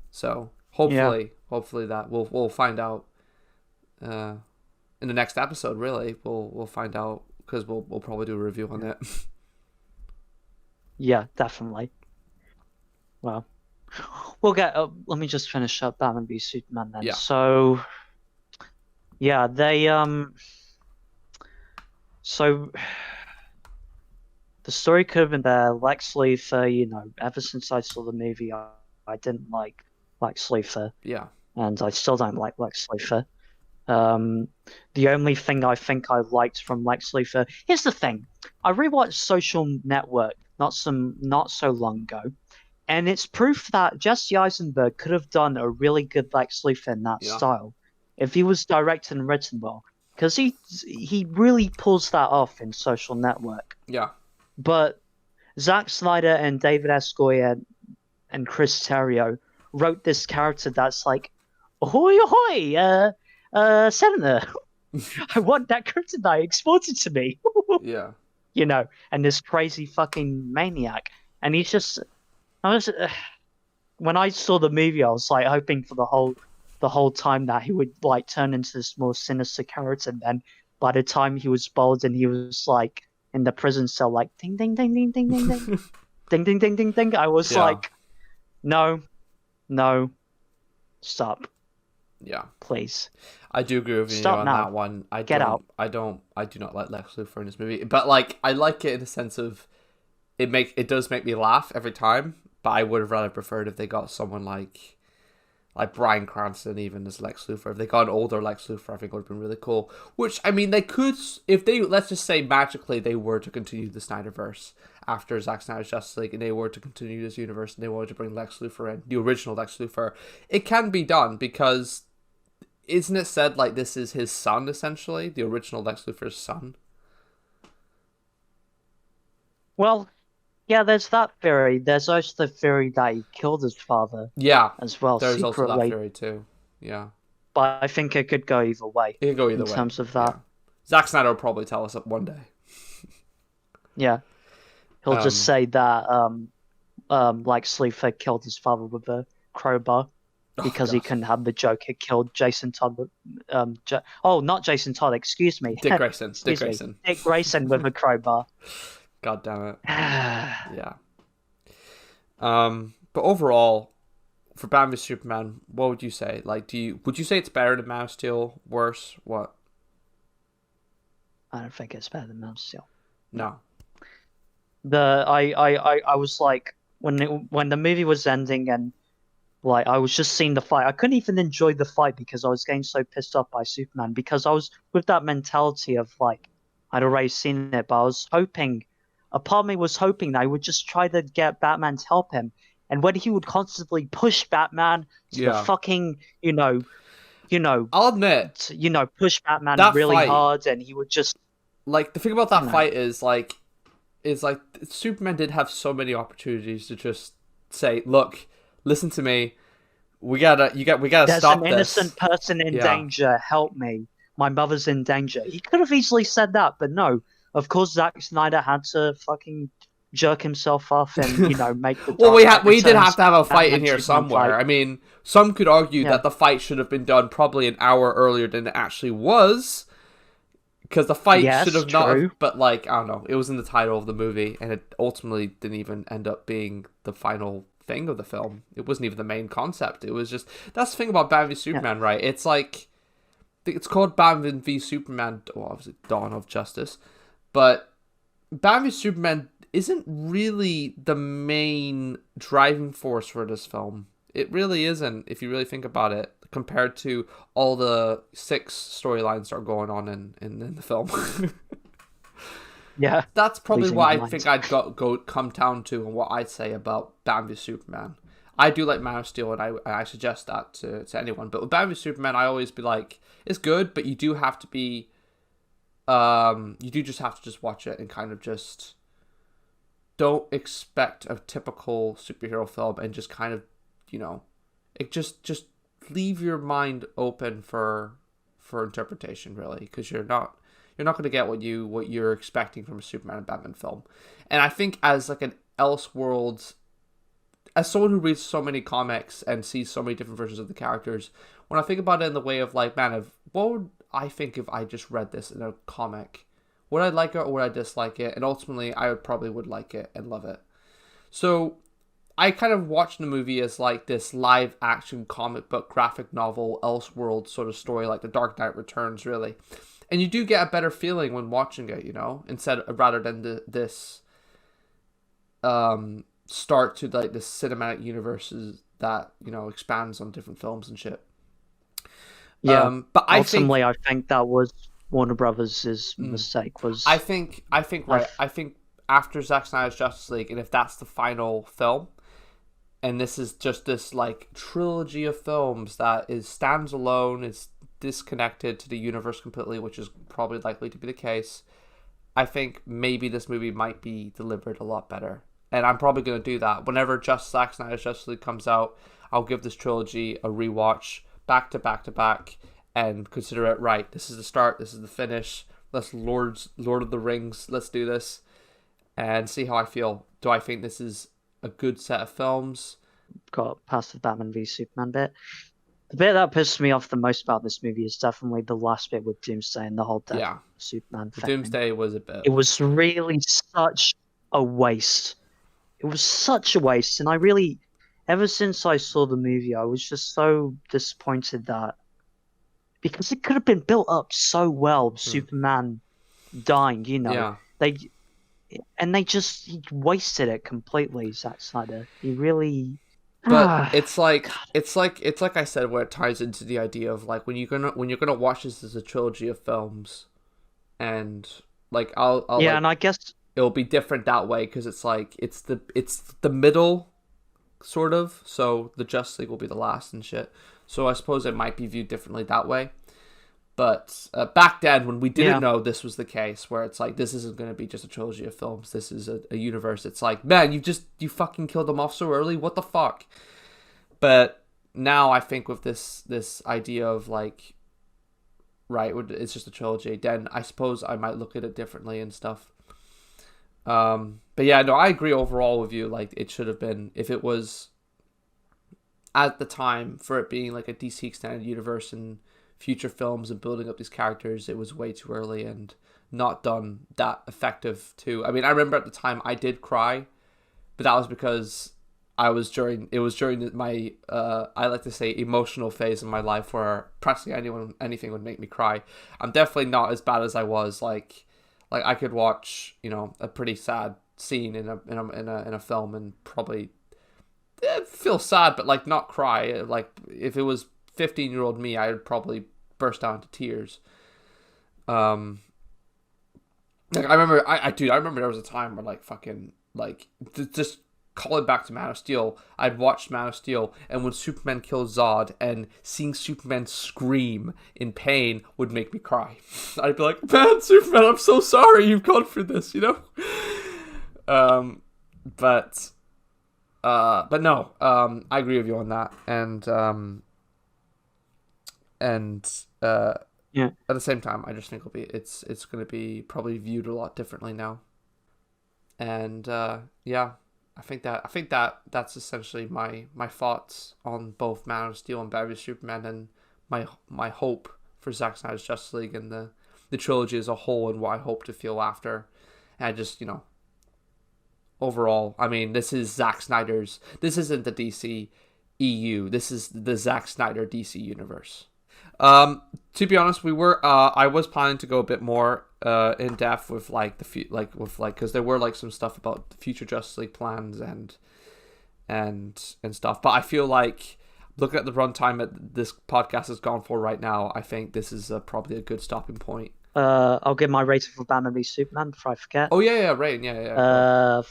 So hopefully that we'll find out in the next episode. Really, we'll find out, because we'll probably do a review on it. Yeah, definitely. Well, we'll get. Let me just finish up Batman v Superman then. Yeah. So, yeah, they So the story could have been there. Lex Luthor, ever since I saw the movie, I didn't like Lex Luthor. Yeah. And I still don't like Lex Luthor. The only thing I think I liked from Lex Luthor. Here's the thing: I rewatched Social Network not so long ago, and it's proof that Jesse Eisenberg could have done a really good Lex Luthor in that style if he was directed and written well. Because he really pulls that off in Social Network. Yeah. But Zack Snyder and David S. Goyer and Chris Terrio wrote this character that's like, ahoy, ahoy, Senator. I want that kryptonite exported to me. Yeah. And this crazy fucking maniac. And he's just... when I saw the movie, I was like hoping for the whole time that he would like turn into this more sinister character. And then by the time he was bold and he was like in the prison cell, like ding ding ding ding ding ding ding ding ding ding ding ding, I was like, no, stop. Yeah, please. I do agree with you on that one. I do not like Lex Luthor in this movie, but like I like it in the sense of it does make me laugh every time. But I would have rather preferred if they got someone like Bryan Cranston even as Lex Luthor. If they got an older Lex Luthor, I think it would have been really cool. Which, I mean, they could, if they, let's just say magically they were to continue the Snyderverse after Zack Snyder's Justice League, and they were to continue this universe, and they wanted to bring Lex Luthor in, the original Lex Luthor, it can be done, because isn't it said, like, this is his son, essentially? The original Lex Luthor's son? Well... yeah, there's that theory. There's also the theory that he killed his father. Yeah, as well. There's secretly. Also that theory too. Yeah, but I think it could go either way. It could go either way in terms of that. Yeah. Zack Snyder will probably tell us one day. Yeah, he'll just say that Lex Luthor killed his father with a crowbar because he couldn't have the Joker killed Jason Todd. Not Jason Todd. Excuse me. Dick Grayson. Dick Grayson with a crowbar. God damn it. Yeah. But overall, for Batman v Superman, what would you say? Like, would you say it's better than Man of Steel? Worse? What? I don't think it's better than Man of Steel. No. I was like when the movie was ending and like I was just seeing the fight. I couldn't even enjoy the fight because I was getting so pissed off by Superman, because I was with that mentality of like I'd already seen it, but I was hoping a part of me was hoping they would just try to get Batman to help him. And when he would constantly push Batman to the fucking, I'll admit, push Batman that really fight, hard, and he would just like, the thing about that fight is like Superman did have so many opportunities to just say, look, listen to me. We gotta stop this. There's an innocent person in danger. Help me. My mother's in danger. He could have easily said that, but no. Of course, Zack Snyder had to fucking jerk himself off and, make the... Well, we did have to have a fight in here somewhere. Fight. I mean, some could argue that the fight should have been done probably an hour earlier than it actually was. Because the fight should have not... But, like, I don't know. It was in the title of the movie, and it ultimately didn't even end up being the final thing of the film. It wasn't even the main concept. It was just... That's the thing about Batman v Superman, right? It's like... It's called Batman v Superman... Well, obviously, Dawn of Justice. But Batman v Superman isn't really the main driving force for this film. It really isn't, if you really think about it, compared to all the 6 storylines that are going on in the film. Yeah. That's probably what I think I'd come down to and what I'd say about Batman v Superman. I do like Man of Steel, and I suggest that to anyone. But with Batman v Superman, I always be like, it's good, but you do have to be... you do just have to just watch it and kind of just... Don't expect a typical superhero film and just kind of, it just leave your mind open for interpretation, really, because you're not going to get what you're expecting from a Superman and Batman film. And I think as like an Elseworlds, as someone who reads so many comics and sees so many different versions of the characters, when I think about it in the way of like, man, what would I think if I just read this in a comic? Would I like it or would I dislike it? And ultimately, I probably would like it and love it. So I kind of watched the movie as like this live action comic book graphic novel Elseworld sort of story, like The Dark Knight Returns, really. And you do get a better feeling when watching it, rather than this start to like the cinematic universes that expands on different films and shit. Yeah, but I think that was Warner Brothers' mistake. I think after Zack Snyder's Justice League, and if that's the final film, and this is just this like trilogy of films that stands alone, is disconnected to the universe completely, which is probably likely to be the case, I think maybe this movie might be delivered a lot better. And I'm probably going to do that. Whenever Zack Snyder's Justice League comes out, I'll give this trilogy a rewatch back to back to back and consider it right. This is the start. This is the finish. Let's Lord of the Rings. Let's do this and see how I feel. Do I think this is a good set of films? Got past the Batman v Superman bit. The bit that pissed me off the most about this movie is definitely the last bit with Doomsday and the whole death of Superman thing. Doomsday was a bit... It was really such a waste. It was such a waste, and I really... Ever since I saw the movie, I was just so disappointed that... Because it could have been built up so well, Superman dying, And he wasted it completely, Zack Snyder. He really... But it's like I said, where it ties into the idea of like when you're gonna watch this as a trilogy of films, and like and I guess it'll be different that way because it's like it's the middle, sort of. So the Justice League will be the last and shit. So I suppose it might be viewed differently that way. But back then, when we didn't know this was the case, where it's like, this isn't going to be just a trilogy of films, this is a universe, it's like, man, you fucking killed them off so early, what the fuck? But now I think with this idea of like, right, it's just a trilogy, then I suppose I might look at it differently and stuff. But yeah, no, I agree overall with you, like, it should have been, if it was, at the time, for it being like a DC Extended Universe and future films and building up these characters, it was way too early and not done that effective too. I mean, I remember at the time I did cry, but that was because it was during my I like to say emotional phase in my life where practically anything would make me cry. I'm definitely not as bad as I was. Like I could watch a pretty sad scene in a film and probably feel sad, but like not cry. Like if it was 15-year-old me, I would probably burst out into tears. Like I remember, I remember there was a time where like fucking like just calling back to Man of Steel. I'd watched Man of Steel, and when Superman kills Zod, and seeing Superman scream in pain would make me cry. I'd be like, "Man, Superman, I'm so sorry you've gone through this," you know. But no, I agree with you on that, Yeah. At the same time, I just think it's going to be probably viewed a lot differently now. And yeah, I think that's essentially my thoughts on both Man of Steel and Batman Superman, and my hope for Zack Snyder's Justice League and the trilogy as a whole, and what I hope to feel after. And I just, overall, I mean, this is Zack Snyder's. This isn't the DC EU. This is the Zack Snyder DC universe. To be honest, I was planning to go a bit more in depth with like because there were like some stuff about the future Justice League plans and stuff. But I feel like looking at the runtime that this podcast has gone for right now, I think this is probably a good stopping point. I'll give my rating for Batman v Superman before I forget. Oh yeah, rating, yeah.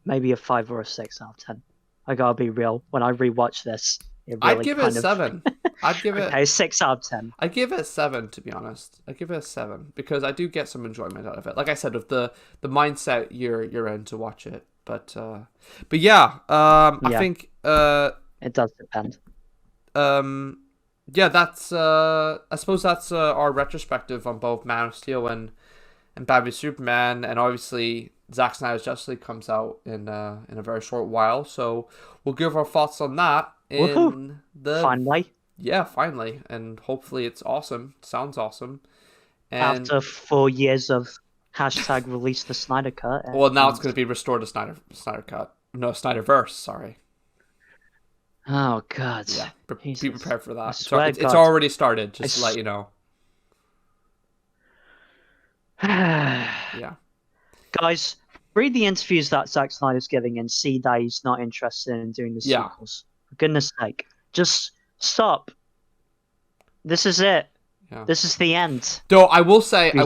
Maybe a 5 or a 6 out of 10. I gotta be real. When I rewatch this, I'd give it a 7. I'd give it okay, 6 out of 10. I'd give it a 7, to be honest. I'd give it a 7 because I do get some enjoyment out of it. Like I said, of the mindset you're in to watch it. But yeah, I think it does depend. Yeah, that's I suppose that's our retrospective on both Man of Steel and Batman v Superman, and obviously Zack Snyder's Justice League comes out in a very short while, so we'll give our thoughts on that finally, and hopefully it's awesome. Sounds awesome. And after 4 years of hashtag release the Snyder Cut. Well, now it's going to be restored to Snyder Cut. No, Snyderverse. Sorry. Oh God. Yeah, be prepared for that. It's already started. Just to let you know. Yeah. Guys, read the interviews that Zack Snyder's giving and see that he's not interested in doing the sequels. For goodness sake, just stop. This is it. Yeah. This is the end. Though I will say, end.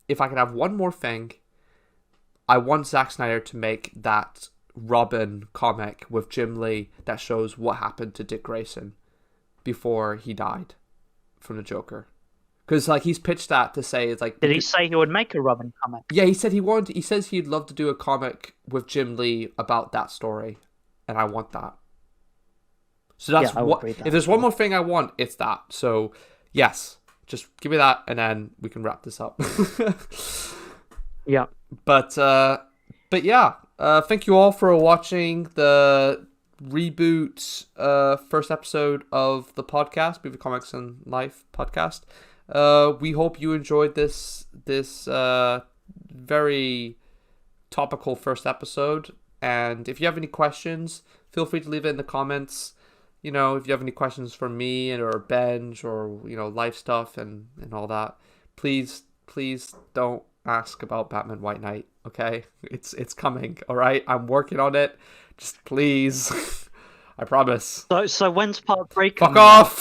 if I could have one more thing, I want Zack Snyder to make that Robin comic with Jim Lee that shows what happened to Dick Grayson before he died from the Joker. Because like he's pitched that to say it's like. Did he say he would make a Robin comic? Yeah, he said he wanted. He says he'd love to do a comic with Jim Lee about that story, and I want that. So that's what. If there's one more thing I want, it's that. So yes, just give me that, and then we can wrap this up. Yeah. But yeah, thank you all for watching the Reboot first episode of the podcast, Movie Comics and Life podcast. We hope you enjoyed this very topical first episode, and if you have any questions, feel free to leave it in the comments. If you have any questions for me or Benj or life stuff and all that, please don't ask about Batman White Knight. Okay, it's coming. All right, I'm working on it. Just please. I promise. So when's part 3 coming? Fuck off!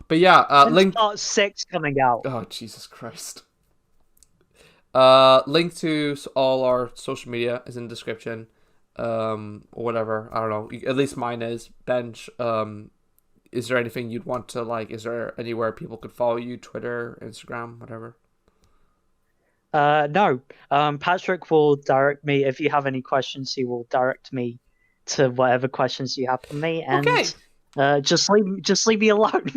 But yeah, link part 6 coming out. Oh Jesus Christ! Link to all our social media is in the description, or whatever. I don't know. At least mine is. Benj, is there anything you'd want to like? Is there anywhere people could follow you? Twitter, Instagram, whatever. No. Patrick will direct me. If you have any questions, he will direct me to whatever questions you have for me, and okay. Just leave me alone.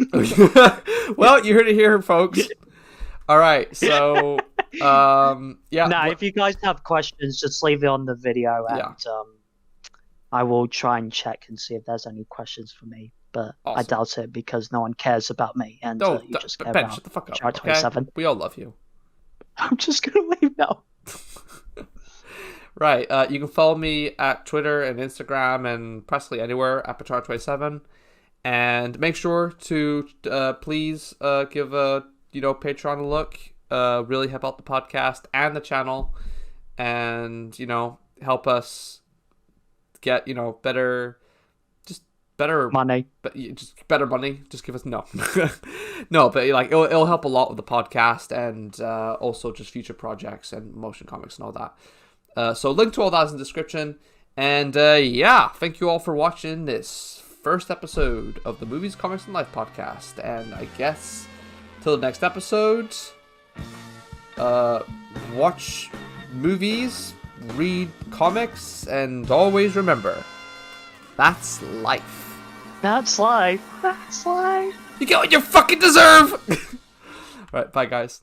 Well, you heard it here, folks. All right, so yeah. No, if you guys have questions, just leave it on the video, and I will try and check and see if there's any questions for me. But awesome. I doubt it because no one cares about me, and you just care about shut the fuck up. Chart 27. Okay? We all love you. I'm just gonna leave now. Right. You can follow me at Twitter and Instagram and practically anywhere at Chart27. And make sure to please give a Patreon a look. Really help out the podcast and the channel, and help us get better better money. But just better money. Just give us no. No, but like it'll help a lot with the podcast and also just future projects and motion comics and all that. So link to all that is in the description. And yeah, thank you all for watching this first episode of the Movies, Comics, and Life podcast. And I guess till the next episode, watch movies, read comics, and always remember, that's life. That's life. That's life. You get what you fucking deserve! Alright, bye guys.